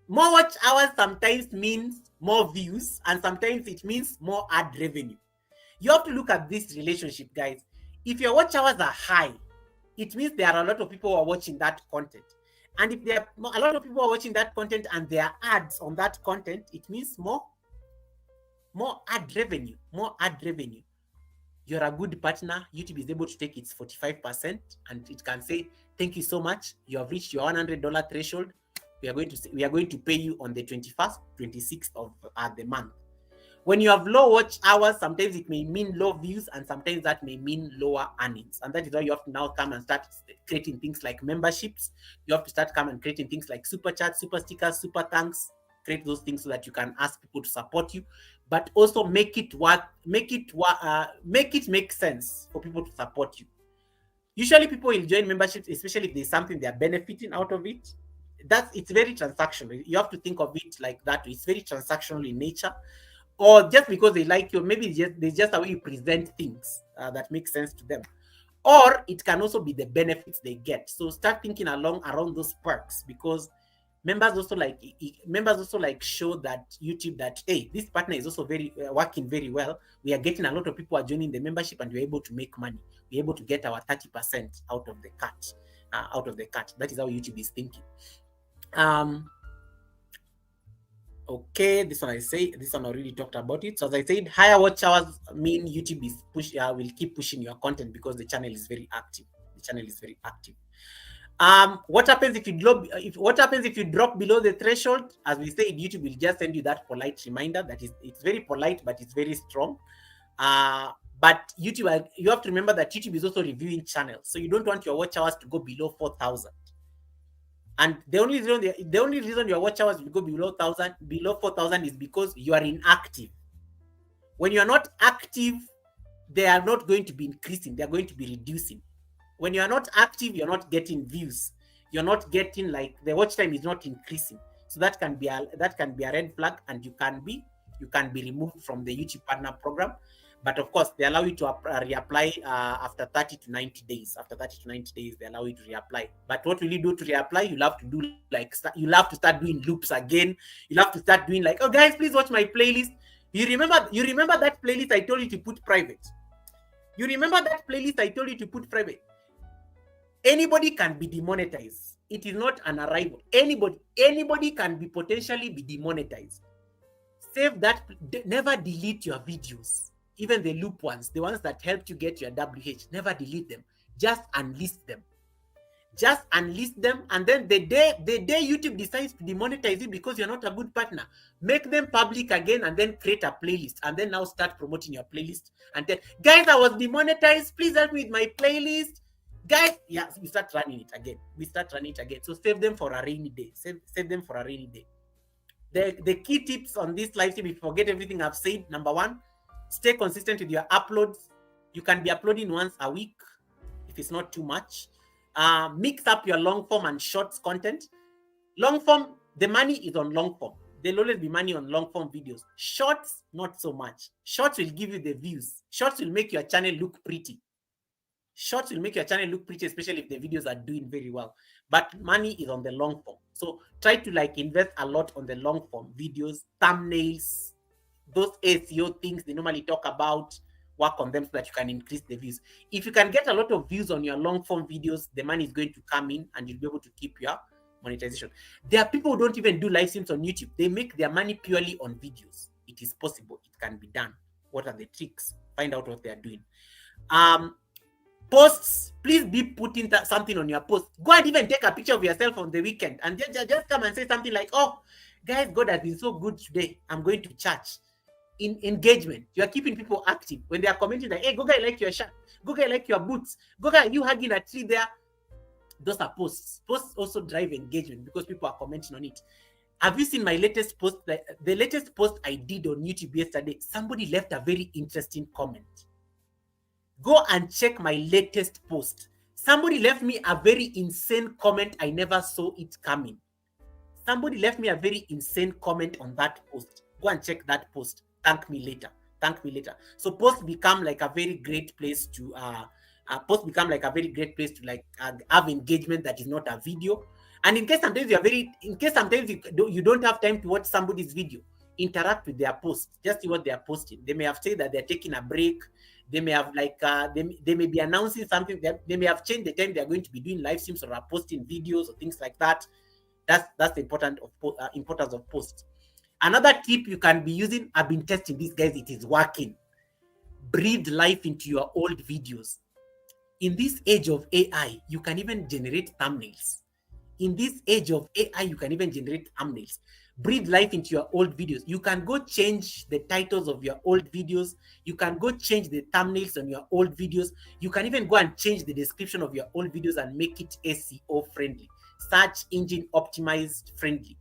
more watch hours sometimes means more views, and sometimes it means more ad revenue. You have to look at this relationship, guys. If your watch hours are high, it means there are a lot of people who are watching that content. And if there are a lot of people who are watching that content and there are ads on that content, it means more ad revenue, You're a good partner. YouTube is able to take its 45% and it can say, thank you so much. You have reached your $100 threshold. We are going to pay you on the 21st, 26th of the month. When you have low watch hours, sometimes it may mean low views and sometimes that may mean lower earnings. And that is why you have to now come and start creating things like memberships. You have to start creating things like super chats, super stickers, super thanks. Create those things so that you can ask people to support you, but also make it make sense for people to support you. Usually people will join memberships, especially if there's something they're benefiting out of it. It's very transactional. You have to think of it like that. It's very transactional in nature. Or just because they like you, maybe there's just a way you present things that makes sense to them. Or it can also be the benefits they get. So start thinking around those perks, because members also like show that YouTube that, hey, this partner is also very working very well. We are getting a lot of people are joining the membership and we're able to make money. We're able to get our 30% out of the cut. That is how YouTube is thinking. Okay, this one I already talked about it. So as I said, higher watch hours mean YouTube is will keep pushing your content because the channel is very active. What happens if you drop below the threshold? As we said, YouTube will just send you that polite reminder. It's very polite, but it's very strong. But YouTube, you have to remember that YouTube is also reviewing channels, so you don't want your watch hours to go below 4,000. And the only reason your watch hours will go below 4,000 is because you are inactive. When you are not active, they are not going to be increasing; they are going to be reducing. When you are not active, you're not getting views. You're not getting, like, the watch time is not increasing. So that can be a red flag, and you can be removed from the YouTube Partner Program. But of course, they allow you to reapply after 30 to 90 days. After 30 to 90 days, they allow you to reapply. But what will you do to reapply? You'll have to do you'll have to start doing loops again. You'll have to start doing like, oh guys, please watch my playlist. You remember that playlist I told you to put private? You remember that playlist I told you to put private? Anybody can be demonetized. It is not an arrival. Anybody can be potentially be demonetized. Save that. Never delete your videos. Even the loop ones, the ones that helped you get your WH, never delete them. Just unlist them. Just unlist them, and then the day YouTube decides to demonetize it because you're not a good partner, make them public again, and then create a playlist, and then now start promoting your playlist. And then, guys, I was demonetized. Please help me with my playlist. Guys, yeah, we start running it again. So save them for a rainy day. Save them for a rainy day. The key tips on this live stream, if you forget everything I've said, number one, stay consistent with your uploads. You can be uploading once a week if it's not too much. Mix up your long form and shorts content. Long form, the money is on long form. There'll always be money on long form videos. Shorts, not so much. Shorts will give you the views. Shorts will make your channel look pretty. Shorts will make your channel look pretty, especially if the videos are doing very well. But money is on the long form. So try to invest a lot on the long form videos, thumbnails, those SEO things they normally talk about. Work on them so that you can increase the views. If you can get a lot of views on your long form videos, the money is going to come in and you'll be able to keep your monetization. There are people who don't even do live streams on YouTube. They make their money purely on videos. It is possible. It can be done. What are the tricks? Find out what they are doing. Posts, please be putting something on your post. Go and even take a picture of yourself on the weekend and just come and say something like, oh, guys, God has been so good today. I'm going to church. In engagement, you are keeping people active. When they are commenting like, hey, go guy, I like your shirt. Go guy, I like your boots. Go guy, you hugging a tree there. Those are posts. Posts also drive engagement because people are commenting on it. Have you seen my latest post? The latest post I did on YouTube yesterday, somebody left a very interesting comment. Go and check my latest post. Somebody left me a very insane comment. I never saw it coming. Somebody left me a very insane comment on that post. Go and check that post. Thank me later. So posts become like a very great place to have engagement that is not a video. And in case sometimes you don't have time to watch somebody's video, interact with their post. Just see what they are posting. They may have said that they're taking a break. They may have they may be announcing something. They may have changed the time they are going to be doing live streams or are posting videos or things like that. That's the importance of posts. Another tip you can be using, I've been testing this, guys, it is working. Breathe life into your old videos. In this age of AI, you can even generate thumbnails. Breathe life into your old videos. You can go change the titles of your old videos. You can go change the thumbnails on your old videos. You can even go and change the description of your old videos and make it SEO friendly, search engine optimized friendly.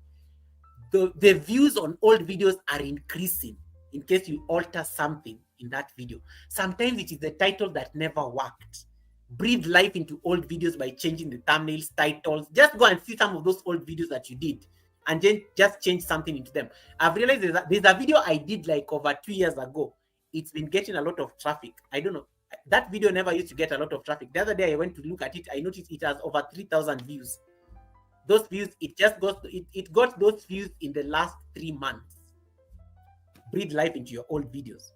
The views on old videos are increasing in case you alter something in that video. Sometimes it is the title that never worked. Breathe life into old videos by changing the thumbnails, titles. Just go and see some of those old videos that you did and then just change something into them. I've realized there's a video I did over 2 years ago. It's been getting a lot of traffic. I don't know. That video never used to get a lot of traffic. The other day I went to look at it. I noticed it has over 3,000 views. Those views, it got those views in the last 3 months. Breathe life into your old videos.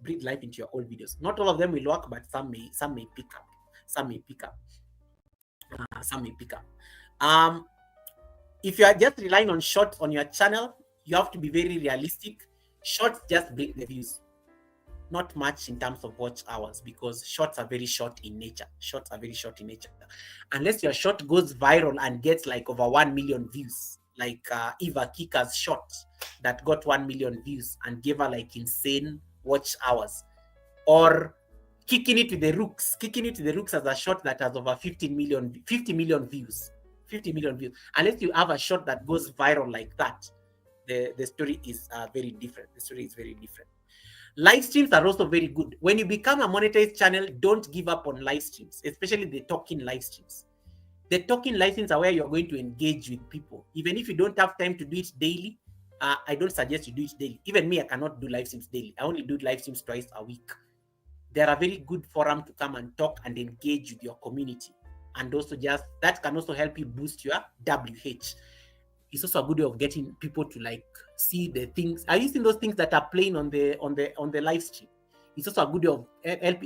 Not all of them will work, but some may pick up. If you are just relying on shorts on your channel, you have to be very realistic. Shorts just break the views. Not much in terms of watch hours because shorts are very short in nature. Unless your short goes viral and gets over 1 million views, like Eva Kika's short that got 1 million views and gave her insane watch hours, or Kicking It with the Rooks as a short that has over 50 million views. Unless you have a short that goes viral like that, the story is very different. Live streams are also very good. When you become a monetized channel, don't give up on live streams, especially the talking live streams. The talking live streams are where you're going to engage with people. Even if you don't have time to do it daily, I don't suggest you do it daily. Even me, I cannot do live streams daily. I only do live streams twice a week. they're a very good forum to come and talk and engage with your community. And also just that can also help you boost your WH. It's also a good way of getting people to like see the things. Are you seeing those things that are playing on the live stream? It's also a good way of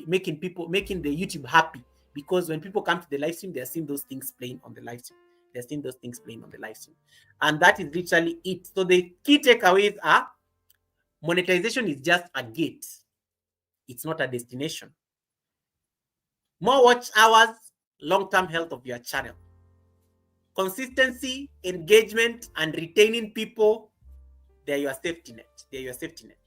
making the YouTube happy, because when people come to the live stream, they're seeing those things playing on the live stream. They're seeing those things playing on the live stream. And that is literally it. So the key takeaways are monetization is just a gate. It's not a destination. More watch hours, long-term health of your channel. Consistency, engagement, and retaining people, they're your safety net. They're your safety net.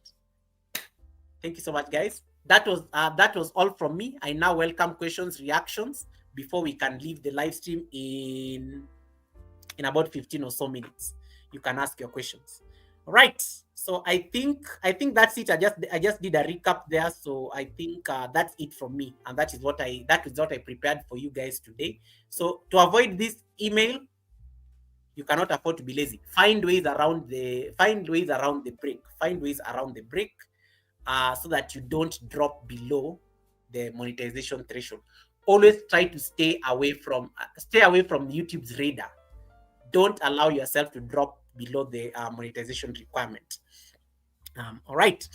Thank you so much, guys. That was all from me. I now welcome questions, reactions before we can leave the live stream in about 15 or so minutes. You can ask your questions. All right. So I think that's it. I just did a recap there. So I think that's it from me, and that is what I prepared for you guys today. So to avoid this email, you cannot afford to be lazy. Find ways around the break. Find ways around the break, so that you don't drop below the monetization threshold. Always try to stay away from YouTube's radar. Don't allow yourself to drop below the monetization requirement. All right.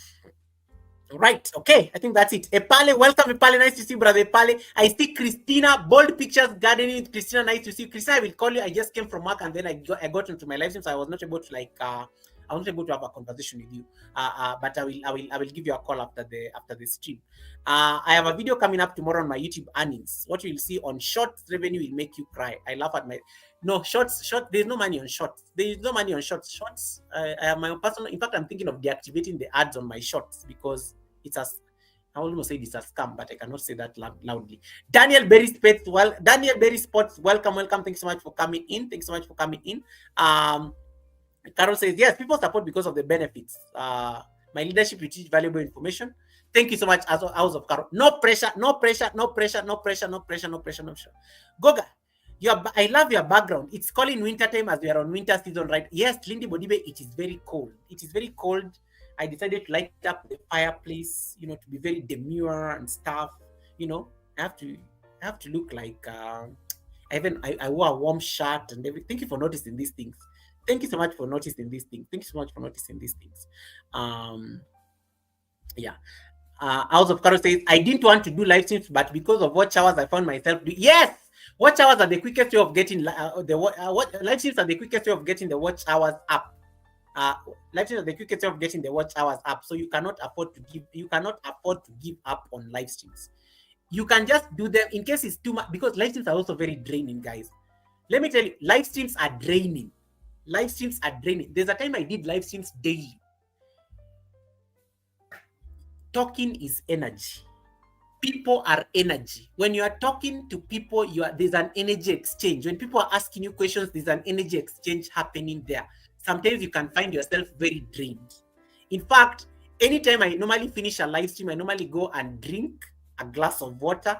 Okay. I think that's it. Epale, welcome, Epale. Nice to see you, brother Epale. I see Christina, bold pictures gardening with Christina. Nice to see you. Christina, I will call you. I just came from work and then I got into my live stream, so I was not able to have a conversation with you. But I will give you a call after the stream. I have a video coming up tomorrow on my YouTube earnings. What you will see on shorts revenue will make you cry. I laugh at shorts. There's no money on shorts. There is no money on shorts. Shorts. I have my own personal. In fact, I'm thinking of deactivating the ads on my shorts because I almost said it's a scam, but I cannot say that loudly. Daniel Berry Sports, welcome. Thanks so much for coming in. Carol says, yes, people support because of the benefits. My leadership will teach valuable information. Thank you so much, House of Carol. No pressure. Goga, I love your background. It's calling winter time as we are on winter season, right? Yes, Lindy Bodibe, it is very cold. I decided to light up the fireplace, to be very demure and stuff. I have to look like I wore a warm shirt and everything. Thank you for noticing these things. Yeah. House of Carol says, I didn't want to do live streams, but because of watch hours, I found myself yes. Watch hours are the quickest way of getting live streams are the quickest way of getting the watch hours up. Live streams are the quickest way of getting the watch hours up. So you cannot afford to give up on live streams. You can just do them in case it's too much, because live streams are also very draining, guys. Let me tell you, live streams are draining. There's a time I did live streams daily. Talking is energy. People are energy. When you are talking to people, there's an energy exchange. When people are asking you questions, there's an energy exchange happening there. Sometimes you can find yourself very drained. In fact, anytime I normally finish a live stream, I normally go and drink a glass of water.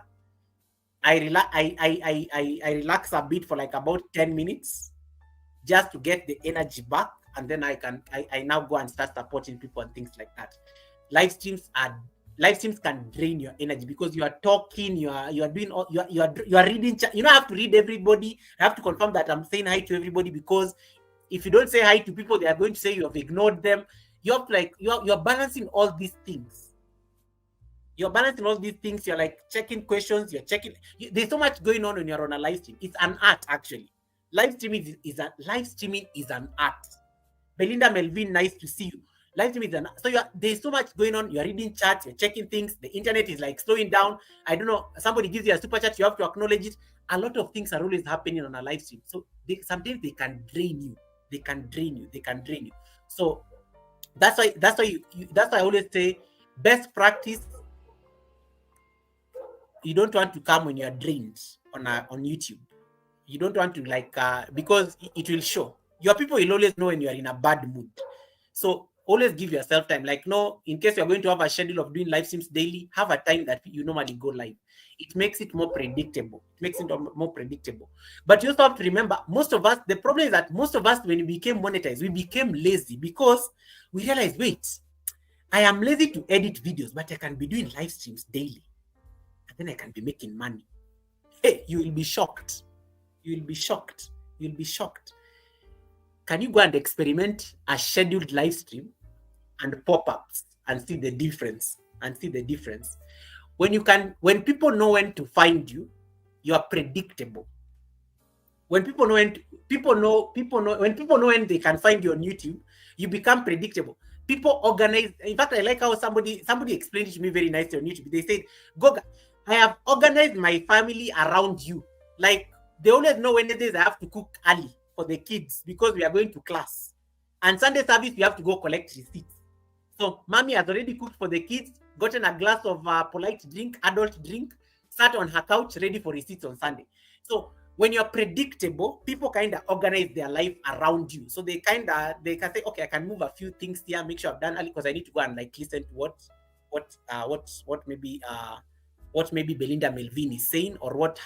I relax a bit for like about 10 minutes just to get the energy back, and then I now go and start supporting people and things like that. Live streams can drain your energy because you are talking, you are doing all, you are reading. You don't have to read everybody. I have to confirm that I'm saying hi to everybody, because if you don't say hi to people, they are going to say you have ignored them. You have to you're balancing all these things. You're like checking questions. You're checking. There's so much going on when you're on a live stream. It's an art, actually. Live streaming is an art. Belinda Melvin, nice to see you. Live streaming is an art. So there's so much going on. You're reading chats. You're checking things. The internet is like slowing down. I don't know. Somebody gives you a super chat. You have to acknowledge it. A lot of things are always happening on a live stream. So sometimes they can drain you. They can drain you. So that's why I always say, best practice. You don't want to come when you're drained on YouTube. You don't want to because it will show. Your people will always know when you are in a bad mood. So always give yourself time. In case you're going to have a schedule of doing live streams daily, have a time that you normally go live. It makes it more predictable. But you also have to remember, the problem is that most of us, when we became monetized, we became lazy because we realized, wait, I am lazy to edit videos, but I can be doing live streams daily. And then I can be making money. Hey, you will be shocked. You will be shocked. You'll be shocked. Can you go and experiment a scheduled live stream and pop-ups and see the difference? When people know when to find you, you are predictable. When people know when when they can find you on YouTube, you become predictable. People organize. In fact, I like how somebody explained it to me very nicely on YouTube. They said, Goga, I have organized my family around you. Like, they always know Wednesdays I have to cook early for the kids because we are going to class. And Sunday service, we have to go collect receipts. So mommy has already cooked for the kids, gotten a glass of polite drink, adult drink, sat on her couch ready for receipts on Sunday. So when you're predictable, people kind of organize their life around you. So they can say, okay, I can move a few things here, make sure I've done early because I need to go and like listen to what maybe Belinda Melvin is saying or what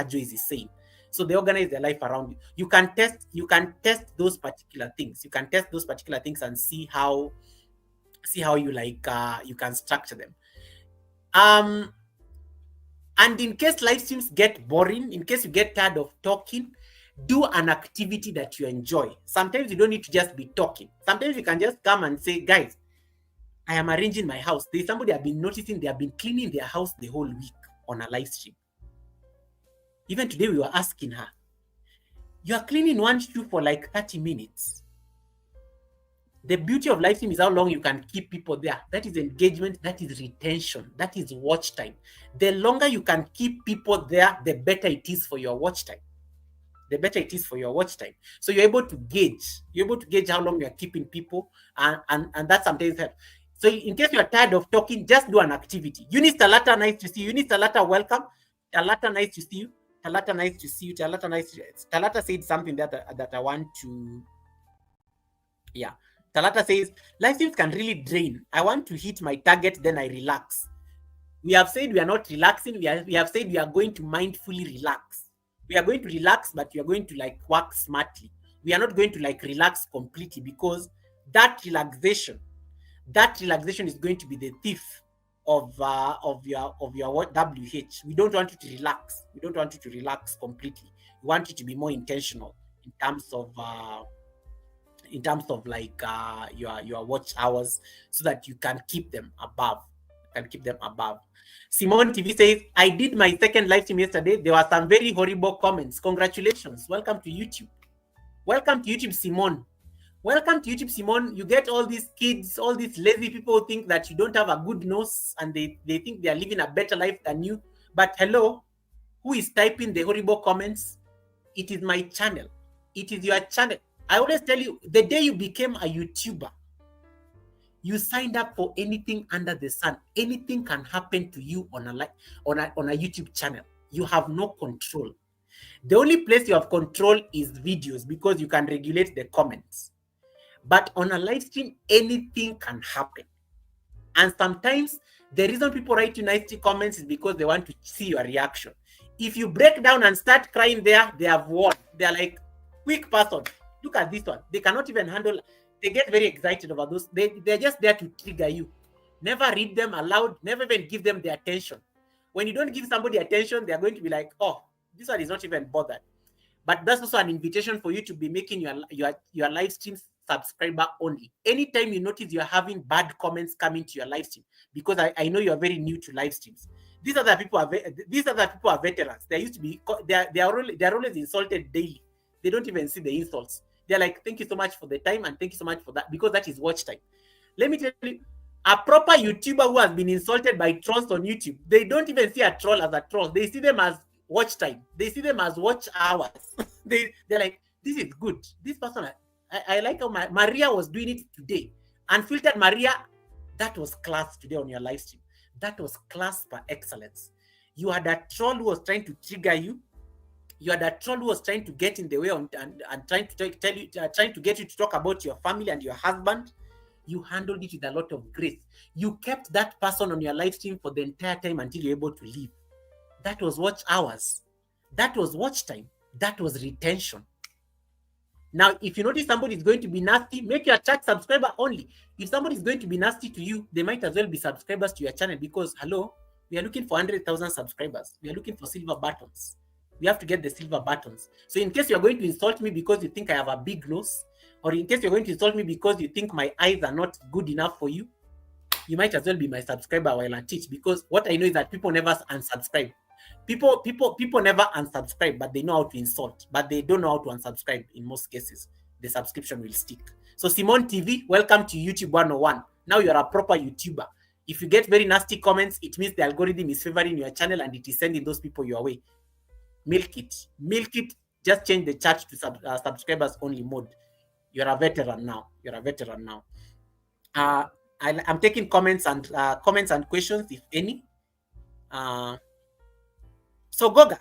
Joyce is saying. So they organize their life around you. You can test those particular things. You can test those particular things and see how you like you can structure them. And in case live streams get boring, in case you get tired of talking, do an activity that you enjoy. Sometimes you don't need to just be talking. Sometimes you can just come and say, guys, I am arranging my house. There's somebody I've been noticing they have been cleaning their house the whole week on a live stream. Even today we were asking her, you are cleaning one shoe for like 30 minutes. The beauty of live stream is how long you can keep people there. That is engagement, that is retention, that is watch time. The longer you can keep people there, the better it is for your watch time. So you're able to gauge how long you're keeping people, and that sometimes helps. So in case you're tired of talking, just do an activity. Eunice Talata, nice to see you. Eunice Talata, welcome. Talata, nice to see you. Talata, nice to see you. Talata said something that I want to, yeah. Talata says, live streams can really drain. I want to hit my target, then I relax. We have said we are not relaxing. We have said we are going to mindfully relax. We are going to relax, but we are going to like work smartly. We are not going to like relax completely because that relaxation is going to be the thief of your WH. We don't want you to relax. We don't want you to relax completely. We want you to be more intentional in terms of like your watch hours, so that you can keep them above. Simone TV says, I did my second live stream yesterday. There were some very horrible comments. Congratulations. Welcome to YouTube. Simone. Welcome to YouTube, Simone. You get all these kids, all these lazy people who think that you don't have a good nose and they think they are living a better life than you. But hello, who is typing the horrible comments? It is my channel. It is your channel. I always tell you, the day you became a YouTuber, you signed up for anything under the sun. Anything can happen to you on a YouTube channel. You have no control. The only place you have control is videos because you can regulate the comments. But on a live stream, anything can happen. And sometimes the reason people write you nice comments is because they want to see your reaction. If you break down and start crying there, they have won. They're like, quick person, look at this one. They cannot even handle. They get very excited about those. They're just there to trigger you. Never read them aloud. Never even give them the attention. When you don't give somebody attention, they're going to be like, oh, this one is not even bothered. But that's also an invitation for you to be making your live streams subscriber only. Anytime you notice you're having bad comments coming to your live stream, because I know you're very new to live streams. These other people are veterans. They used to be. They are always insulted daily. They don't even see the insults. They're like, thank you so much for the time and thank you so much for that, because that is watch time. Let me tell you, a proper YouTuber who has been insulted by trolls on YouTube, they don't even see a troll as a troll. They see them as watch time. They see them as watch hours. They're like, this is good. This person, I like how Maria was doing it today. Unfiltered Maria, that was class today on your live stream. That was class per excellence. You had a troll who was trying to trigger you. You had a troll who was trying to get in the way and trying to get you to talk about your family and your husband. You handled it with a lot of grace. You kept that person on your live stream for the entire time until you're able to leave. That was watch hours. That was watch time. That was retention. Now, if you notice somebody is going to be nasty, make your chat subscriber only. If somebody is going to be nasty to you, they might as well be subscribers to your channel, because hello, we are looking for 100,000 subscribers. We are looking for silver buttons. We have to get the silver buttons. So in case you're going to insult me because you think I have a big nose, or in case you're going to insult me because you think my eyes are not good enough for you, you might as well be my subscriber while I teach, because what I know is that people never unsubscribe. People never unsubscribe, but they know how to insult, but they don't know how to unsubscribe. In most cases, the subscription will stick. So Simon TV, welcome to YouTube 101. Now you're a proper YouTuber. If you get very nasty comments, it means the algorithm is favoring your channel and it is sending those people your way. Milk it. Milk it. Just change the chat to subscribers only mode. You're a veteran now. You're a veteran now. I'm taking comments and questions, if any. So Goga,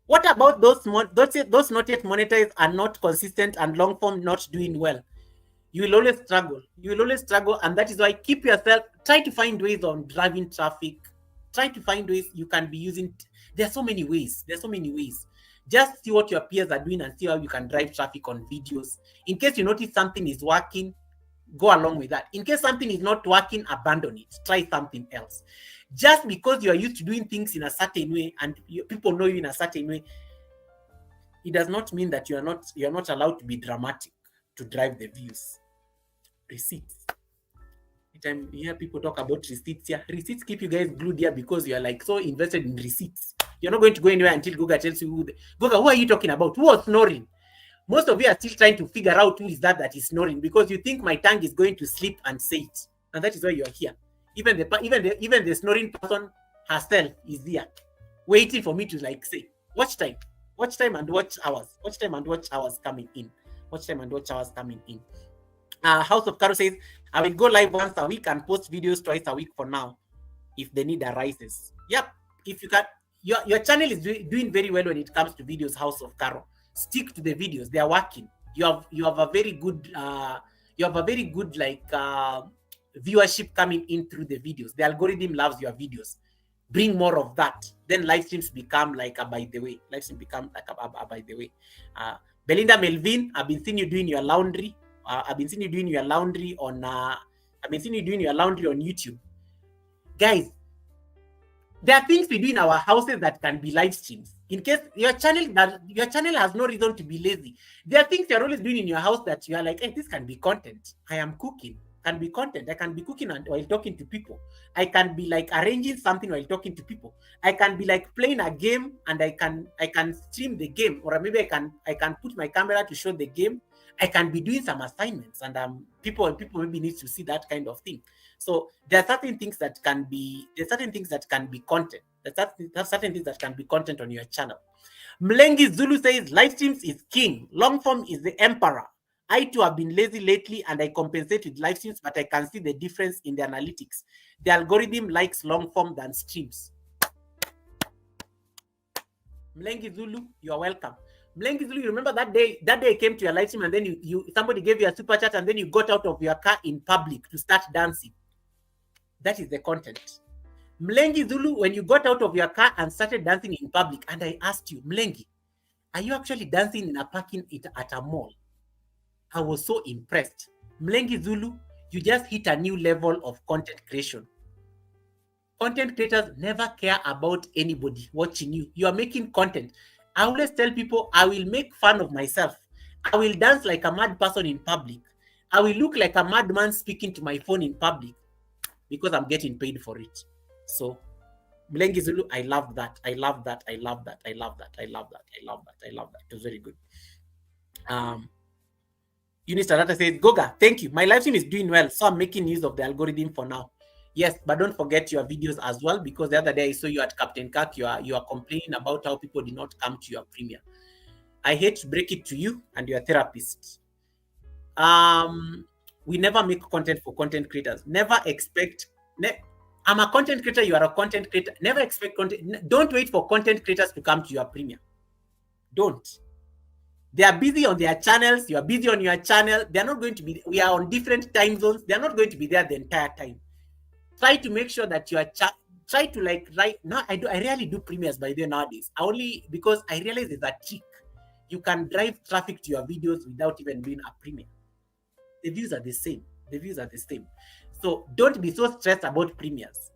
what about those not yet monetized and not consistent and long form not doing well? You will always struggle. You will always struggle, and that is why keep yourself. Try to find ways on driving traffic. Try to find ways you can be using. There are so many ways. There's so many ways. Just see what your peers are doing and see how you can drive traffic on videos. In case you notice something is working, go along with that. In case something is not working, abandon it. Try something else. Just because you are used to doing things in a certain way and people know you in a certain way, it does not mean that you're not allowed to be dramatic to drive the views. Receipts. Anytime you hear people talk about receipts here, receipts keep you guys glued here because you're like so invested in receipts. You're not going to go anywhere until Google tells you Google, who are you talking about? Who was snoring? Most of you are still trying to figure out who is that is snoring, because you think my tongue is going to sleep and say it, and that is why you are here. Even the snoring person herself is here, waiting for me to like say, watch time and watch hours coming in. House of Caro says, I will go live once a week and post videos twice a week for now, if the need arises. Yep, if you can, your channel is doing very well when it comes to videos. House of Caro, stick to the videos; they are working. You have a very good viewership coming in through the videos. The algorithm loves your videos. Bring more of that. Then live streams become like a by the way. Belinda Melvin, I've been seeing you doing your laundry. I've been seeing you doing your laundry on YouTube. Guys, there are things we do in our houses that can be live streams. In case your channel has no reason to be lazy. There are things you're always doing in your house that you are like, hey, this can be content. I am cooking. Can be content. I can be cooking while talking to people. I can be like arranging something while talking to people. I can be like playing a game and I can stream the game, or maybe I can put my camera to show the game. I can be doing some assignments, and people maybe need to see that kind of thing. So there are certain things that can be content. There are certain things that can be content on your channel. Mlengi Zulu says live streams is king. Long form is the emperor. I too have been lazy lately and I compensate with live streams, but I can see the difference in the analytics. The algorithm likes long form than streams. Mlengi Zulu, you are welcome. Mlengi Zulu, you remember that day I came to your live stream and then somebody gave you a super chat and then you got out of your car in public to start dancing. That is the content. Mlengi Zulu, when you got out of your car and started dancing in public, and I asked you, Mlengi, are you actually dancing in a parking at a mall? I was so impressed. Mlengi Zulu, you just hit a new level of content creation. Content creators never care about anybody watching you. You are making content. I always tell people, I will make fun of myself. I will dance like a mad person in public. I will look like a madman speaking to my phone in public because I'm getting paid for it. So, Mlengi Zulu, I love that. I love that. I love that. I love that. I love that. I love that. I love that. It was very good. Eunice Tarata says, Goga, thank you. My live stream is doing well, so I'm making use of the algorithm for now. Yes, but don't forget your videos as well, because the other day I saw you at Captain Kirk. You are complaining about how people did not come to your premiere. I hate to break it to you and your therapist. We never make content for content creators. Never expect. I'm a content creator. You are a content creator. Never expect content. Don't wait for content creators to come to your premiere. Don't. They are busy on their channels. You are busy on your channel. They are not going to be. We are on different time zones. They are not going to be there the entire time. Try to make sure that you are try to like right now. I rarely do premieres by the way nowadays. Only because I realize there's a trick. You can drive traffic to your videos without even being a premium. The views are the same. The views are the same. So don't be so stressed about premiums.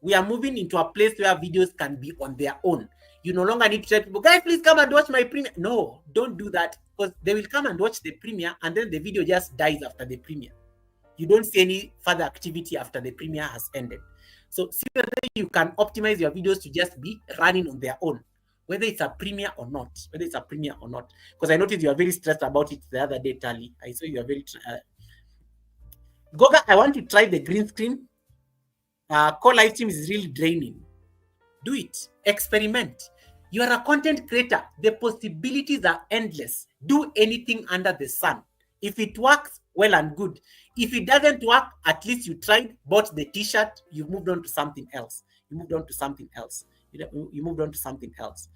We are moving into a place where videos can be on their own. You no longer need to tell people, guys, please come and watch my premiere. No, don't do that, because they will come and watch the premiere and then the video just dies after the premiere. You don't see any further activity after the premiere has ended. So see whether you can optimize your videos to just be running on their own, whether it's a premiere or not. Whether it's a premiere or not. Because I noticed you are very stressed about it the other day, Tali. I saw you are very... Goga, I want to try the green screen. Call live stream is really draining. Do it. Experiment. You are a content creator. The possibilities are endless. Do anything under the sun. If it works, well and good. If it doesn't work, at least you tried, bought the t-shirt, you moved on to something else. You moved on to something else. You moved on to something else.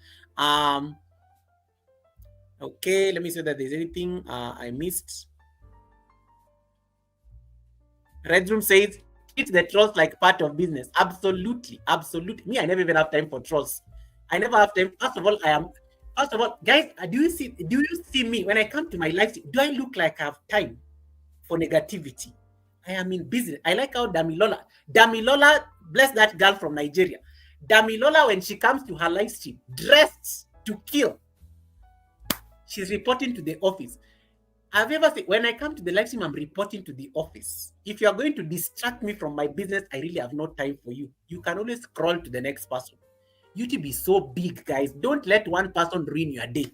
Okay, let me see that there's anything I missed. Red Room says, treat the trolls like part of business. Absolutely, absolutely. Me, I never even have time for trolls. I never have time. First of all, guys, do you see me when I come to my life? Do I look like I have time for negativity? I am in business. I like how Damilola, bless that girl from Nigeria. Damilola, when she comes to her live stream, dressed to kill, she's reporting to the office. Have you ever seen, when I come to the live stream, I'm reporting to the office. If you are going to distract me from my business, I really have no time for you. You can always scroll to the next person. YouTube is so big, guys. Don't let one person ruin your day.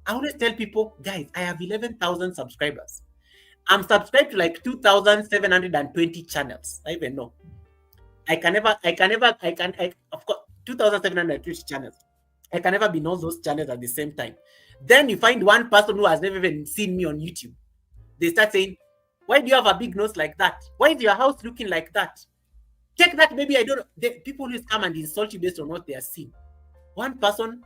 I always tell people, guys, I have 11,000 subscribers. I'm subscribed to like 2,720 channels. I even know. Of course, 2,720 channels. I can never be on all those channels at the same time. Then you find one person who has never even seen me on YouTube. They start saying, why do you have a big nose like that? Why is your house looking like that? Take that, maybe I don't know. The people who come and insult you based on what they are seeing. One person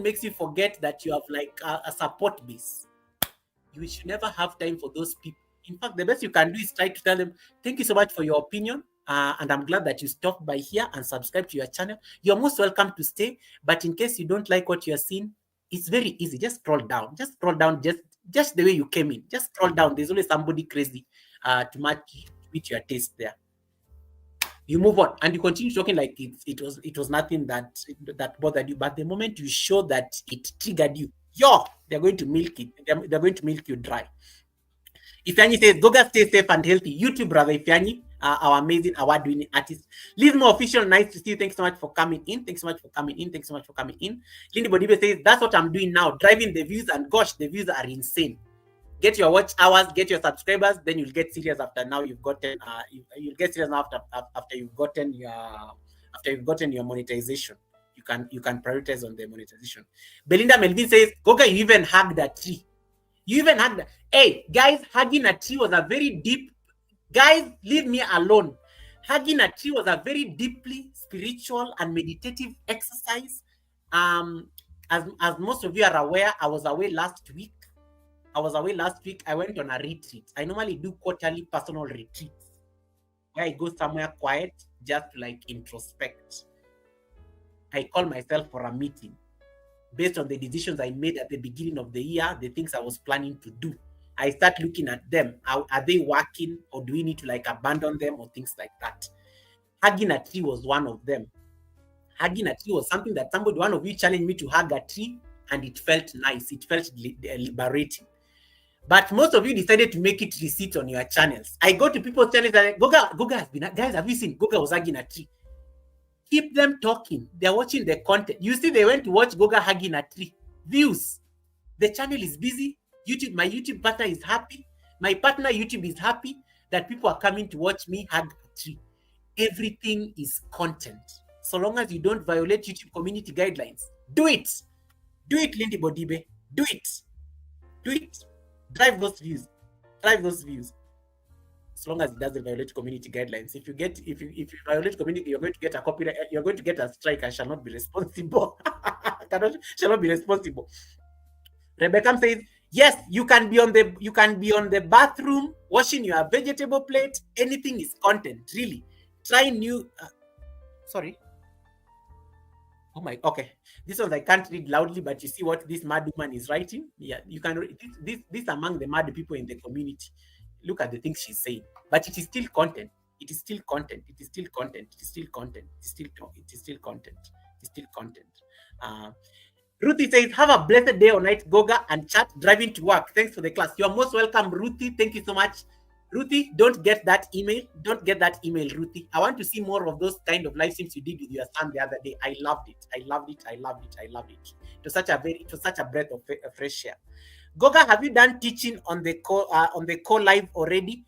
makes you forget that you have like a support base. You should never have time for those people. In fact, the best you can do is try to tell them, thank you so much for your opinion. And I'm glad that you stopped by here and subscribe to your channel. You're most welcome to stay. But in case you don't like what you're seeing, it's very easy. Just scroll down. Just scroll down just the way you came in. Just scroll down. There's always somebody crazy to match with your taste there. You move on and you continue talking like it was nothing that bothered you. But the moment you show that it triggered you, they're going to milk it. They're going to milk you dry. Ifeanyi says, Goga, stay safe and healthy. YouTube, brother Ifeanyi, our amazing award-winning artist. Lizmo Official, nice to see you. Thanks so much for coming in. Thanks so much for coming in. Thanks so much for coming in. Lindy Bodibe says, that's what I'm doing now, driving the views, and gosh, the views are insane. Get your watch hours, get your subscribers, then you'll get serious after now you've gotten you'll get serious after you've gotten your monetization. You can prioritize on the monetization. Belinda Melvin says, Goga, you even hugged a tree. You even hugged that. Hey, guys, hugging a tree was a very deep... Guys, leave me alone. Hugging a tree was a very deeply spiritual and meditative exercise. As most of you are aware, I was away last week. I went on a retreat. I normally do quarterly personal retreats where I go somewhere quiet just to like introspect. I call myself for a meeting based on the decisions I made at the beginning of the year, the things I was planning to do. I start looking at them. Are they working, or do we need to like abandon them, or things like that? Hugging a tree was one of them. Hugging a tree was something that one of you challenged me to hug a tree, and it felt nice. It felt liberating. But most of you decided to make it receipt on your channels. I go to people's channels and Goga has been, guys, have you seen Goga was hugging a tree? Keep them talking. They're watching the content. You see, they went to watch Goga hugging a tree. Views. The channel is busy. YouTube, my YouTube partner is happy. My partner YouTube is happy that people are coming to watch me hug a tree. Everything is content. So long as you don't violate YouTube community guidelines, do it. Do it, Lindy Bodibe. Do it. Do it. Drive those views. Drive those views. As long as it doesn't violate community guidelines. If you violate community, you're going to get a copyright. You're going to get a strike. I shall not be responsible. Shall not be responsible. Rebecca says, yes, you can be on the bathroom washing your vegetable plate. Anything is content, really. Try new. Sorry. Oh my, okay. This one I can't read loudly, but you see what this mad woman is writing? Yeah, you can read this among the mad people in the community. Look at the things she's saying. But it is still content. It is still content. It is still content. It is still content. It is still it is still content. It is still content. Uh, Ruthie says, have a blessed day or night, Goga, and chat driving to work. Thanks for the class. You're most welcome, Ruthie. Thank you so much. Ruthie, don't get that email. Don't get that email, Ruthie. I want to see more of those kind of live streams you did with your son the other day. I loved it. I loved it. I loved it. I loved it. It was such a breath of fresh air. Goga, have you done teaching on the core live already?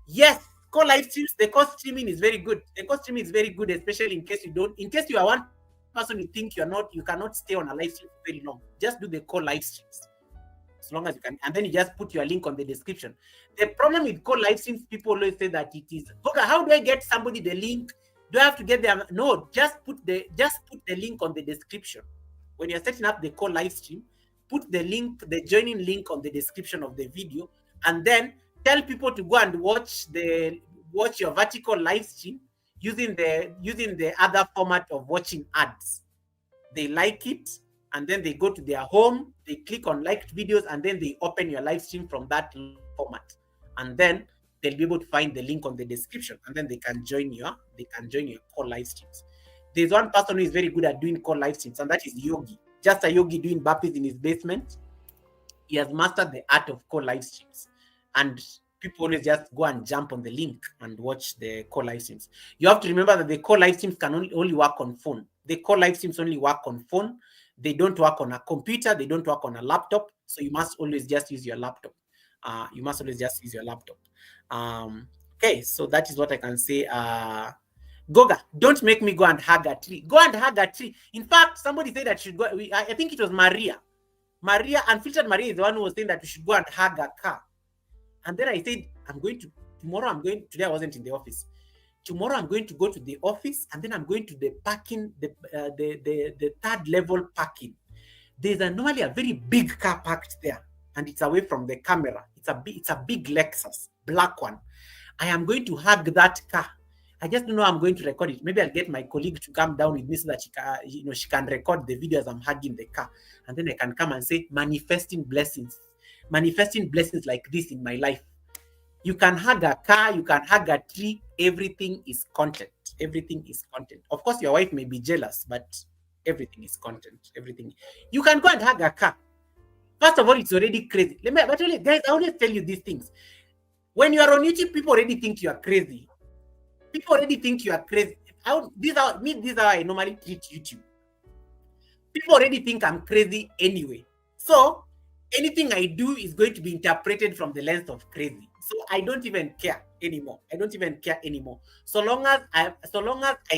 Yes, core live streams. The core streaming is very good. The core streaming is very good, especially in case you are one person you think you cannot stay on a live stream for very long. Just do the core live streams as long as you can, and then you just put your link on the description. The problem with core live streams, people always say that it is, okay, how do I get somebody the link? Do I have to get them? No, just put the link on the description. When you're setting up the core live stream, put the link, the joining link on the description of the video, and then tell people to go and watch your vertical live stream using the other format of watching ads. They like it, and then they go to their home, they click on liked videos, and then they open your live stream from that format. And then they'll be able to find the link on the description, and then they can join your core live streams. There's one person who is very good at doing core live streams, and that is Yogi. Just a Yogi doing burpees in his basement. He has mastered the art of core live streams. And people always just go and jump on the link and watch the core live streams. You have to remember that the core live streams can only work on phone. The core live streams only work on phone. They don't work on a computer. They don't work on a laptop. So you must always just use your laptop. Okay, so that is what I can say. Goga, don't make me go and hug a tree. Go and hug a tree. In fact, somebody said that should go. I think it was Maria. Unfiltered Maria is the one who was saying that we should go and hug a car. And then I said, today I wasn't in the office. Tomorrow I'm going to go to the office, and then I'm going to the parking, the third level parking. There's normally a very big car parked there, and it's away from the camera. It's a big Lexus, black one. I am going to hug that car. I just don't know how I'm going to record it. Maybe I'll get my colleague to come down with me so that she can record the video as I'm hugging the car, and then I can come and say manifesting blessings like this in my life. You can hug a car, you can hug a tree. Everything is content. Everything is content. Of course, your wife may be jealous, but everything is content. Everything. You can go and hug a car. First of all, it's already crazy. Guys, I always tell you these things. When you are on YouTube, people already think you are crazy. These are how I normally treat YouTube. People already think I'm crazy anyway. So anything I do is going to be interpreted from the lens of crazy. So I don't even care anymore. So long as I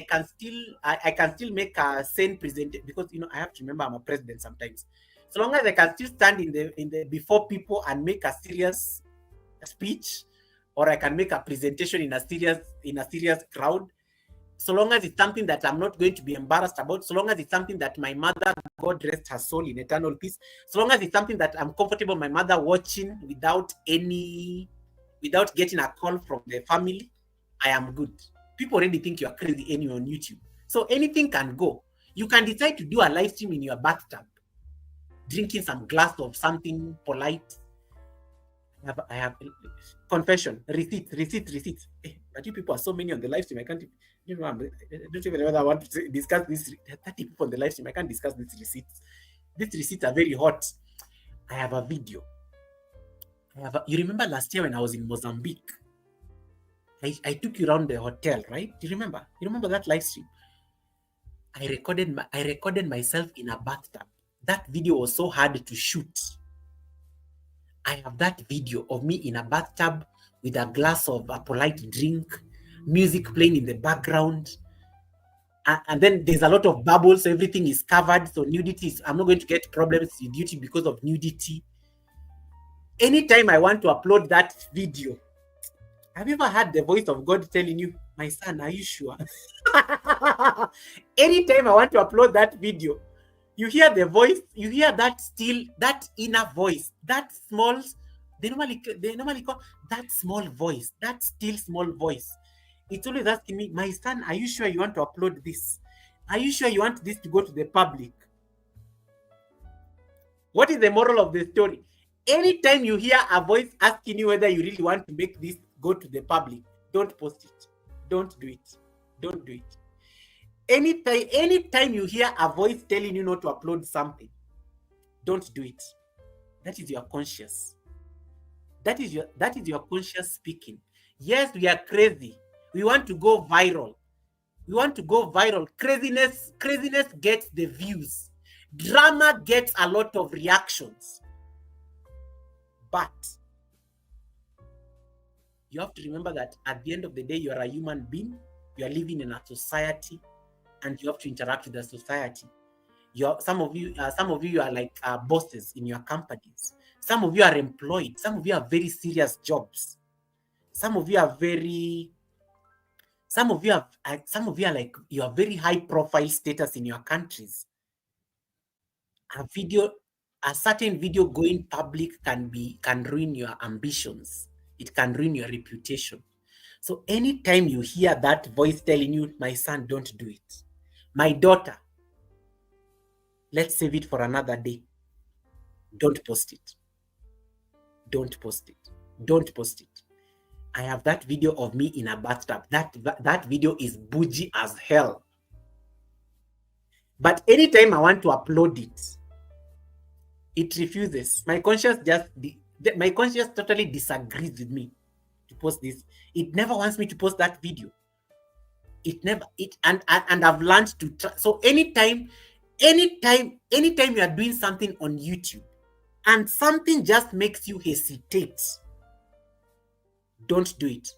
can still make a sane presentation, because I have to remember I'm a president sometimes. So long as I can still stand in the before people and make a serious speech, or I can make a presentation in a serious crowd, so long as it's something that I'm not going to be embarrassed about, so long as it's something that my mother, God rest her soul in eternal peace, so long as it's something that I'm comfortable my mother watching without getting a call from the family, I am good. People already think you're crazy anyway on YouTube. So anything can go. You can decide to do a live stream in your bathtub, drinking some glass of something polite. I have confession, receipts. But you people are so many on the live stream. I don't even know whether I want to discuss this. 30 people on the live stream. I can't discuss these receipts. These receipts are very hot. I have a video. You remember last year when I was in Mozambique? I took you around the hotel, right? Do you remember? You remember that live stream? I recorded myself in a bathtub. That video was so hard to shoot. I have that video of me in a bathtub with a glass of a polite drink, music playing in the background. And then there's a lot of bubbles, so everything is covered. So nudity I'm not going to get problems with YouTube because of nudity. Anytime I want to upload that video, have you ever had the voice of God telling you, my son, are you sure? Anytime I want to upload that video, you hear the voice, you hear that inner voice, that small, they normally call that small voice, that still small voice. It's always asking me, my son, are you sure you want to upload this? Are you sure you want this to go to the public? What is the moral of the story? Anytime you hear a voice asking you whether you really want to make this go to the public, don't post it. Don't do it. Don't do it. Anytime you hear a voice telling you not to upload something, don't do it. That is your conscience. That is your conscience speaking. Yes, we are crazy. We want to go viral. We want to go viral. Craziness gets the views. Drama gets a lot of reactions. But you have to remember that at the end of the day, you are a human being. You are living in a society, and you have to interact with the society. Some of you are like bosses in your companies. Some of you are employed. Some of you have very serious jobs. Some of you are like you have very high profile status in your countries. A certain video going public can ruin your ambitions. It can ruin your reputation. So anytime you hear that voice telling you, my son, don't do it. My daughter, let's save it for another day. Don't post it. Don't post it. Don't post it. I have that video of me in a bathtub. That video is bougie as hell. But anytime I want to upload it, it refuses. My conscience totally disagrees with me to post this. It never wants me to post that video. And I've learned to so anytime you are doing something on YouTube and something just makes you hesitate, don't do it.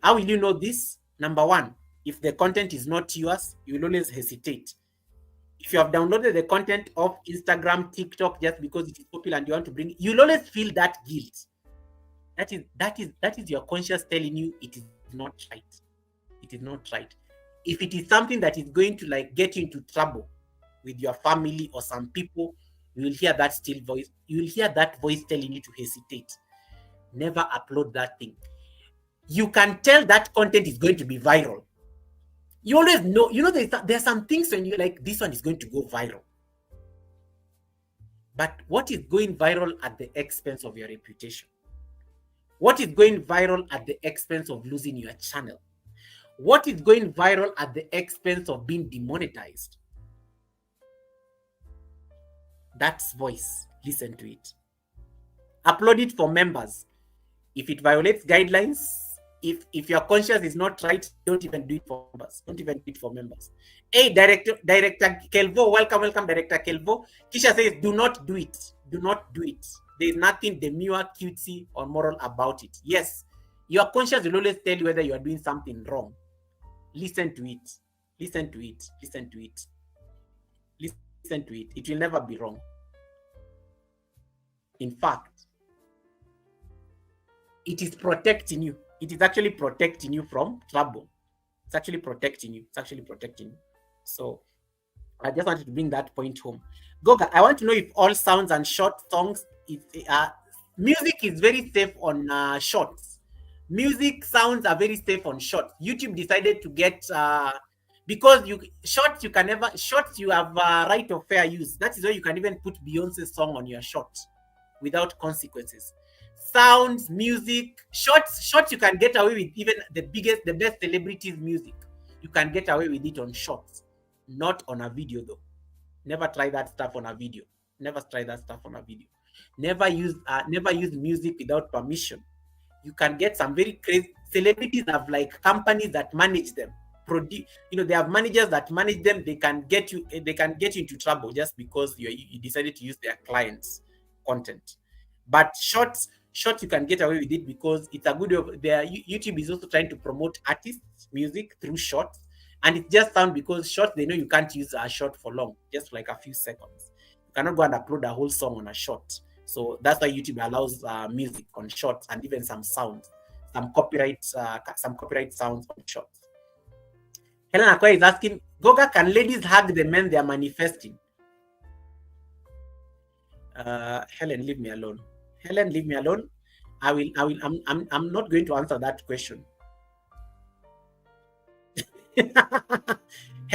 How will you know this? Number one, if the content is not yours, you will always hesitate. If you have downloaded the content of Instagram, TikTok just because it is popular and you want to bring it, you'll always feel that guilt. That is your conscience telling you it is not right. It is not right. If it is something that is going to like get you into trouble with your family or some people, you will hear that still voice. You will hear that voice telling you to hesitate. Never upload that thing. You can tell that content is going to be viral. You always know, there's some things when you're like, this one is going to go viral. But what is going viral at the expense of your reputation? What is going viral at the expense of losing your channel? What is going viral at the expense of being demonetized? That's voice. Listen to it. Upload it for members. If it violates guidelines, if your conscience is not right, don't even do it for members. Don't even do it for members. Hey, Director Kelvo, welcome, Director Kelvo. Kisha says, do not do it. Do not do it. There's nothing demure, cutesy, or moral about it. Yes, your conscience will always tell you whether you are doing something wrong. Listen to it. Listen to it. Listen to it. Listen to it. It will never be wrong. In fact, it is protecting you. It is actually protecting you from trouble. It's actually protecting you. It's actually protecting you. So I just wanted to bring that point home. Goga, I want to know if all sounds and short songs, music is very safe on shorts. Music sounds are very safe on shorts. YouTube decided to get because you have right of fair use. That is why you can even put Beyonce's song on your short without consequences. Sounds, music, shorts you can get away with. Even the best celebrities' music, you can get away with it on shorts, not on a video though. Never try that stuff on a video. Never try that stuff on a video. Never use music without permission. You can get some very crazy celebrities have like companies that manage them. They have managers that manage them. They can get you into trouble just because you decided to use their clients' content. But shorts you can get away with it because it's a good way. YouTube is also trying to promote artists' music through shorts, and it's just found because shorts, they know you can't use a short for long, just like a few seconds. You cannot go and upload a whole song on a short. So that's why YouTube allows music on shorts and even some sounds, some copyright sounds on shorts. Helen Akwa is asking, Goga, can ladies hug the men they are manifesting? Helen, leave me alone. Helen, leave me alone. I'm not going to answer that question.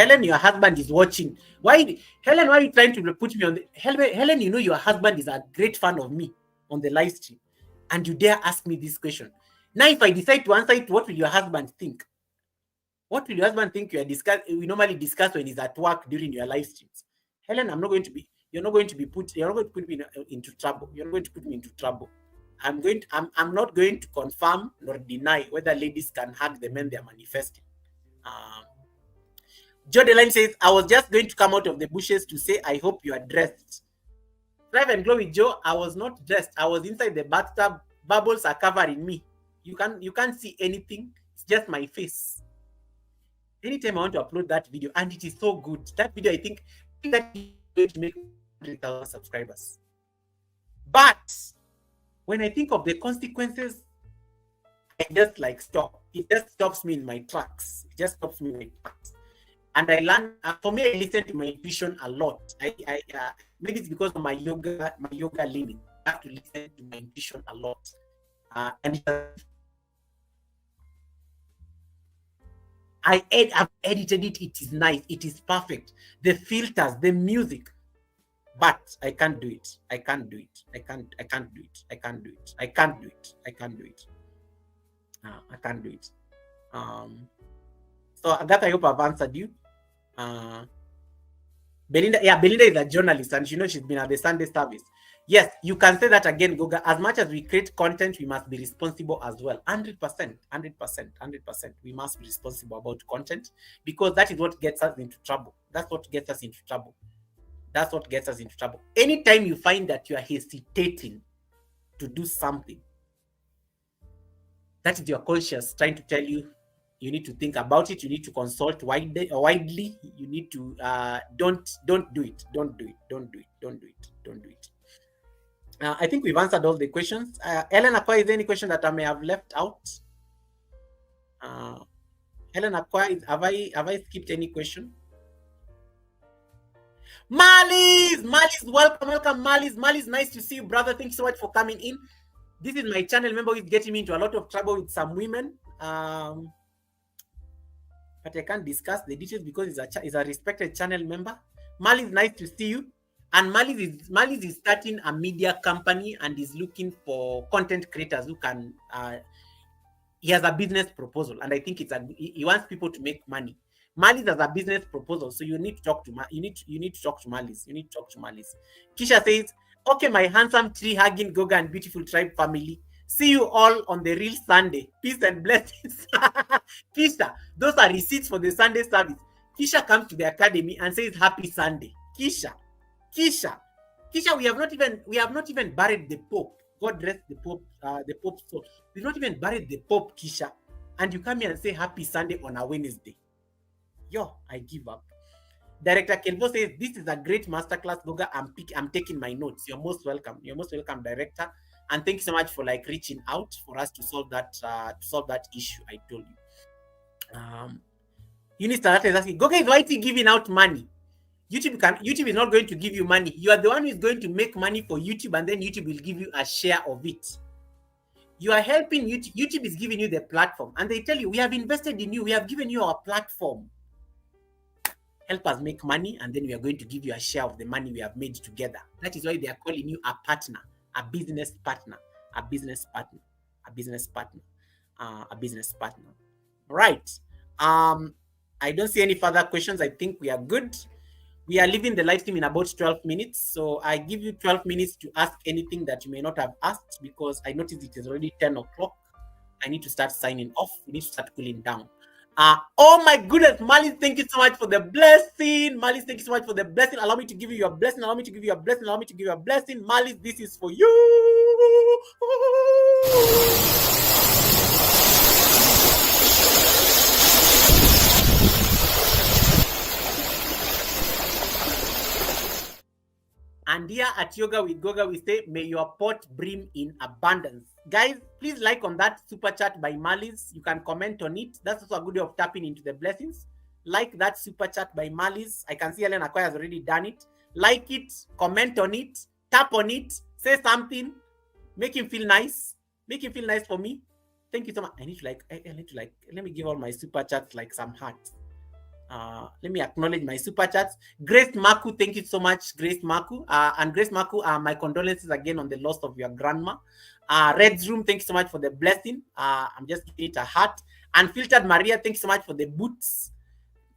Helen, your husband is watching. Helen, why are you trying to put me on the Helen, you know your husband is a great fan of me on the live stream, and you dare ask me this question. Now, if I decide to answer it, what will your husband think? What will your husband think we normally discuss when he's at work during your live streams? Helen, you're not going to put me into trouble. You're not going to put me into trouble. I'm not going to confirm nor deny whether ladies can hug the men they're manifesting. Jodeline says, I was just going to come out of the bushes to say, I hope you are dressed. Thrive and Glow with Joe, I was not dressed. I was inside the bathtub. Bubbles are covering me. You can't see anything. It's just my face. Anytime I want to upload that video, and it is so good. That video, I think that is going to make 100,000 subscribers. But when I think of the consequences, I just like stop. It just stops me in my tracks. It just stops me in my tracks. And I learn. For me, I listen to my intuition a lot. Maybe it's because of my yoga leaning. I have to listen to my intuition a lot. And I've edited it. It is nice. It is perfect. The filters, the music, but I can't do it. I can't do it. I can't do it. I can't do it. I can't do it. I can't do it. I can't do it. So that I hope I've answered you. Belinda is a journalist, and she's been at the Sunday service. Yes, you can say that again, Goga. As much as we create content, we must be responsible as well. 100%. We must be responsible about content, because that is what gets us into trouble. That's what gets us into trouble. Anytime you find that you are hesitating to do something, that is your conscience trying to tell you, you need to think about it. You need to consult widely. You need to don't do it. Don't do it. I think we've answered all the questions. Ellen Akwa, is there any question that I may have left out? Ellen Akwa, have I skipped any question? Malis, welcome, Malis. Nice to see you, brother. Thank you so much for coming in. This is my channel member who is getting me into a lot of trouble with some women. But I can't discuss the details because he's a respected channel member. Malis, nice to see you. And Malis is starting a media company and is looking for content creators who can. He has a business proposal, and I think he wants people to make money. Malis has a business proposal, so you need to talk to you need to talk to Malis. Kisha says, "Okay, my handsome tree hugging Goga and beautiful tribe family. See you all on the real Sunday. Peace and blessings." Kisha, those are receipts for the Sunday service. Kisha comes to the academy and says, "Happy Sunday." Kisha, we have not even buried the Pope. God rest the Pope's soul. We've not even buried the Pope, Kisha. And you come here and say Happy Sunday on a Wednesday. Yo, I give up. Director Kelvo says, "This is a great masterclass, Goga. I'm taking my notes." You're most welcome. Director. And thank you so much for reaching out for us to solve that issue I told you. Eunice Tarata is asking, Goga, is YT giving out money? YouTube is not going to give you money. You are the one who is going to make money for YouTube, and then YouTube will give you a share of it. You are helping YouTube. YouTube is giving you the platform, and they tell you, we have invested in you. We have given you our platform. Help us make money, and then we are going to give you a share of the money we have made together. That is why they are calling you a partner, a business partner. Right. I don't see any further questions. I think we are good. We are leaving the live stream in about 12 minutes. So I give you 12 minutes to ask anything that you may not have asked, because I noticed it is already 10 o'clock. I need to start signing off. We need to start cooling down. Oh my goodness, Malis, thank you so much for the blessing. Allow me to give you your blessing. Malis, this is for you. And here at Yoga with Goga, we say, may your pot brim in abundance. Guys, please like on that super chat by Malis. You can comment on it. That's also a good way of tapping into the blessings. Like that super chat by Malis. I can see Helen Akwa has already done it. Like it, comment on it, tap on it, say something, make him feel nice. Make him feel nice for me. Thank you so much. I need to let me give all my super chats some hearts. Let me acknowledge my super chats. Grace Maku, thank you so much, Grace Maku. And Grace Maku, my condolences again on the loss of your grandma. Red's Room, thank you so much for the blessing. I'm just giving it a heart. Unfiltered Maria, thank you so much for the boots.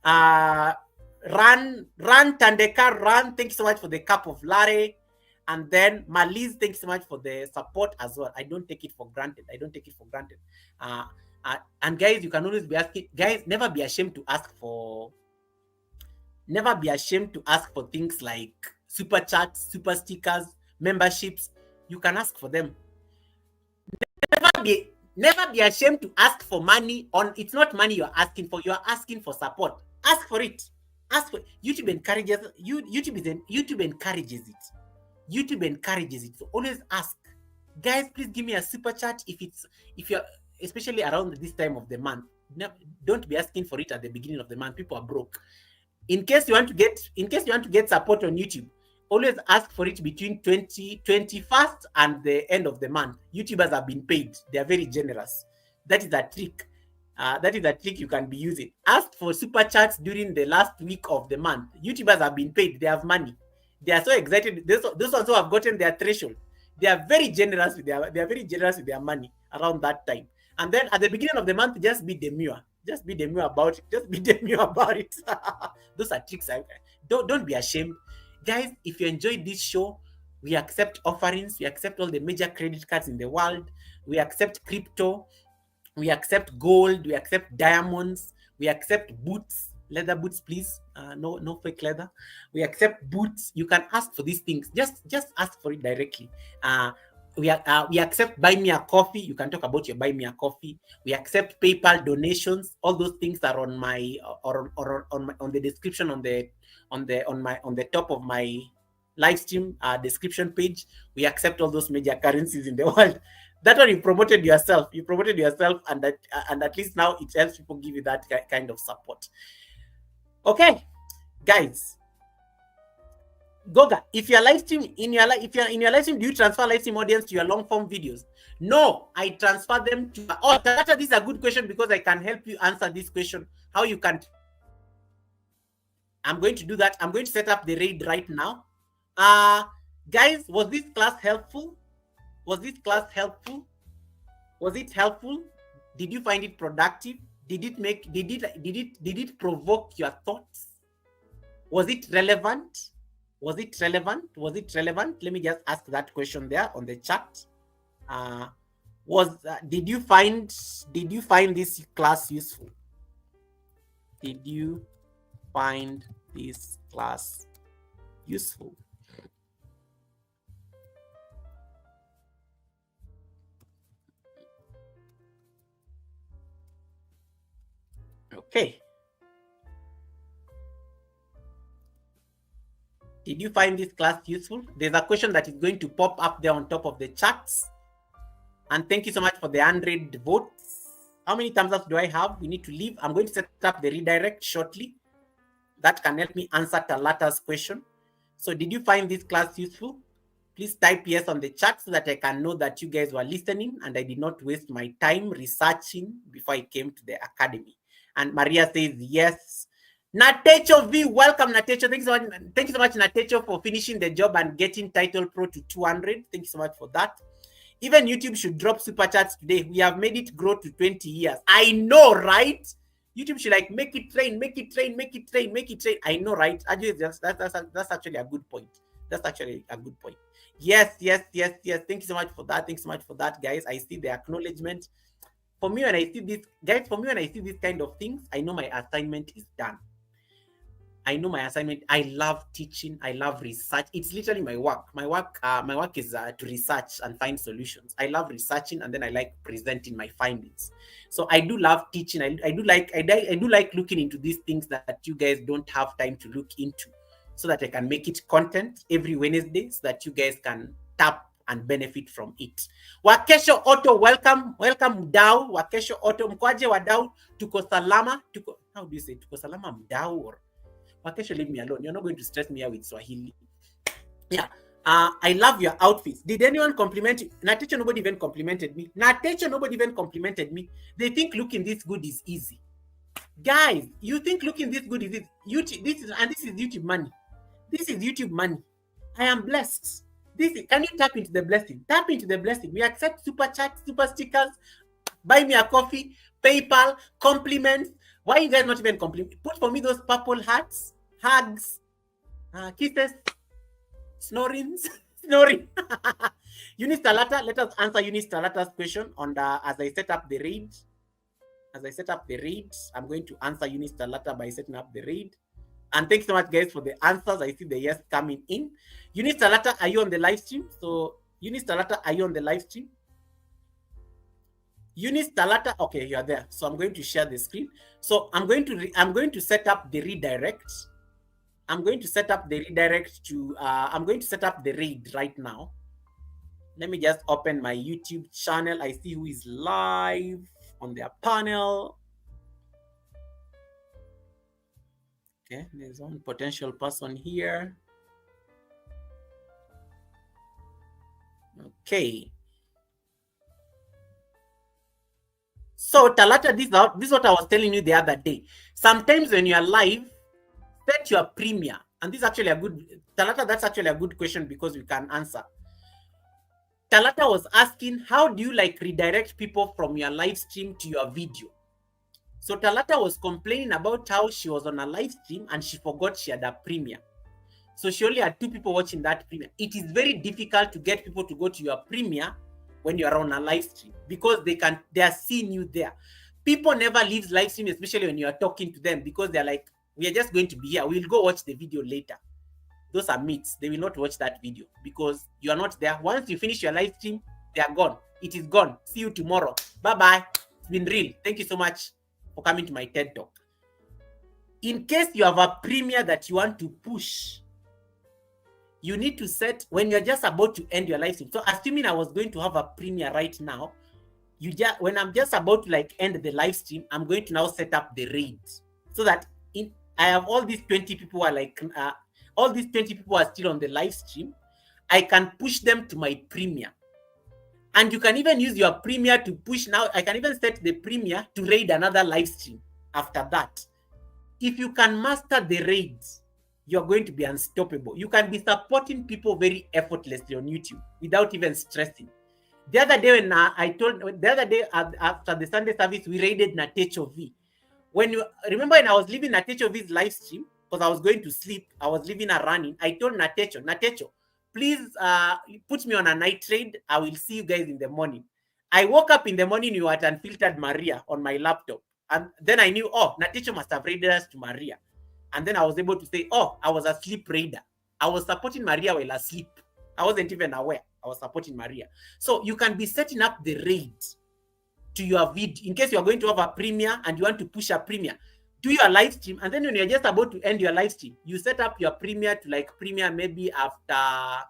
Run Tandeka, Run, thank you so much for the cup of Larry. And then Maliz, thank you so much for the support as well. I don't take it for granted. And guys, you can always be asking, guys, never be ashamed to ask for things like super chats, super stickers, memberships. You can ask for them. Never be ashamed to ask for money. It's not money you're asking for, you're asking for support. Ask for it. YouTube encourages it. YouTube encourages it. So always ask. Guys, please give me a super chat if you're especially around this time of the month. No, don't be asking for it at the beginning of the month. People are broke. In case you want to get support on YouTube, always ask for it between 21st and the end of the month. YouTubers have been paid. They are very generous. That is a trick. You can be using. Ask for super chats during the last week of the month. YouTubers have been paid. They have money. They are so excited. Those also have gotten their threshold. They are very generous with their money around that time. And then at the beginning of the month, just be demure. Just be demure about it. Those are tricks. Don't be ashamed. Guys, if you enjoyed this show, we accept offerings. We accept all the major credit cards in the world. We accept crypto. We accept gold. We accept diamonds. We accept boots. Leather boots, please. No fake leather. We accept boots. You can ask for these things. Just ask for it directly. We accept buy me a coffee. You can talk about your buy me a coffee. We accept PayPal donations. All those things are on my on the description on the top of my live stream description page. We accept all those major currencies in the world. That one you promoted yourself. And at least now it helps people give you that kind of support. Okay, guys. Goga, if you're live stream in your live stream, do you transfer live stream audience to your long form videos? No, I transfer them to. Oh, Tata, this is a good question because I can help you answer this question. How you can? I'm going to do that. I'm going to set up the raid right now. Guys, was this class helpful? Was it helpful? Did you find it productive? Did it provoke your thoughts? Was it relevant? Let me just ask that question there on the chat. Did you find this class useful? Did you find this class useful? Okay. Did you find this class useful? There's a question that is going to pop up there on top of the chats. And thank you so much for the 100 votes. How many thumbs up do I have? We need to leave. I'm going to set up the redirect shortly. That can help me answer Talata's question. So did you find this class useful? Please type yes on the chat so that I can know that you guys were listening and I did not waste my time researching before I came to the academy. And Maria says yes. Natecho V, welcome Natecho. Thank you so much, Natecho, for finishing the job and getting Title Pro to 200. Thank you so much for that. Even YouTube should drop super chats today. We have made it grow to 20 years. I know, right? YouTube should like make it train. I know, right? That's actually a good point. Yes. Thank you so much for that. Guys. I see the acknowledgement. For me, when I see this, guys, kind of things, I know my assignment is done. I love teaching. I love research. It's literally my work. My work is to research and find solutions. I love researching, and then I like presenting my findings. So I do love teaching. I do like looking into these things that you guys don't have time to look into, so that I can make it content every Wednesday, so that you guys can tap and benefit from it. Wakesho Auto, welcome mdau. Wakesho Auto, mkwaje wadau, tuko salama. How do you say tuko salama mdau? Or Wakesho, leave me alone. You're not going to stress me out with Swahili. Yeah. I love your outfits. Did anyone compliment you? Natecho, nobody even complimented me. They think looking this good is easy. Guys, you think looking this good is it? YouTube, this is YouTube money. This is YouTube money. I am blessed. Can you tap into the blessing? Tap into the blessing. We accept super chat, super stickers, buy me a coffee, PayPal, compliments. Why you guys not even compliment? Put for me those purple hearts, hugs, kisses, snorings, snoring. Eunice Talata, let us answer Eunice Talata's question on the as I set up the raid. As I set up the raid, I'm going to answer Eunice Talata by setting up the raid. And thanks so much, guys, for the answers. I see the yes coming in. Eunice Talata, are you on the live stream? So, Eunice Talata, are you on the live stream? Eunice Talata, okay, you are there. So I'm going to share the screen. So I'm going to set up the redirect. I'm going to set up the redirect to. I'm going to set up the raid right now. Let me just open my YouTube channel. I see who is live on their panel. Okay, there's one potential person here. Okay. So Talata, this is what I was telling you the other day. Sometimes when you are live, set your premiere. And this is actually a good, Talata, that's actually a good question because we can answer. Talata was asking, how do you like redirect people from your live stream to your video? So Talata was complaining about how she was on a live stream and she forgot she had a premiere. So she only had 2 people watching that premiere. It is very difficult to get people to go to your premiere when you are on a live stream because they are seeing you there. People never leave live stream, especially when you are talking to them, because they're like, we are just going to be here. We'll go watch the video later. Those are myths. They will not watch that video because you are not there. Once you finish your live stream, they are gone. It is gone. See you tomorrow. Bye-bye. It's been real. Thank you so much for coming to my TED Talk. In case you have a premiere that you want to push, you need to set when you're just about to end your live stream. So assuming I was going to have a premiere right now, when I'm just about to like end the live stream, I'm going to now set up the raid so that I have all these 20 people are like all these 20 people are still on the live stream. I can push them to my premiere. And you can even use your premiere to push now. I can even set the premiere to raid another live stream after that. If you can master the raids, you're going to be unstoppable. You can be supporting people very effortlessly on YouTube without even stressing. The other day when after the Sunday service, we raided Natecho V. Remember when I was leaving Natecho V's live stream, because I was going to sleep, I was leaving a running, I told Natecho, please put me on a night raid. I will see you guys in the morning. I woke up in the morning, you had Unfiltered Maria on my laptop. And then I knew, oh, Natecho must have raided us to Maria. And then I was able to say, oh, I was a sleep raider. I was supporting Maria while asleep. I wasn't even aware I was supporting Maria. So you can be setting up the raid to your video. In case you are going to have a premiere and you want to push a premiere, do your live stream. And then when you're just about to end your live stream, you set up your premiere to like premiere maybe after.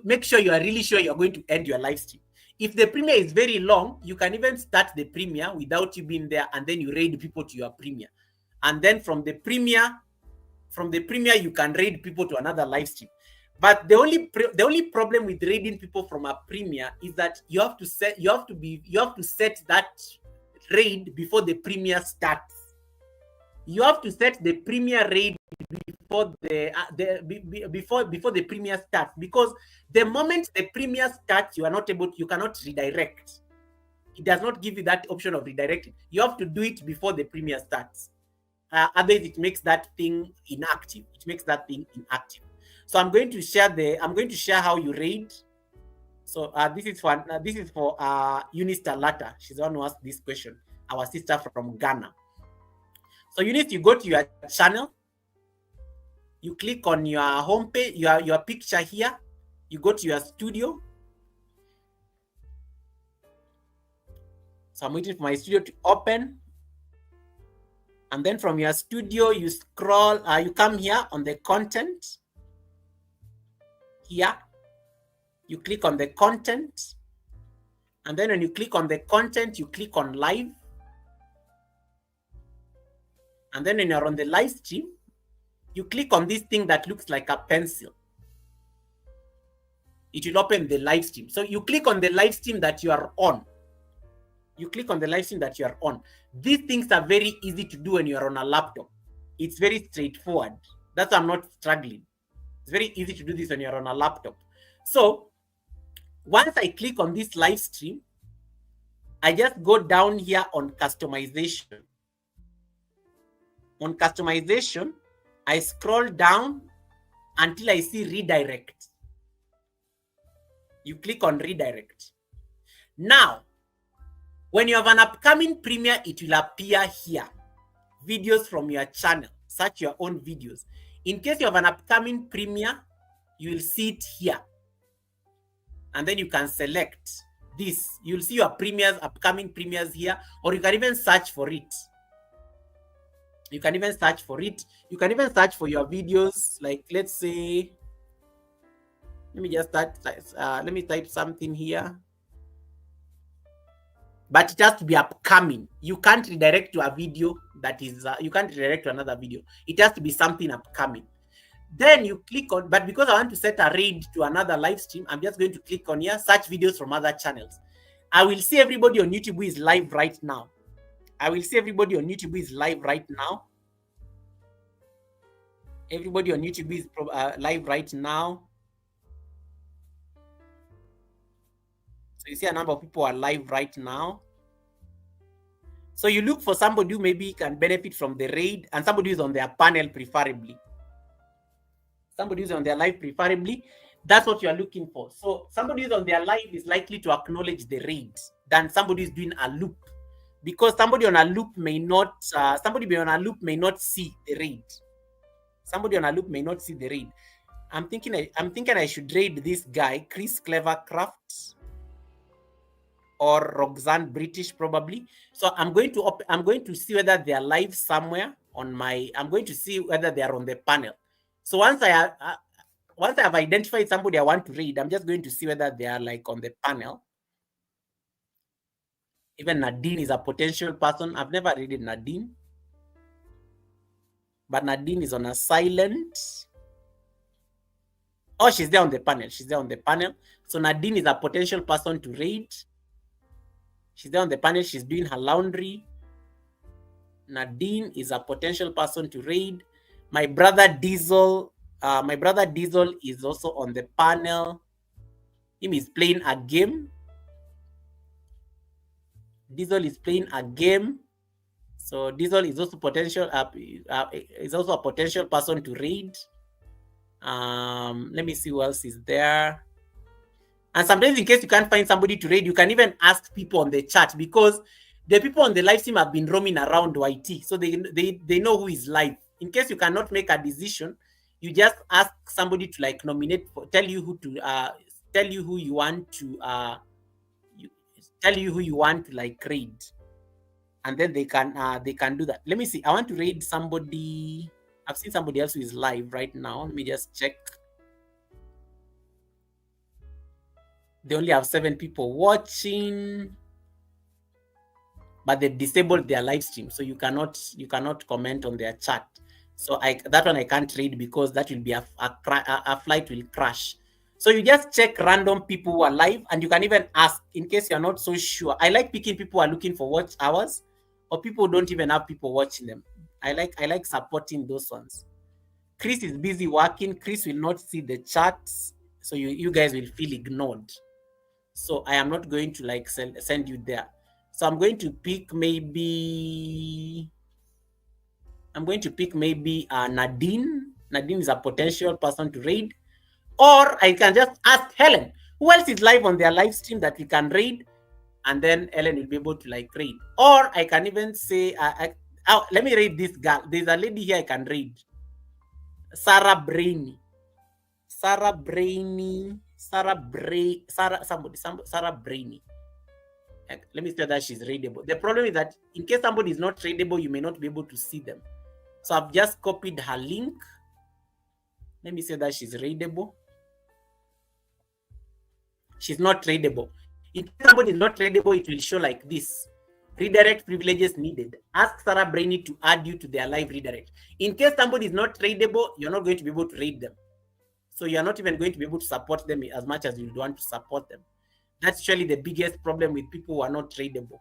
Make sure you are really sure you're going to end your live stream. If the premiere is very long, you can even start the premiere without you being there, and then you raid people to your premiere. And then from the premiere, you can raid people to another live stream. But the only problem with raiding people from a premiere is that you have to set that raid before the premiere starts. You have to set the premiere raid before the premiere starts, because the moment the premiere starts, you cannot redirect. It does not give you that option of redirecting. You have to do it before the premiere starts. Otherwise, it makes that thing inactive. So I'm going to share how you raid. So this is for Eunice Talata. She's the one who asked this question. Our sister from Ghana. So Eunice, you go to your channel. You click on your homepage, your picture here. You go to your studio. So I'm waiting for my studio to open. And then from your studio, you scroll, you come here on the content. Here, you click on the content. And then when you click on the content, you click on live. And then when you're on the live stream, you click on this thing that looks like a pencil. It will open the live stream. So you click on the live stream that you are on. You click on the live stream that you are on. These things are very easy to do when you are on a laptop. It's very straightforward. That's why I'm not struggling. It's very easy to do this when you're on a laptop. So once I click on this live stream, I just go down here on customization. On customization, I scroll down until I see redirect. You click on redirect. Now, when you have an upcoming premiere, it will appear here. Videos from your channel, search your own videos. In case you have an upcoming premiere, you will see it here. And then you can select this. You'll see your premieres, upcoming premieres here, or you can even search for it. You can even search for it. You can even search for your videos. Like, let's say, let me just start. Let me type something here. But it has to be upcoming. You can't redirect to a video that is, you can't redirect to another video. It has to be something upcoming. Then you click on, but because I want to set a raid to another live stream, I'm just going to click on here, search videos from other channels. I will see everybody on YouTube who is live right now. I will see everybody on YouTube who is live right now. Everybody on YouTube is live right now. So you see a number of people are live right now. So you look for somebody who maybe can benefit from the raid and somebody who's on their panel preferably. Somebody who's on their live preferably. That's what you are looking for. So somebody who's on their live is likely to acknowledge the raid than somebody who's doing a loop. Because somebody on a loop may not, somebody on a loop may not see the raid. Somebody on a loop may not see the raid. I'm thinking I should raid this guy, Chris Clevercraft, or Roxanne British probably. So I'm going to see whether they are live somewhere on my. I'm going to see whether they are on the panel. So once I have identified somebody I want to raid, I'm just going to see whether they are like on the panel. Even Nadine is a potential person. I've never raided Nadine, but Nadine is on a silent. Oh, she's there on the panel. She's there on the panel. So Nadine is a potential person to raid. She's there on the panel. She's doing her laundry. Nadine is a potential person to raid. My brother Diesel is also on the panel. Him is playing a game. Diesel is playing a game. So Diesel is also potential. Is also a potential person to raid. Let me see who else is there. And sometimes, in case you can't find somebody to raid, you can even ask people on the chat, because the people on the live stream have been roaming around YT, so they know who is live. In case you cannot make a decision, you just ask somebody to like nominate, tell you who you want to like raid, and then they can do that. Let me see. I want to raid somebody. I've seen somebody else who is live right now. Let me just check. They only have 7 people watching, but they've disabled their live stream, so you cannot comment on their chat. So that one I can't read, because that will be a flight will crash. So you just check random people who are live, and you can even ask in case you're not so sure. I like picking people who are looking for watch hours, or people who don't even have people watching them. I like supporting those ones. Chris is busy working. Chris will not see the chats, so you guys will feel ignored. So I am not going to like send you there. So I'm going to pick maybe Nadine. Nadine is a potential person to raid. Or I can just ask Helen, who else is live on their live stream that we can raid? And then Helen will be able to like raid. Or I can even say, let me raid this girl. There's a lady here I can raid. Sarah Brainy. Sarah Brainy. Let me say that she's raidable. The problem is that in case somebody is not raidable, you may not be able to see them. So I've just copied her link. Let me say that she's raidable. She's not raidable. If somebody is not raidable, it will show like this. Redirect privileges needed. Ask Sarah Brainy to add you to their live redirect. In case somebody is not raidable, you're not going to be able to raid them. So you're not even going to be able to support them as much as you want to support them. That's actually the biggest problem with people who are not tradable.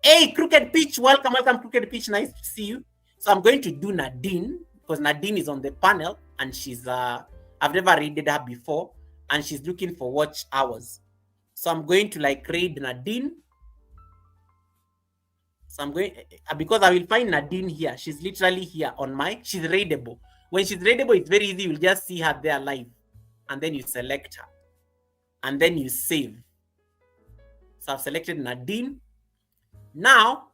Hey, Crooked Peach, welcome, Crooked Peach. Nice to see you. So I'm going to do Nadine because Nadine is on the panel and she's I've never raided her before and she's looking for watch hours. So I'm going to like raid Nadine. So I'm going because I will find Nadine here. She's literally here on my. She's raidable. When she's raidable, it's very easy. You'll just see her there live, and then you select her, and then you save. So I've selected Nadine. Now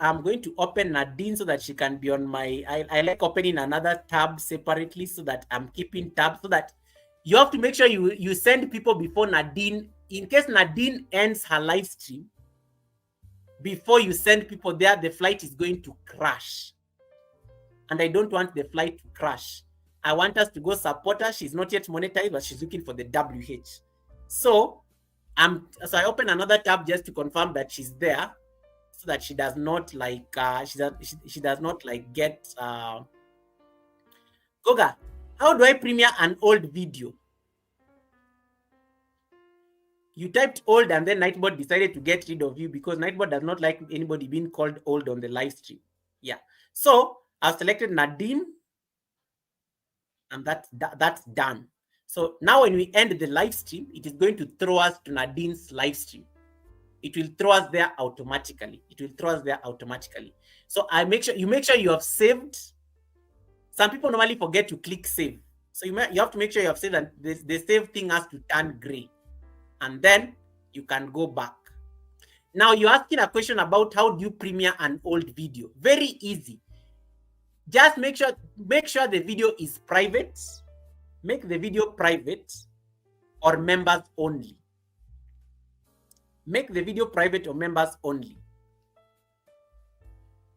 I'm going to open Nadine so that she can be on my. I like opening another tab separately so that I'm keeping tabs so that you have to make sure you send people before Nadine. In case Nadine ends her live stream, before you send people there, the flight is going to crash. And I don't want the flight to crash. I want us to go support her. She's not yet monetized, but she's looking for the WH. So I open another tab just to confirm that she's there, so that she does not like she does not like get Goga. How do I premiere an old video? You typed old and then Nightbot decided to get rid of you because Nightbot does not like anybody being called old on the live stream. Yeah. So I've selected Nadine and that's done. So now when we end the live stream, it is going to throw us to Nadine's live stream. It will throw us there automatically. It will throw us there automatically. So I make sure you have saved. Some people normally forget to click save. So you have to make sure you have saved, and the save thing has to turn gray. And then you can go back. Now you're asking a question about how do you premiere an old video. Very easy. Just make sure the video is private. Make the video private or members only. Make the video private or members only.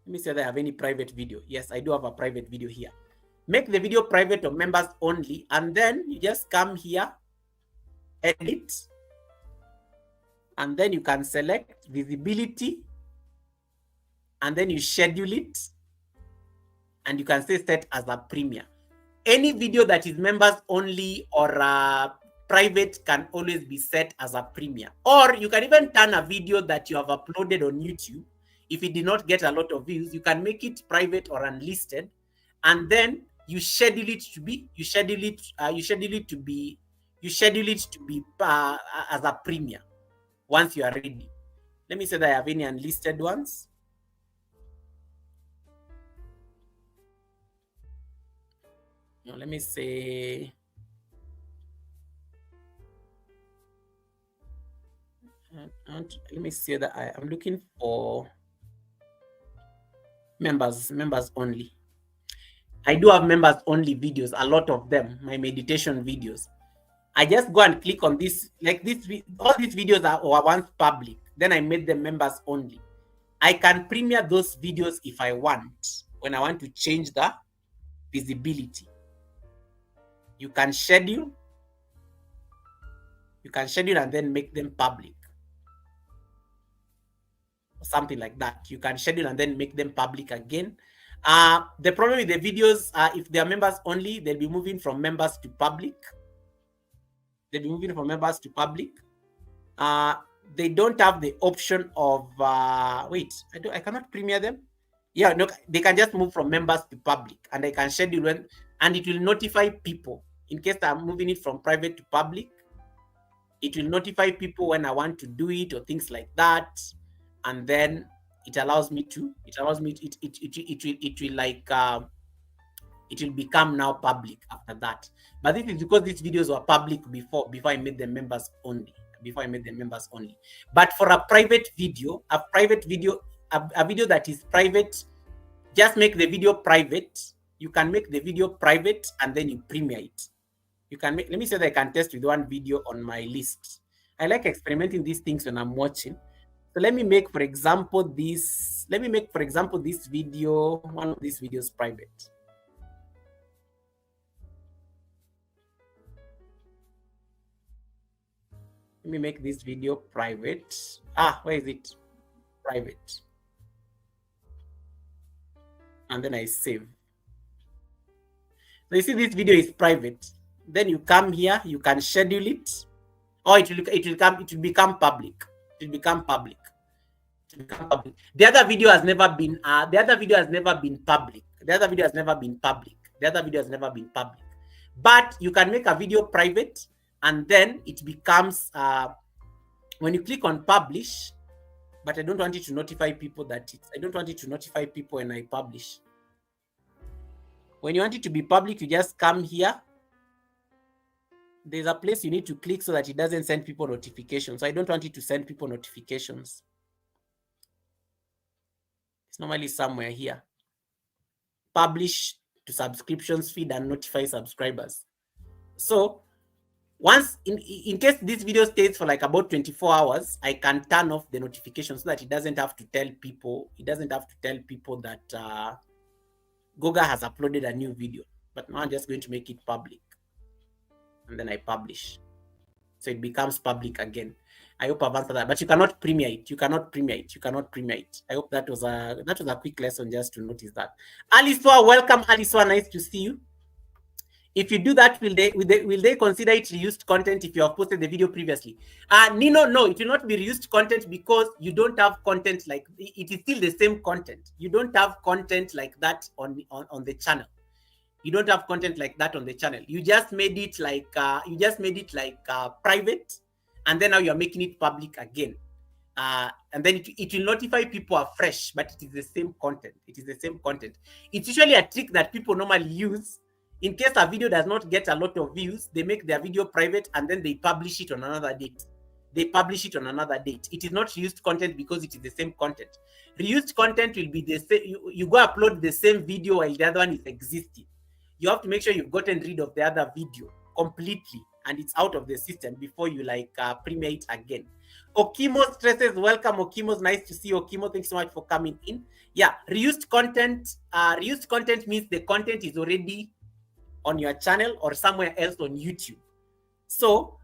Let me see if I have any private video. Yes, I do have a private video here. Make the video private or members only, and then you just come here, edit, and then you can select visibility, and then you schedule it, and you can say set as a premiere. Any video that is members only or private can always be set as a premiere. Or you can even turn a video that you have uploaded on YouTube. If it did not get a lot of views, you can make it private or unlisted, and then you schedule it to be as a premiere once you are ready. Let me say that I have any unlisted ones. Now, let me say let me say that I'm looking for members only. I do have members only videos, a lot of them, my meditation videos. I just go and click on this, like this, all these videos were once public, then I made them members only. I can premiere those videos if I want, when I want to change the visibility. You can schedule and then make them public. Or something like that. You can schedule and then make them public again. The problem with the videos, if they are members only, they'll be moving from members to public. They'll be moving from members to public. They don't have the option of wait, I cannot premiere them. Yeah, no, they can just move from members to public, and I can schedule when, and it will notify people in case I'm moving it from private to public. It will notify people when I want to do it or things like that, and then it allows me to. It will become now public after that. But this is because these videos were public before I made them members only. But for a private video, a video that is private, just make the video private. You can make the video private and then you premiere it. You can make, let me say that I can test with one video on my list. I like experimenting these things when I'm watching. So let me make, for example, this video, one of these videos private. Let me make this video private. Where is it? Private. And then I save. So you see this video is private. Then you come here, you can schedule it. or it will become public. It will become public. The other video has never been public. The other video has never been public. But you can make a video private, and then it becomes when you click on publish. But I don't want you to notify people I don't want you to notify people when I publish. When you want it to be public, you just come here. There's a place you need to click so that it doesn't send people notifications. So I don't want you to send people notifications. It's normally somewhere here. Publish to subscriptions feed and notify subscribers. So once, in case this video stays for like about 24 hours, I can turn off the notification so that it doesn't have to tell people. It doesn't have to tell people that Goga has uploaded a new video. But now I'm just going to make it public, and then I publish, so it becomes public again. I hope I've answered that. But you cannot premiere it. I hope that was a quick lesson just to notice that. Aliswa, welcome, Aliswa. Nice to see you. If you do that, will they consider it reused content if you have posted the video previously? Nino, no, it will not be reused content because you don't have content like it is still the same content. You don't have content like that on the channel. You don't have content like that on the channel. You just made it like private, and then now you're making it public again. And then it will notify people afresh, but it is the same content. It's usually a trick that people normally use. In case a video does not get a lot of views, they make their video private and then they publish it on another date. It is not reused content because it is the same content. Reused content will be the same. You go upload the same video while the other one is existing. You have to make sure you've gotten rid of the other video completely and it's out of the system before you premiere it again. Okimo stresses, welcome. Okimo's nice to see you. Okimo, thanks so much for coming in. Yeah, reused content means the content is already on your channel or somewhere else on YouTube. So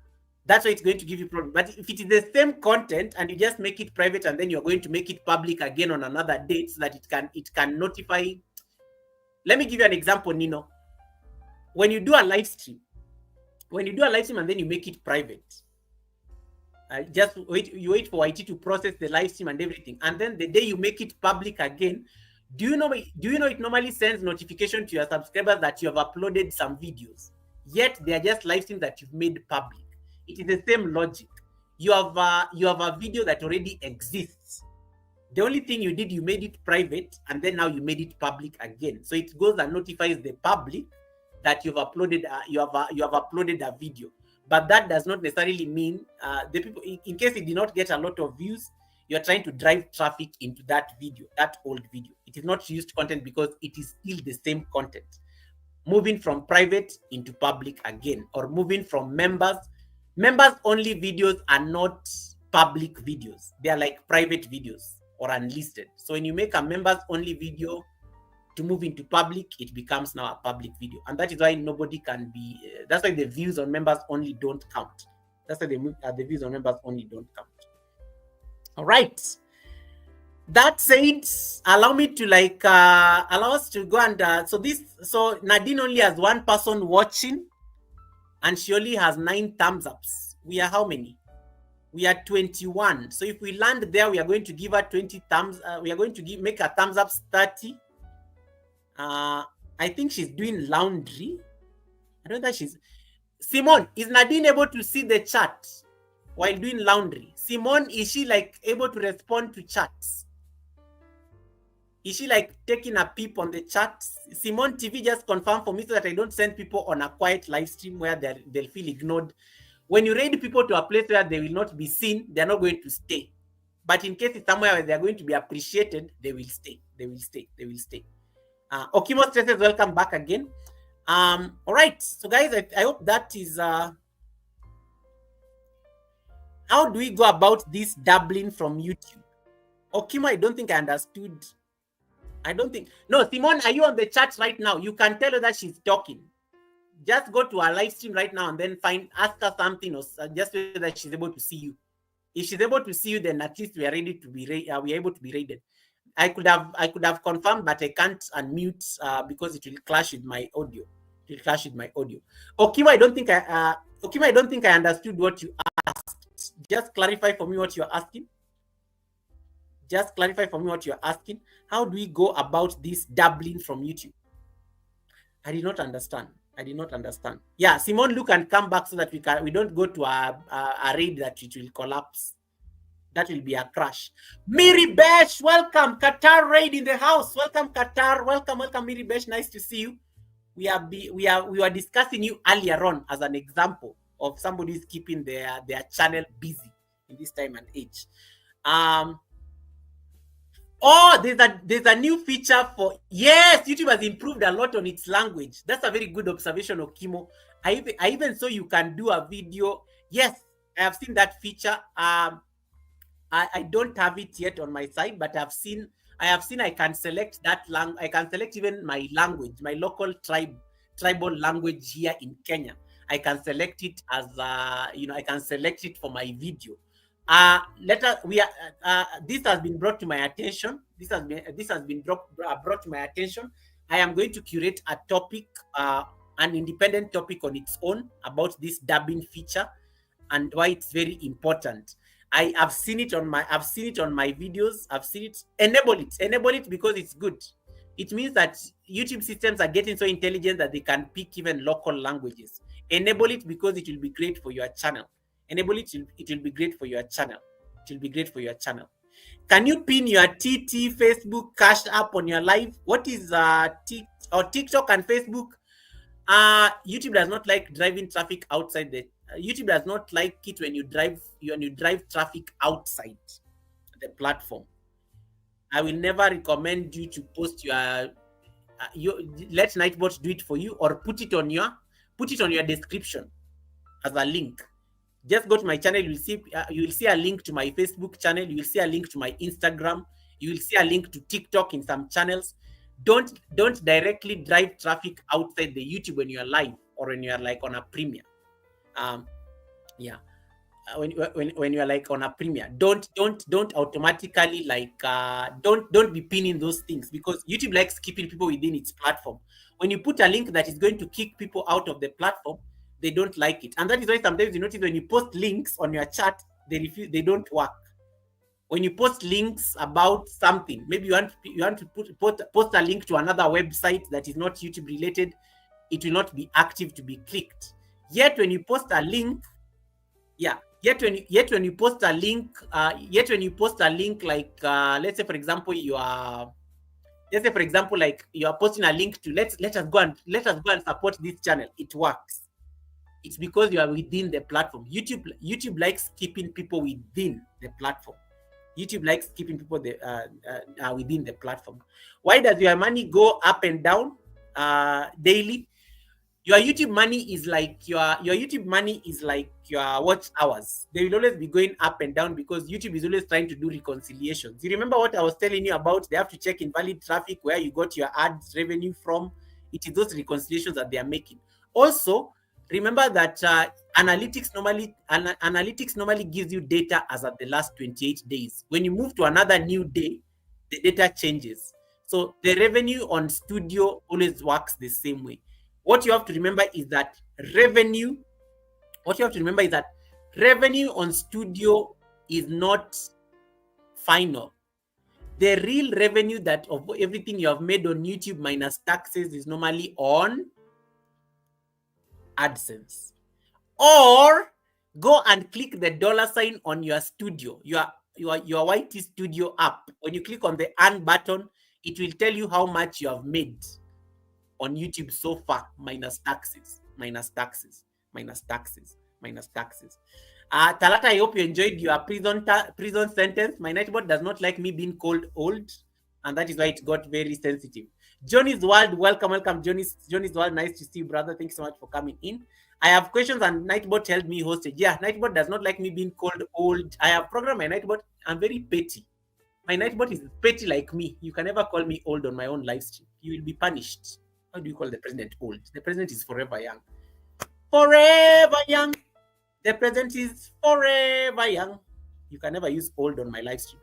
that's why it's going to give you problem. But if it is the same content and you just make it private and then you're going to make it public again on another date so that it can notify. Let me give you an example, Nino. When you do a live stream, and then you make it private, you wait for IT to process the live stream and everything, and then the day you make it public again, do you know it normally sends notification to your subscribers that you have uploaded some videos, yet they are just live streams that you've made public. It is the same logic. You have a video that already exists. The only thing you did, you made it private, and then now you made it public again. So it goes and notifies the public that you've uploaded you have uploaded a video. But that does not necessarily mean the people, in case it did not get a lot of views, you're trying to drive traffic into that old video. It is not used content because it is still the same content. Moving from private into public again, or moving from members only videos are not public videos. They are like private videos or unlisted. So when you make a members only video to move into public, it becomes now a public video. And that is why nobody can be, that's why the views on members only don't count. That's why the views on members only don't count. All right. That said, allow me to allow us to go and so Nadine only has one person watching and she only has 9 thumbs ups. We are how many? We are 21. So if we land there, we are going to give her 20 thumbs. We are going to make her thumbs up 30. I think she's doing laundry. I don't think she's. Simone, is Nadine able to see the chat while doing laundry? Simone, is she able to respond to chats? Is she taking a peep on the chat? Simone TV, just confirm for me so that I don't send people on a quiet live stream where they'll feel ignored. When you raid people to a place where they will not be seen, they're not going to stay. But in case it's somewhere where they're going to be appreciated, they will stay. Okimo Stresses, welcome back again. All right. So guys, I hope that is how do we go about this doubling from YouTube? Okimo, I don't think I understood. No, Simone, are you on the chat right now? You can tell her that she's talking. Just go to our live stream right now and then ask her something or just so that she's able to see you. If she's able to see you, then at least we are ready to be we are able to be rated. I could have confirmed, but I can't unmute because it will clash with my audio. Okimo, I don't think I understood what you asked. Just clarify for me what you're asking. Just clarify for me what you're asking. How do we go about this doubling from YouTube? I did not understand. I did not understand. Yeah, Simone, look and come back so that we don't go to a raid that it will collapse. That will be a crash. Miri Besh, welcome. Qatar raid in the house. Welcome, Qatar. Welcome, Miri Besh. Nice to see you. We were discussing you earlier on as an example of somebody who's keeping their channel busy in this time and age. Oh, there's a new feature for, yes, YouTube has improved a lot on its language. That's a very good observation, Okimo. I even saw you can do a video. Yes, I have seen that feature. I don't have it yet on my side, but I can select that I can select even my language, my local tribal language here in Kenya. I can select it as I can select it for my video. This has been brought to my attention. This has been brought to my attention. I am going to curate a topic, an independent topic on its own about this dubbing feature and why it's very important. I've seen it on my videos. I've seen it. Enable it because it's good. It means that YouTube systems are getting so intelligent that they can pick even local languages. Enable it because it will be great for your channel. Enable it, it will be great for your channel. It will be great for your channel. Can you pin your TT, Facebook, Cash App on your live? What is TikTok and Facebook? YouTube does not like driving traffic outside the YouTube does not like it when you drive traffic outside the platform. I will never recommend you to post let Nightbot do it for you, or put it on your description as a link. Just go to my channel. You will see a link to my Facebook channel. You will see a link to my Instagram. You will see a link to TikTok in some channels. Don't directly drive traffic outside the YouTube when you are live or when you are like on a premiere. When you are like on a premiere, don't automatically like don't be pinning those things, because YouTube likes keeping people within its platform. When you put a link that is going to kick people out of the platform, they don't like it. And that is why sometimes you notice when you post links on your chat, they don't work. When you post links about something, maybe you want to post a link to another website that is not YouTube related, it will not be active to be clicked. Yet when you post a link, yet when you post a link like let's say for example like you are posting a link to let us go and support this channel, it works. It's because you are within the platform. YouTube likes keeping people within the platform. YouTube likes keeping people within the platform. Why does your money go up and down daily? Your YouTube money is like your watch hours. They will always be going up and down because YouTube is always trying to do reconciliations. You remember what I was telling you about? They have to check invalid traffic, where you got your ads revenue from. It is those reconciliations that they are making. Also, remember that analytics normally gives you data as at the last 28 days. When you move to another new day, the data changes. So the revenue on Studio always works the same way. What you have to remember is that revenue on Studio is not final. The real revenue that of everything you have made on YouTube minus taxes is normally on AdSense. Or go and click the $ on your Studio, your YT Studio app. When you click on the earn button, it will tell you how much you have made on YouTube so far, minus taxes. Talata, I hope you enjoyed your prison sentence. My Nightbot does not like me being called old, and that is why it got very sensitive. Johnny's World, welcome. Johnny's World, nice to see you, brother. Thanks so much for coming in. I have questions and Nightbot held me hostage. Yeah, Nightbot does not like me being called old. I have programmed my Nightbot. I'm very petty. My Nightbot is petty like me. You can never call me old on my own live stream. You will be punished. How do you call the president old? The president is forever young. Forever young. The president is forever young. You can never use old on my live stream.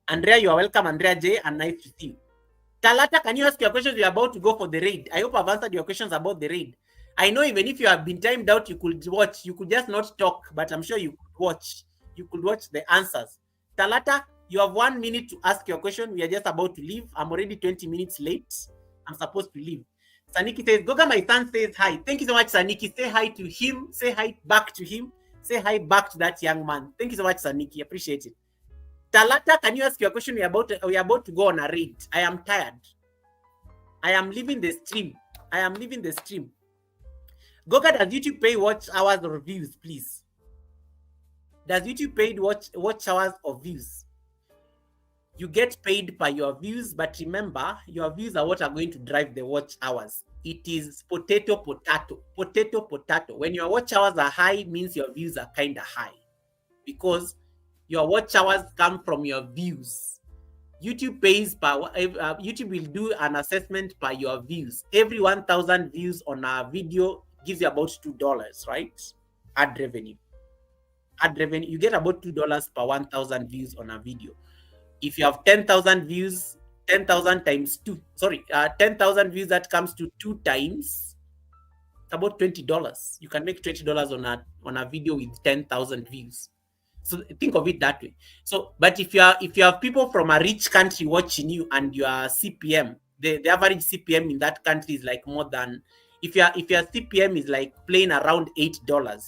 Andrea, you are welcome. Andrea J, and nice to see you. Talata, can you ask your questions? We are about to go for the raid. I hope I've answered your questions about the raid. I know even if you have been timed out, you could watch. You could just not talk, but I'm sure you could watch. You could watch the answers. Talata, you have 1 minute to ask your question. We are just about to leave. I'm already 20 minutes late. I'm supposed to leave. Saniki says, Goga, my son says hi. Thank you so much, Saniki. Say hi to him. Say hi back to him. Say hi back to that young man. Thank you so much, Saniki. Appreciate it. Talata, can you ask your question? We're about to go on a raid. I am tired. I am leaving the stream. I am leaving the stream. Goga, does YouTube pay watch hours or views, please? Does YouTube pay watch hours or views? You get paid by your views, but remember, your views are what are going to drive the watch hours. It is potato. When your watch hours are high, means your views are kind of high, because your watch hours come from your views. YouTube pays per YouTube will do an assessment by your views. Every 1,000 views on a video gives you about $2, right? Ad revenue. You get about $2 per 1,000 views on a video. If you have 10,000 views, 10,000 times 2, 10,000 views, that comes to 2 times, it's about $20. You can make $20 on a video with 10,000 views. So think of it that way. So, but if you have people from a rich country watching you, and your CPM, the average CPM in that country is like more than, if your CPM is like playing around $8,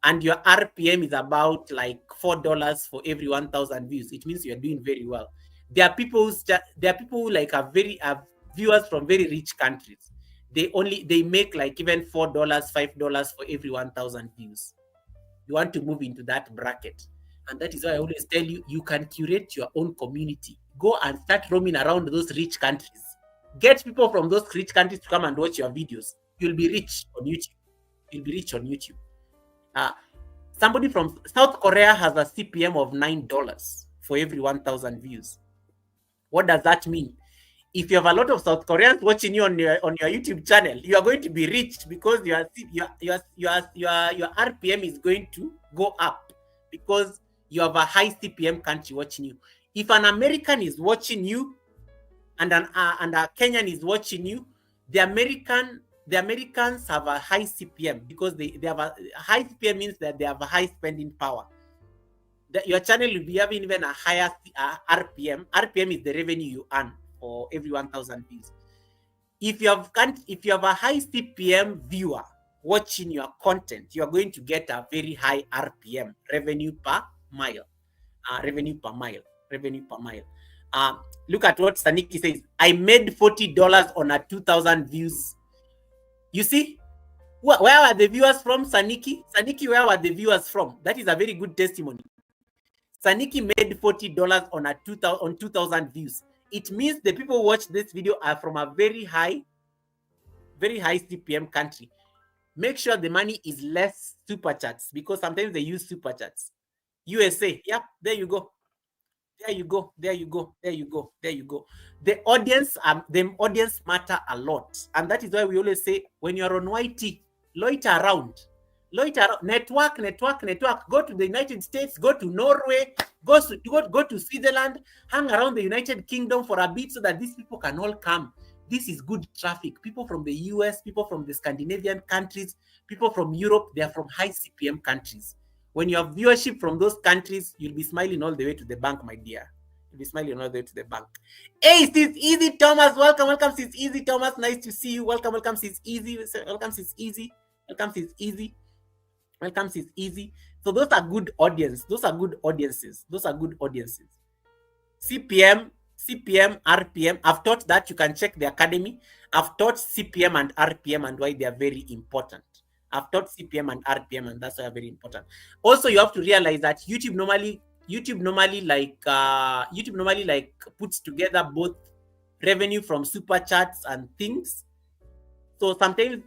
and your RPM is about like $4 for every 1,000 views, it means you're doing very well. There are people who like are viewers from very rich countries. They make like even $4, $5 for every 1,000 views. You want to move into that bracket. And that is why I always tell you, you can curate your own community. Go and start roaming around those rich countries. Get people from those rich countries to come and watch your videos. You'll be rich on YouTube. Somebody from South Korea has a CPM of $9 for every 1,000 views. What does that mean? If you have a lot of South Koreans watching you on your YouTube channel, you are going to be rich, because your RPM is going to go up, because you have a high CPM country watching you. If an American is watching you and a Kenyan is watching you, the Americans have a high CPM, because they have a high CPM, means that they have a high spending power. Your channel will be having even a higher RPM. RPM is the revenue you earn for every 1,000 views. If you have a high CPM viewer watching your content, you are going to get a very high RPM, revenue per mile. Look at what Saniki says. I made $40 on a 2,000 views. You see, where are the viewers from, Saniki? Saniki, where were the viewers from? That is a very good testimony. Saniki made $40 on 2,000 views. It means the people who watch this video are from a very high CPM country. Make sure the money is less super chats, because sometimes they use super chats. USA, yep, there you go. The audience matter a lot, and that is why we always say, when you're on YT, loiter around, network. Go to the United States, go to Norway, go to Switzerland, hang around the United Kingdom for a bit, so that these people can all come. This is good traffic. People from the US, people from the Scandinavian countries, people from Europe, they are from high CPM countries. When you have viewership from those countries, you'll be smiling all the way to the bank, my dear. You'll be smiling all the way to the bank. Hey, Sis Easy Thomas, welcome, Sis Easy Thomas. Nice to see you. Welcome, Sis Easy. Welcome, Sis Easy. So those are good audiences. CPM, RPM. I've taught that. You can check the academy. I've taught CPM and RPM and why they are very important. I've taught CPM and RPM, and that's why they're very important. Also, you have to realize that YouTube normally puts together both revenue from super chats and things. So sometimes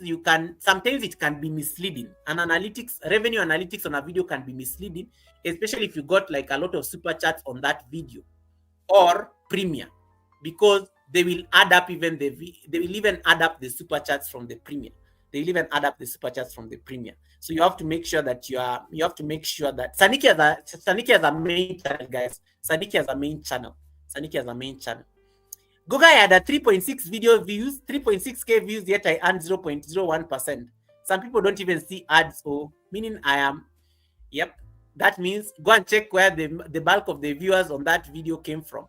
it can be misleading. And revenue analytics on a video can be misleading, especially if you got like a lot of super chats on that video or premium, because they will add up even add up the super chats from the premium. So you have to make sure that Saniki has a main channel, guys. Saniki has a main channel. Goga had a 3.6 video views, 3.6K views, yet I earned 0.01%. Some people don't even see ads, meaning I am Yep. That means go and check where the bulk of the viewers on that video came from.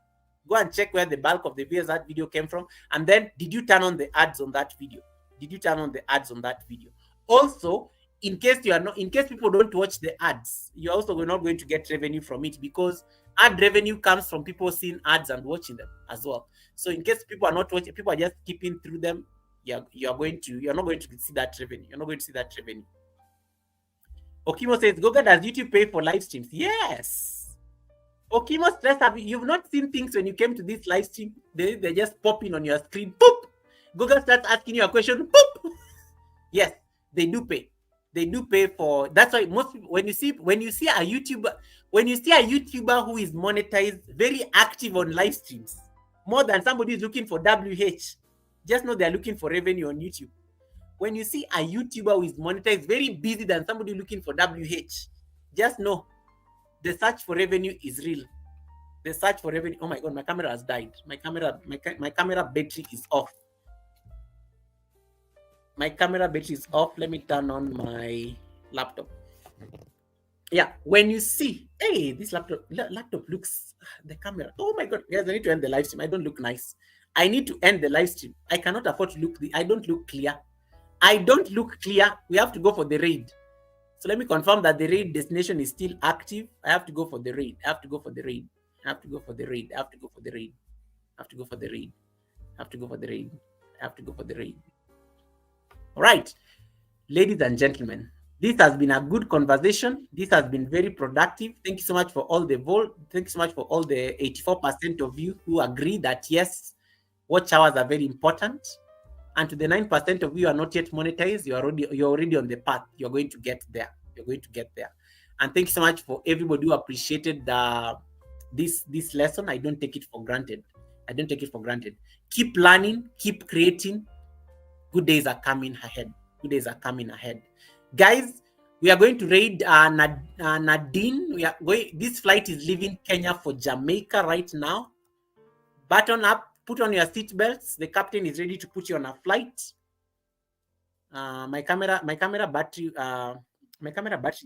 Go and check where the bulk of the viewers that video came from. And then, did you turn on the ads on that video? Did you turn on the ads on that video? Also, in case people don't watch the ads, you're also not going to get revenue from it, because ad revenue comes from people seeing ads and watching them as well. So in case people are not watching, people are just skipping through them, you're not going to see that revenue. You're not going to see that revenue. Okimo says, Goga, does YouTube pay for live streams? Yes. Okimo stress, you've not seen things when you came to this live stream? They just pop in on your screen. Boop. Goga starts asking you a question. Boop. Yes, they do pay. They do pay for. That's why most people, when you see a YouTuber who is monetized, very active on live streams, more than somebody who's looking for WH, just know they're looking for revenue on YouTube. When you see a YouTuber who is monetized, very busy than somebody looking for WH, just know the search for revenue is real. The search for revenue. Oh my God, my camera has died. My camera battery is off. My camera battery is off. Let me turn on my laptop. Yeah, when you see, hey, this laptop looks, the camera. Oh my God, guys, I need to end the live stream. I don't look nice. I need to end the live stream. I cannot afford to look. I don't look clear. I don't look clear. We have to go for the raid. So let me confirm that the raid destination is still active. I have to go for the raid. I have to go for the raid. I have to go for the raid. I have to go for the raid. I have to go for the raid. I have to go for the raid. I have to go for the raid. All right, ladies and gentlemen, this has been a good conversation. This has been very productive. Thank you so much for all the vote. Thank you so much for all the 84% of you who agree that yes, watch hours are very important. And to the 9% of you who are not yet monetized, you're already on the path. You're going to get there. You're going to get there. And thank you so much for everybody who appreciated this lesson. I don't take it for granted. I don't take it for granted. Keep learning, keep creating. Good days are coming ahead. Good days are coming ahead. Guys, we are going to raid Nadine. This flight is leaving Kenya for Jamaica right now. Button up. Put on your seatbelts. The captain is ready to put you on a flight. My camera battery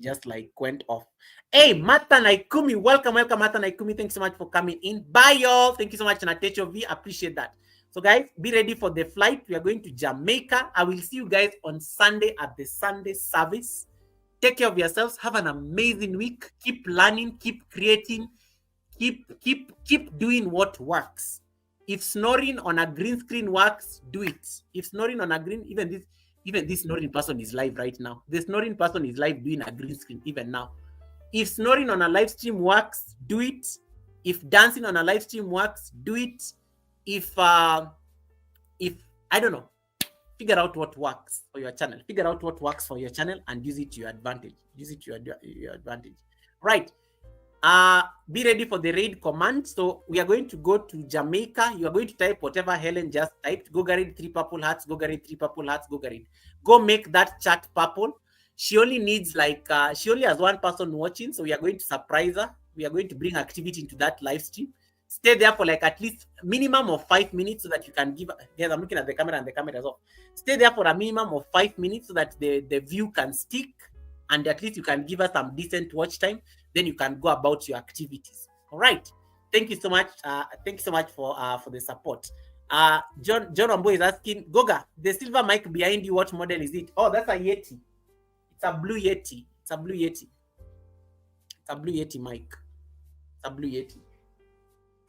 just like went off. Hey, Martha Naikumi, welcome, Martha Naikumi. Thanks so much for coming in. Bye, y'all. Thank you so much, Natecho V. Appreciate that. So, guys, be ready for the flight. We are going to Jamaica. I will see you guys on Sunday at the Sunday service. Take care of yourselves. Have an amazing week. Keep learning. Keep creating. Keep doing what works. If snoring on a green screen works, do it. If snoring on a green, even this snoring person is live right now. The snoring person is live doing a green screen even now. If snoring on a live stream works, do it. If dancing on a live stream works, do it. If I don't know, figure out what works for your channel. Figure out what works for your channel and use it to your advantage. Use it to your advantage. Right. Be ready for the raid command. So we are going to go to Jamaica. You are going to type whatever Helen just typed. Go raid 3 purple hearts. Go raid 3 purple hearts. Go raid. Go make that chat purple. She only needs she only has one person watching. So we are going to surprise her. We are going to bring activity into that live stream. Stay there for at least minimum of 5 minutes so that you can give. Yes, I'm looking at the camera and the camera is off. Stay there for a minimum of 5 minutes so that the view can stick and at least you can give us some decent watch time. Then you can go about your activities. All right. Thank you so much. Thank you so much for the support. John Ambo is asking, Goga, the silver mic behind you, what model is it? Oh, that's a Yeti. It's a blue Yeti. It's a blue Yeti. It's a blue Yeti mic. It's a blue Yeti.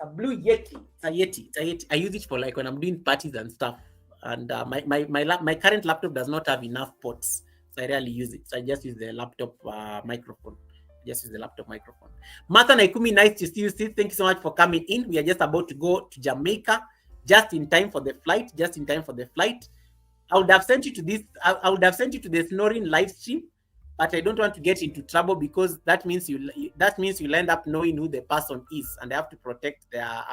A blue Yeti. It's a Yeti. It's a Yeti. I use it for when I'm doing parties and stuff. And my current laptop does not have enough ports, so I rarely use it. So I just use the laptop microphone. Martha Naikumi, nice to see you. Thank you so much for coming in. We are just about to go to Jamaica, just in time for the flight. I would have sent you to this. I would have sent you to the snoring live stream, but I don't want to get into trouble because that means you'll end up knowing who the person is, and I have to protect their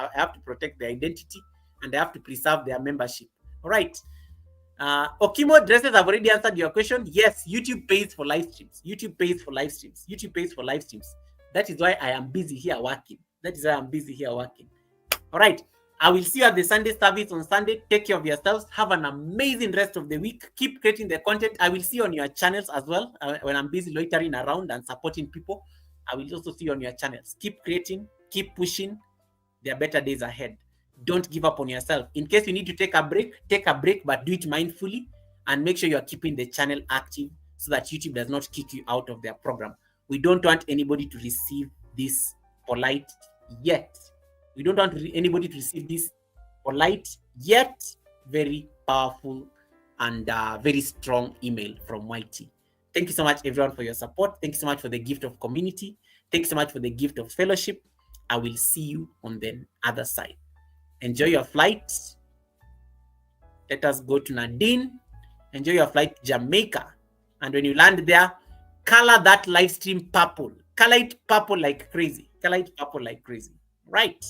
identity, and I have to preserve their membership. All right. Okimo Dresses have already answered your question. Yes, YouTube pays for live streams. That is why I am busy here working. All right. I will see you at the Sunday service on Sunday. Take care of yourselves. Have an amazing rest of the week. Keep creating the content. I will see you on your channels as well. When I'm busy loitering around and supporting people, I will also see you on your channels. Keep creating, keep pushing. There are better days ahead. Don't give up on yourself. In case you need to take a break, but do it mindfully and make sure you are keeping the channel active so that YouTube does not kick you out of their program. We don't want anybody to receive this polite yet. We don't want anybody to receive this polite yet very powerful and very strong email from YT. Thank you so much, everyone, for your support. Thank you so much for the gift of community. Thank you so much for the gift of fellowship. I will see you on the other side. Enjoy your flight. Let us go to Nadine. Enjoy your flight to Jamaica. And when you land there, color that live stream purple. Color it purple like crazy. Color it purple like crazy. Right.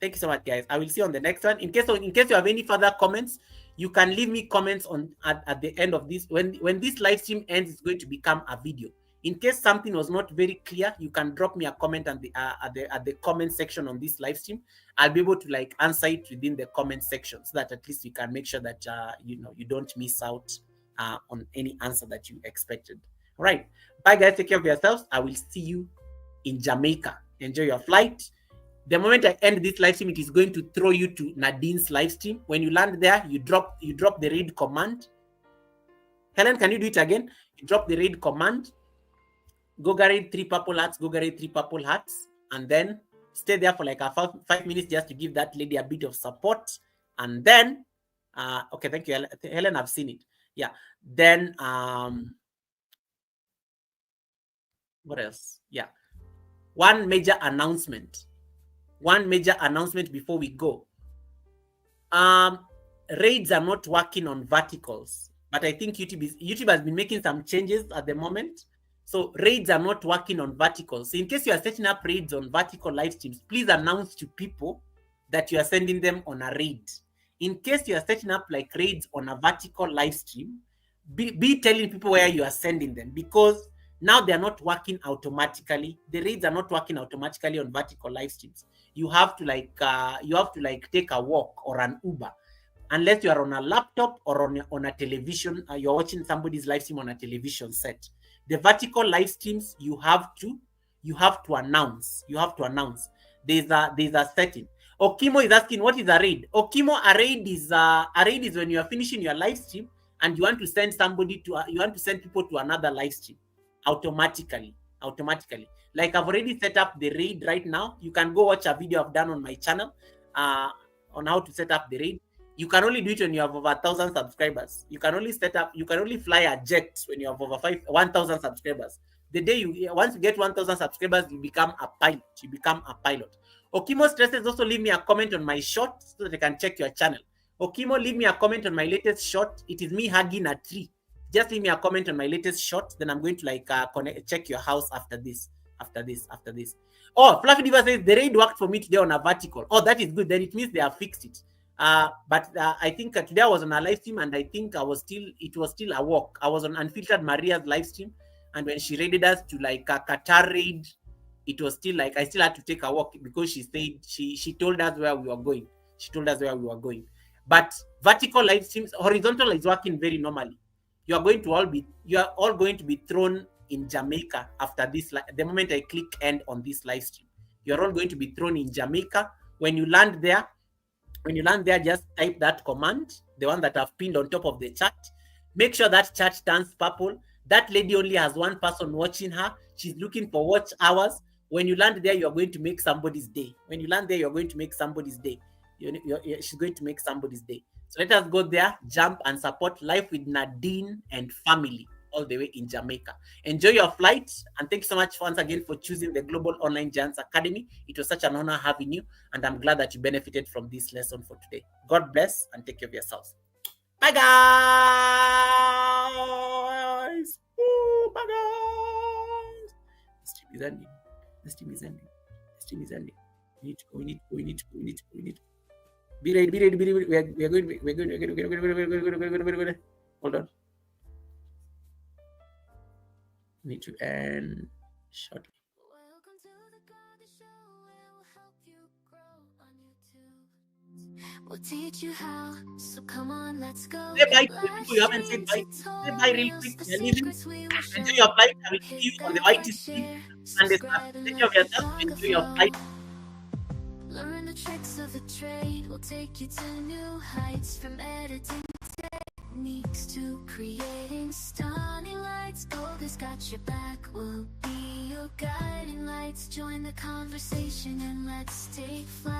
Thank you so much, guys. I will see you on the next one. In case you have any further comments, you can leave me comments on at the end of this. When this live stream ends, it's going to become a video. In case something was not very clear, you can drop me a comment at the comment section on this live stream. I'll be able to answer it within the comment section so that at least you can make sure that you don't miss out on any answer that you expected. All right. Bye, guys. Take care of yourselves. I will see you in Jamaica. Enjoy your flight. The moment I end this live stream, it is going to throw you to Nadine's live stream. When you land there, you drop the read command. Helen, can you do it again? You drop the read command. Go get 3 purple hats. Go get 3 purple hats, and then stay there for like 5 minutes just to give that lady a bit of support. And then, okay, thank you, Helen. I've seen it. Yeah. Then, what else? Yeah. One major announcement before we go. Raids are not working on verticals, but I think YouTube has been making some changes at the moment. So raids are not working on verticals. So in case you are setting up raids on vertical live streams, please announce to people that you are sending them on a raid. In case you are setting up raids on a vertical live stream, be telling people where you are sending them, because now they are not working automatically. The raids are not working automatically on vertical live streams. You have to take a walk or an Uber, unless you are on a laptop or on a television. You're watching somebody's live stream on a television set. The vertical live streams, you have to announce. There's a setting. Okimo is asking, what is a raid? Okimo, a raid is when you are finishing your live stream and you want to send people to another live stream automatically. Like I've already set up the raid right now. You can go watch a video I've done on my channel on how to set up the raid. You can only do it when you have over 1,000 subscribers. You can only fly a jet when you have over 1,000 subscribers. Once you get 1,000 subscribers, you become a pilot. Okimo stresses also leave me a comment on my short so that I can check your channel. Okimo, leave me a comment on my latest short. It is me hugging a tree. Just leave me a comment on my latest short. Then I'm going to check your house after this. Oh, Fluffy Diva says the raid worked for me today on a vertical. Oh, that is good. Then it means they have fixed it. But I think today I was on a live stream, and I think it was still a walk. I was on Unfiltered Maria's live stream, and when she raided us to a Qatar raid, it was still I still had to take a walk because she said she told us where we were going. But vertical live streams, horizontal is working very normally. You are all going to be thrown in Jamaica after this. The moment I click end on this live stream, you are all going to be thrown in Jamaica. When you land there, just type that command, the one that I've pinned on top of the chat. Make sure that chat turns purple. That lady only has one person watching her. She's looking for watch hours. When you land there, you're going to make somebody's day. She's going to make somebody's day. So let us go there, jump and support Life with Nadine and family all the way in Jamaica. Enjoy your flight, and thank you so much once again for choosing the Global Online Giants Academy. It was such an honor having you, and I'm glad that you benefited from this lesson for today. God bless and take care of yourselves. Bye, guys. Ooh, bye, guys. This team is ending. We need to. Be ready. We are going. Hold on. Need to end shortly. Welcome to the Garden Show, where we'll help you grow on YouTube. We'll teach you how, so come on, let's go. Say bye to the Life people you haven't said bye to. Say bye real tutorials, quick. the You're leaving. secrets we will Enjoy show. your flight. I will see Hit you on the that like, YTC share, Sunday stuff. subscribe, and Take care let of the yourself. saga Enjoy your flow. flight. Learn the tricks of the trade, we'll take you to new heights. From editing techniques to creating stunning lights, Gold has got your back, we'll be your guiding lights. Join the conversation and let's take flight.